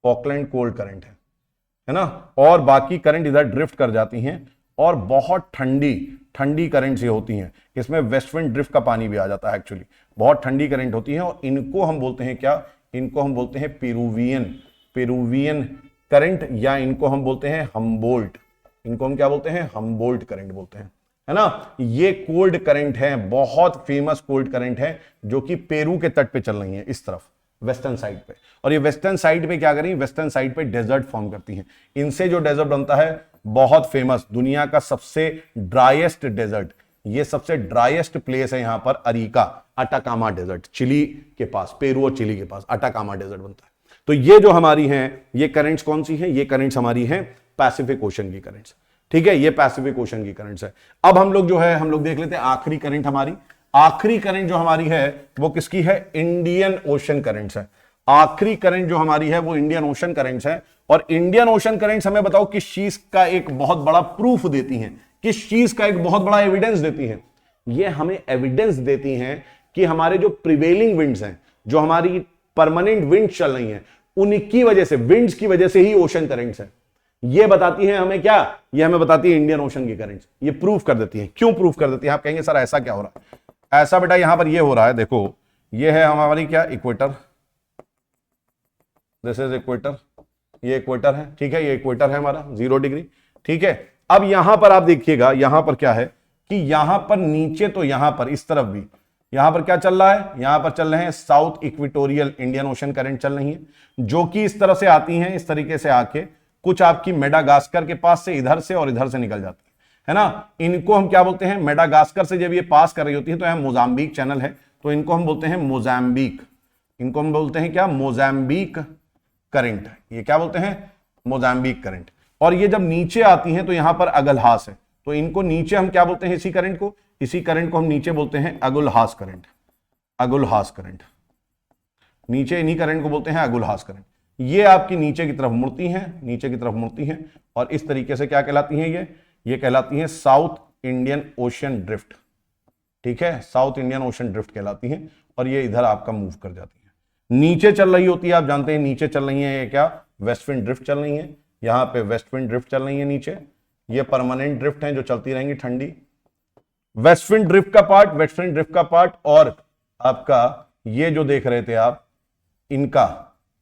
फॉकलैंड कोल्ड करंट है ना। और बाकी करंट इधर ड्रिफ्ट कर जाती हैं और बहुत ठंडी करंट से होती हैं, इसमें वेस्ट विंड ड्रिफ्ट का पानी भी आ जाता है, एक्चुअली बहुत ठंडी करंट होती है। और इनको हम बोलते हैं क्या, इनको हम बोलते हैं पेरुवियन करंट, या इनको हम बोलते हैं हम्बोल्ट, इनको हम क्या बोलते हैं, हम्बोल्ट करंट बोलते हैं, है ना। ये कोल्ड करंट है, बहुत फेमस कोल्ड करंट है, जो कि पेरू के तट पे चल रही है, इस तरफ वेस्टर्न साइड पे। और ये वेस्टर्न साइड पे क्या करें, वेस्टर्न साइड पे डेजर्ट फॉर्म करती हैं, इनसे जो डेजर्ट बनता है बहुत फेमस, दुनिया का सबसे ड्राइएस्ट डेजर्ट, ये सबसे ड्राइएस्ट प्लेस है यहां पर अरिका, अटाकामा डेजर्ट, चिली के पास, पेरू और चिली के पास अटाकामा डेजर्ट बनता है। तो ये जो हमारी हैं, ये करंट्स कौन सी हैं, ये करंट्स हमारी हैं पैसिफिक ओशन की करंट्स, ठीक है, ये पैसिफिक ओशन की करंट्स है। अब हम लोग जो है, हम लोग देख लेते हैं आखिरी करंट हमारी, आखिरी करंट जो हमारी है वो किसकी है, इंडियन ओशन करंट्स है। आखिरी करंट जो हमारी है वो इंडियन ओशन करंट्स है। और इंडियन ओशन करंट्स हमें बताओ किस चीज का एक बहुत बड़ा प्रूफ देती हैं, किस चीज का एक बहुत बड़ा एविडेंस देती हैं। ये हमें एविडेंस देती हैं कि हमारे जो प्रिवेलिंग विंड्स हैं, जो हमारी परमानेंट विंड चल रही हैं, उनकी वजह से, विंड्स की वजह से ही ओशन करंट्स हैं। ये बताती है हमें क्या, ये हमें बताती है इंडियन ओशन की करंट्स, ये प्रूफ कर देती है। क्यों प्रूफ कर देती है, आप कहेंगे सर ऐसा क्या हो रहा है, ऐसा बेटा यहां पर ये हो रहा है, देखो ये है हमारी क्या, इक्वेटर, दिस इज इक्वेटर, ये इक्वेटर है, ठीक है, ये इक्वेटर है हमारा 0 डिग्री, ठीक है। अब यहां पर आप देखिएगा, यहां पर क्या है कि यहां पर नीचे, तो यहां पर इस तरफ भी, यहां पर क्या चल रहा है, यहां पर चल रहे हैं south equatorial Indian ocean current चल रही है, जो कि इस तरह से आती हैं, इस तरीके से आके कुछ आपकी मेडागास्कर के पास से इधर से और इधर से निकल जाती है ना। इनको हम क्या बोलते हैं, मेडागास्कर से जब ये पास कर रही होती है तो यहां मोजाम्बिक चैनल है, तो इनको हम बोलते हैं मोजाम्बिक, इनको हम बोलते हैं क्या, मोजाम्बिक करंट, ये क्या बोलते हैं, मोजाम्बिक करंट। और ये जब नीचे आती हैं तो यहां पर अगलहास है, तो इनको नीचे हम क्या बोलते हैं, इसी करंट को हम नीचे बोलते हैं अगुलहास करंट, अगुलहास करंट, नीचे इन्हीं करंट को बोलते हैं अगुलहास करंट। ये आपकी नीचे की तरफ मुड़ती हैं, नीचे की तरफ मुड़ती हैं, और इस तरीके से क्या कहलाती हैं, ये कहलाती हैं साउथ इंडियन ओशन ड्रिफ्ट, ठीक है, साउथ इंडियन ओशन ड्रिफ्ट कहलाती हैं। और ये इधर आपका मूव कर जाती है, नीचे चल रही होती है, आप जानते हैं नीचे चल रही है, ये क्या, वेस्ट विंड ड्रिफ्ट चल रही है, यहां पे वेस्ट विंड ड्रिफ्ट चल रही है नीचे, ये परमानेंट ड्रिफ्ट है जो चलती रहेंगी ठंडी। वेस्ट विंड ड्रिफ्ट का पार्ट, वेस्ट विंड ड्रिफ्ट का पार्ट, और आपका ये जो देख रहे थे आप, इनका,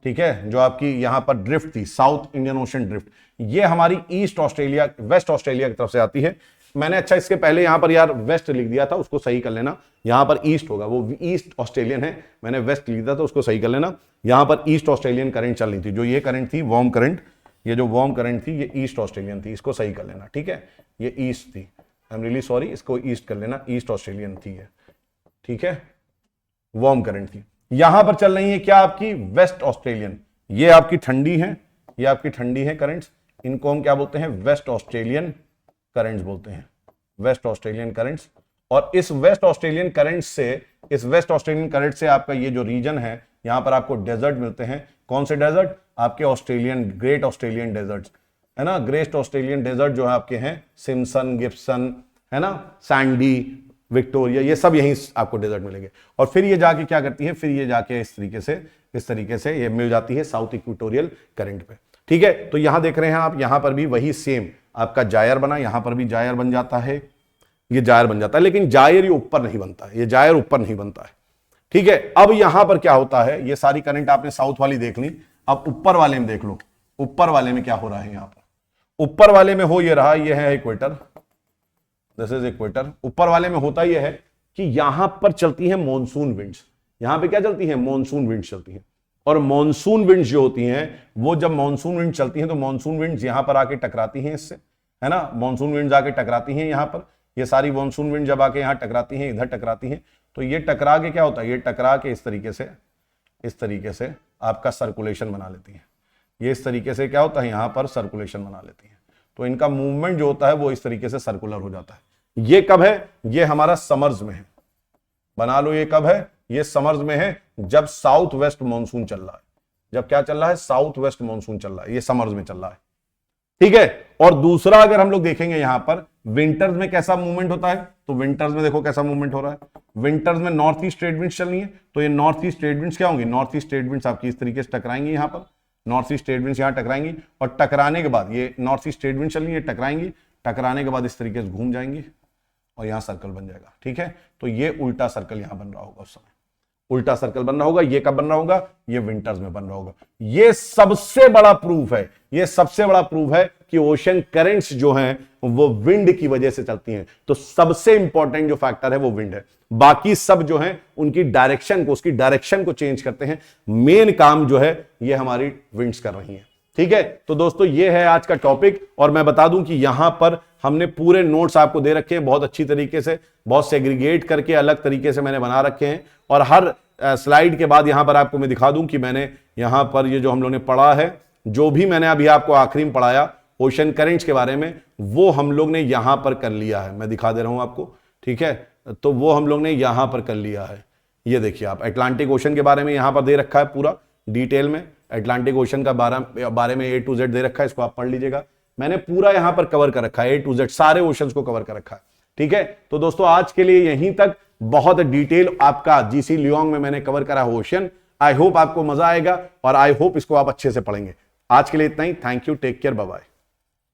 ठीक है, जो आपकी यहां पर ड्रिफ्ट थी, साउथ इंडियन ओशन ड्रिफ्ट, ये हमारी ईस्ट ऑस्ट्रेलिया, वेस्ट ऑस्ट्रेलिया की तरफ से आती है। मैंने अच्छा इसके पहले यहां पर यार वेस्ट लिख दिया था, उसको सही कर लेना, यहां पर ईस्ट होगा, वो ईस्ट ऑस्ट्रेलियन है, मैंने वेस्ट लिख दिया था, उसको सही कर लेना। यहां पर ईस्ट ऑस्ट्रेलियन करंट चल रही थी, जो ये करंट थी वार्म करंट, ये जो वार्म करंट थी ये ईस्ट ऑस्ट्रेलियन थी, इसको सही कर लेना, ठीक है, ये ईस्ट थी, आई एम रियली सॉरी, इसको ईस्ट कर लेना, ईस्ट ऑस्ट्रेलियन थी ये, ठीक है, वार्म करंट थी। यहां पर चल रही है क्या आपकी वेस्ट ऑस्ट्रेलियन, ये आपकी ठंडी है, ये आपकी ठंडी है करंट्स, इनको हम क्या बोलते हैं, वेस्ट ऑस्ट्रेलियन करंट्स बोलते हैं, वेस्ट ऑस्ट्रेलियन करंट्स। और इस वेस्ट ऑस्ट्रेलियन करंट से, इस वेस्ट ऑस्ट्रेलियन करंट से आपका ये जो रीजन है, यहां पर आपको डेजर्ट मिलते हैं। कौन से डेजर्ट, आपके ऑस्ट्रेलियन, ग्रेट ऑस्ट्रेलियन डेजर्ट्स, है ना, ग्रेट ऑस्ट्रेलियन डेजर्ट जो है आपके हैं, सिम्सन, गिब्सन, है ना, सैंडी, विक्टोरिया, ये सब यहीं आपको डेजर्ट मिलेंगे। और फिर ये जाके क्या करती है, फिर ये जाके इस तरीके से ये मिल जाती है साउथ इक्वेटोरियल करंट पे, ठीक है। तो यहां देख रहे हैं आप, यहां पर भी वही सेम आपका जायर बना, यहां पर भी जायर बन जाता है, ये जायर बन जाता है, लेकिन जायर ये ऊपर नहीं बनता है, ये जायर ऊपर नहीं बनता है, ठीक है। अब यहां पर क्या होता है, ये सारी करंट आपने साउथ वाली देख ली, अब ऊपर वाले में देख लो, ऊपर वाले में क्या हो रहा है, यहां पर ऊपर वाले में हो ये रहा, ये है इक्वेटर, दिस इज इक्वेटर। ऊपर वाले में होता यह है कि यहां पर चलती है मॉनसून विंड्स, यहां पे क्या चलती है, मॉनसून विंड्स चलती हैं। और मॉनसून विंड्स जो होती हैं, वो जब मॉनसून विंड चलती हैं तो मॉनसून विंड्स यहां पर आके टकराती हैं इससे, है ना, मॉनसून विंड्स आके टकराती हैं यहां पर, ये सारी मॉनसून विंड जब आके यहां टकराती हैं, इधर टकराती हैं, तो ये टकरा के क्या होता है, ये टकरा के इस तरीके से आपका सर्कुलेशन बना लेती है, ये इस तरीके से क्या होता है, यहां पर सर्कुलेशन बना लेती है। तो इनका मूवमेंट जो होता है वो इस तरीके से सर्कुलर हो जाता है। ये कब है, ये हमारा समर्स में है, बना लो, ये कब है, ये समर्स में है, जब साउथ वेस्ट मॉनसून चल रहा है, जब क्या चल रहा है, साउथ वेस्ट मॉनसून चल रहा है, ये समर्स में चल रहा है, ठीक है। और दूसरा अगर हम लोग देखेंगे यहां पर विंटर्स में कैसा मूवमेंट होता है, तो विंटर्स में देखो कैसा मूवमेंट हो रहा है, विंटर्स में नॉर्थ ईस्ट ट्रेड विंड्स चल रही है, तो ये नॉर्थ ईस्ट ट्रेड विंड्स क्या होंगी, नॉर्थ ईस्ट ट्रेड विंड्स आपकी इस तरीके से टकराएंगी, यहां पर नॉर्थ ईस्ट ट्रेड विंड्स यहां टकराएंगी, और टकराने के बाद ये नॉर्थ ईस्ट ट्रेड विंड चल रही है, टकराएंगी, टकराने के बाद इस तरीके से घूम जाएंगी और यहां सर्कल बन जाएगा, ठीक है। तो ये उल्टा सर्कल यहां बन रहा होगा, उस समय उल्टा सर्कल बन रहा होगा। ये कब बन रहा होगा, ये विंटर्स में बन रहा होगा। ये सबसे बड़ा प्रूफ है, ये सबसे बड़ा प्रूफ है कि ओशन करंट्स जो हैं वो विंड की वजह से चलती हैं। तो सबसे इंपॉर्टेंट जो फैक्टर है वो विंड है, बाकी सब जो है उनकी डायरेक्शन को, उसकी डायरेक्शन को चेंज करते हैं। मेन काम जो है ये हमारी विंड्स कर रही हैं, ठीक है। तो दोस्तों ये है आज का टॉपिक, और मैं बता दूं कि यहां पर हमने पूरे नोट्स आपको दे रखे हैं बहुत अच्छी तरीके से, बहुत सेग्रीगेट करके अलग तरीके से मैंने बना रखे हैं। और हर स्लाइड के बाद यहां पर आपको मैं दिखा दूं कि मैंने यहां पर ये जो हम लोगों ने पढ़ा है, जो भी मैंने अभी आपको आखिरी में पढ़ाया ओशन करंट्स के बारे में, वो हम लोग ने यहां पर कर लिया है। मैं दिखा दे रहा हूं आपको, ठीक है। तो वो हम लोग ने यहां पर कर लिया है। ये देखिए आप, अटलांटिक ओशन के बारे में यहां पर दे रखा है पूरा डिटेल में, अटलांटिक ओशन का बारे में A to Z दे रखा है, इसको आप पढ़ लीजिएगा। मैंने पूरा यहां पर कवर कर रखा है, A to Z सारे ओशंस को कवर कर रखा है, ठीक है। तो दोस्तों आज के लिए यहीं तक, बहुत डिटेल आपका जीसी लियोंग में मैंने कवर करा ओशन। आई होप आपको मजा आएगा और आई होप इसको आप अच्छे से पढ़ेंगे। आज के लिए इतना ही, thank you, take care, bye bye.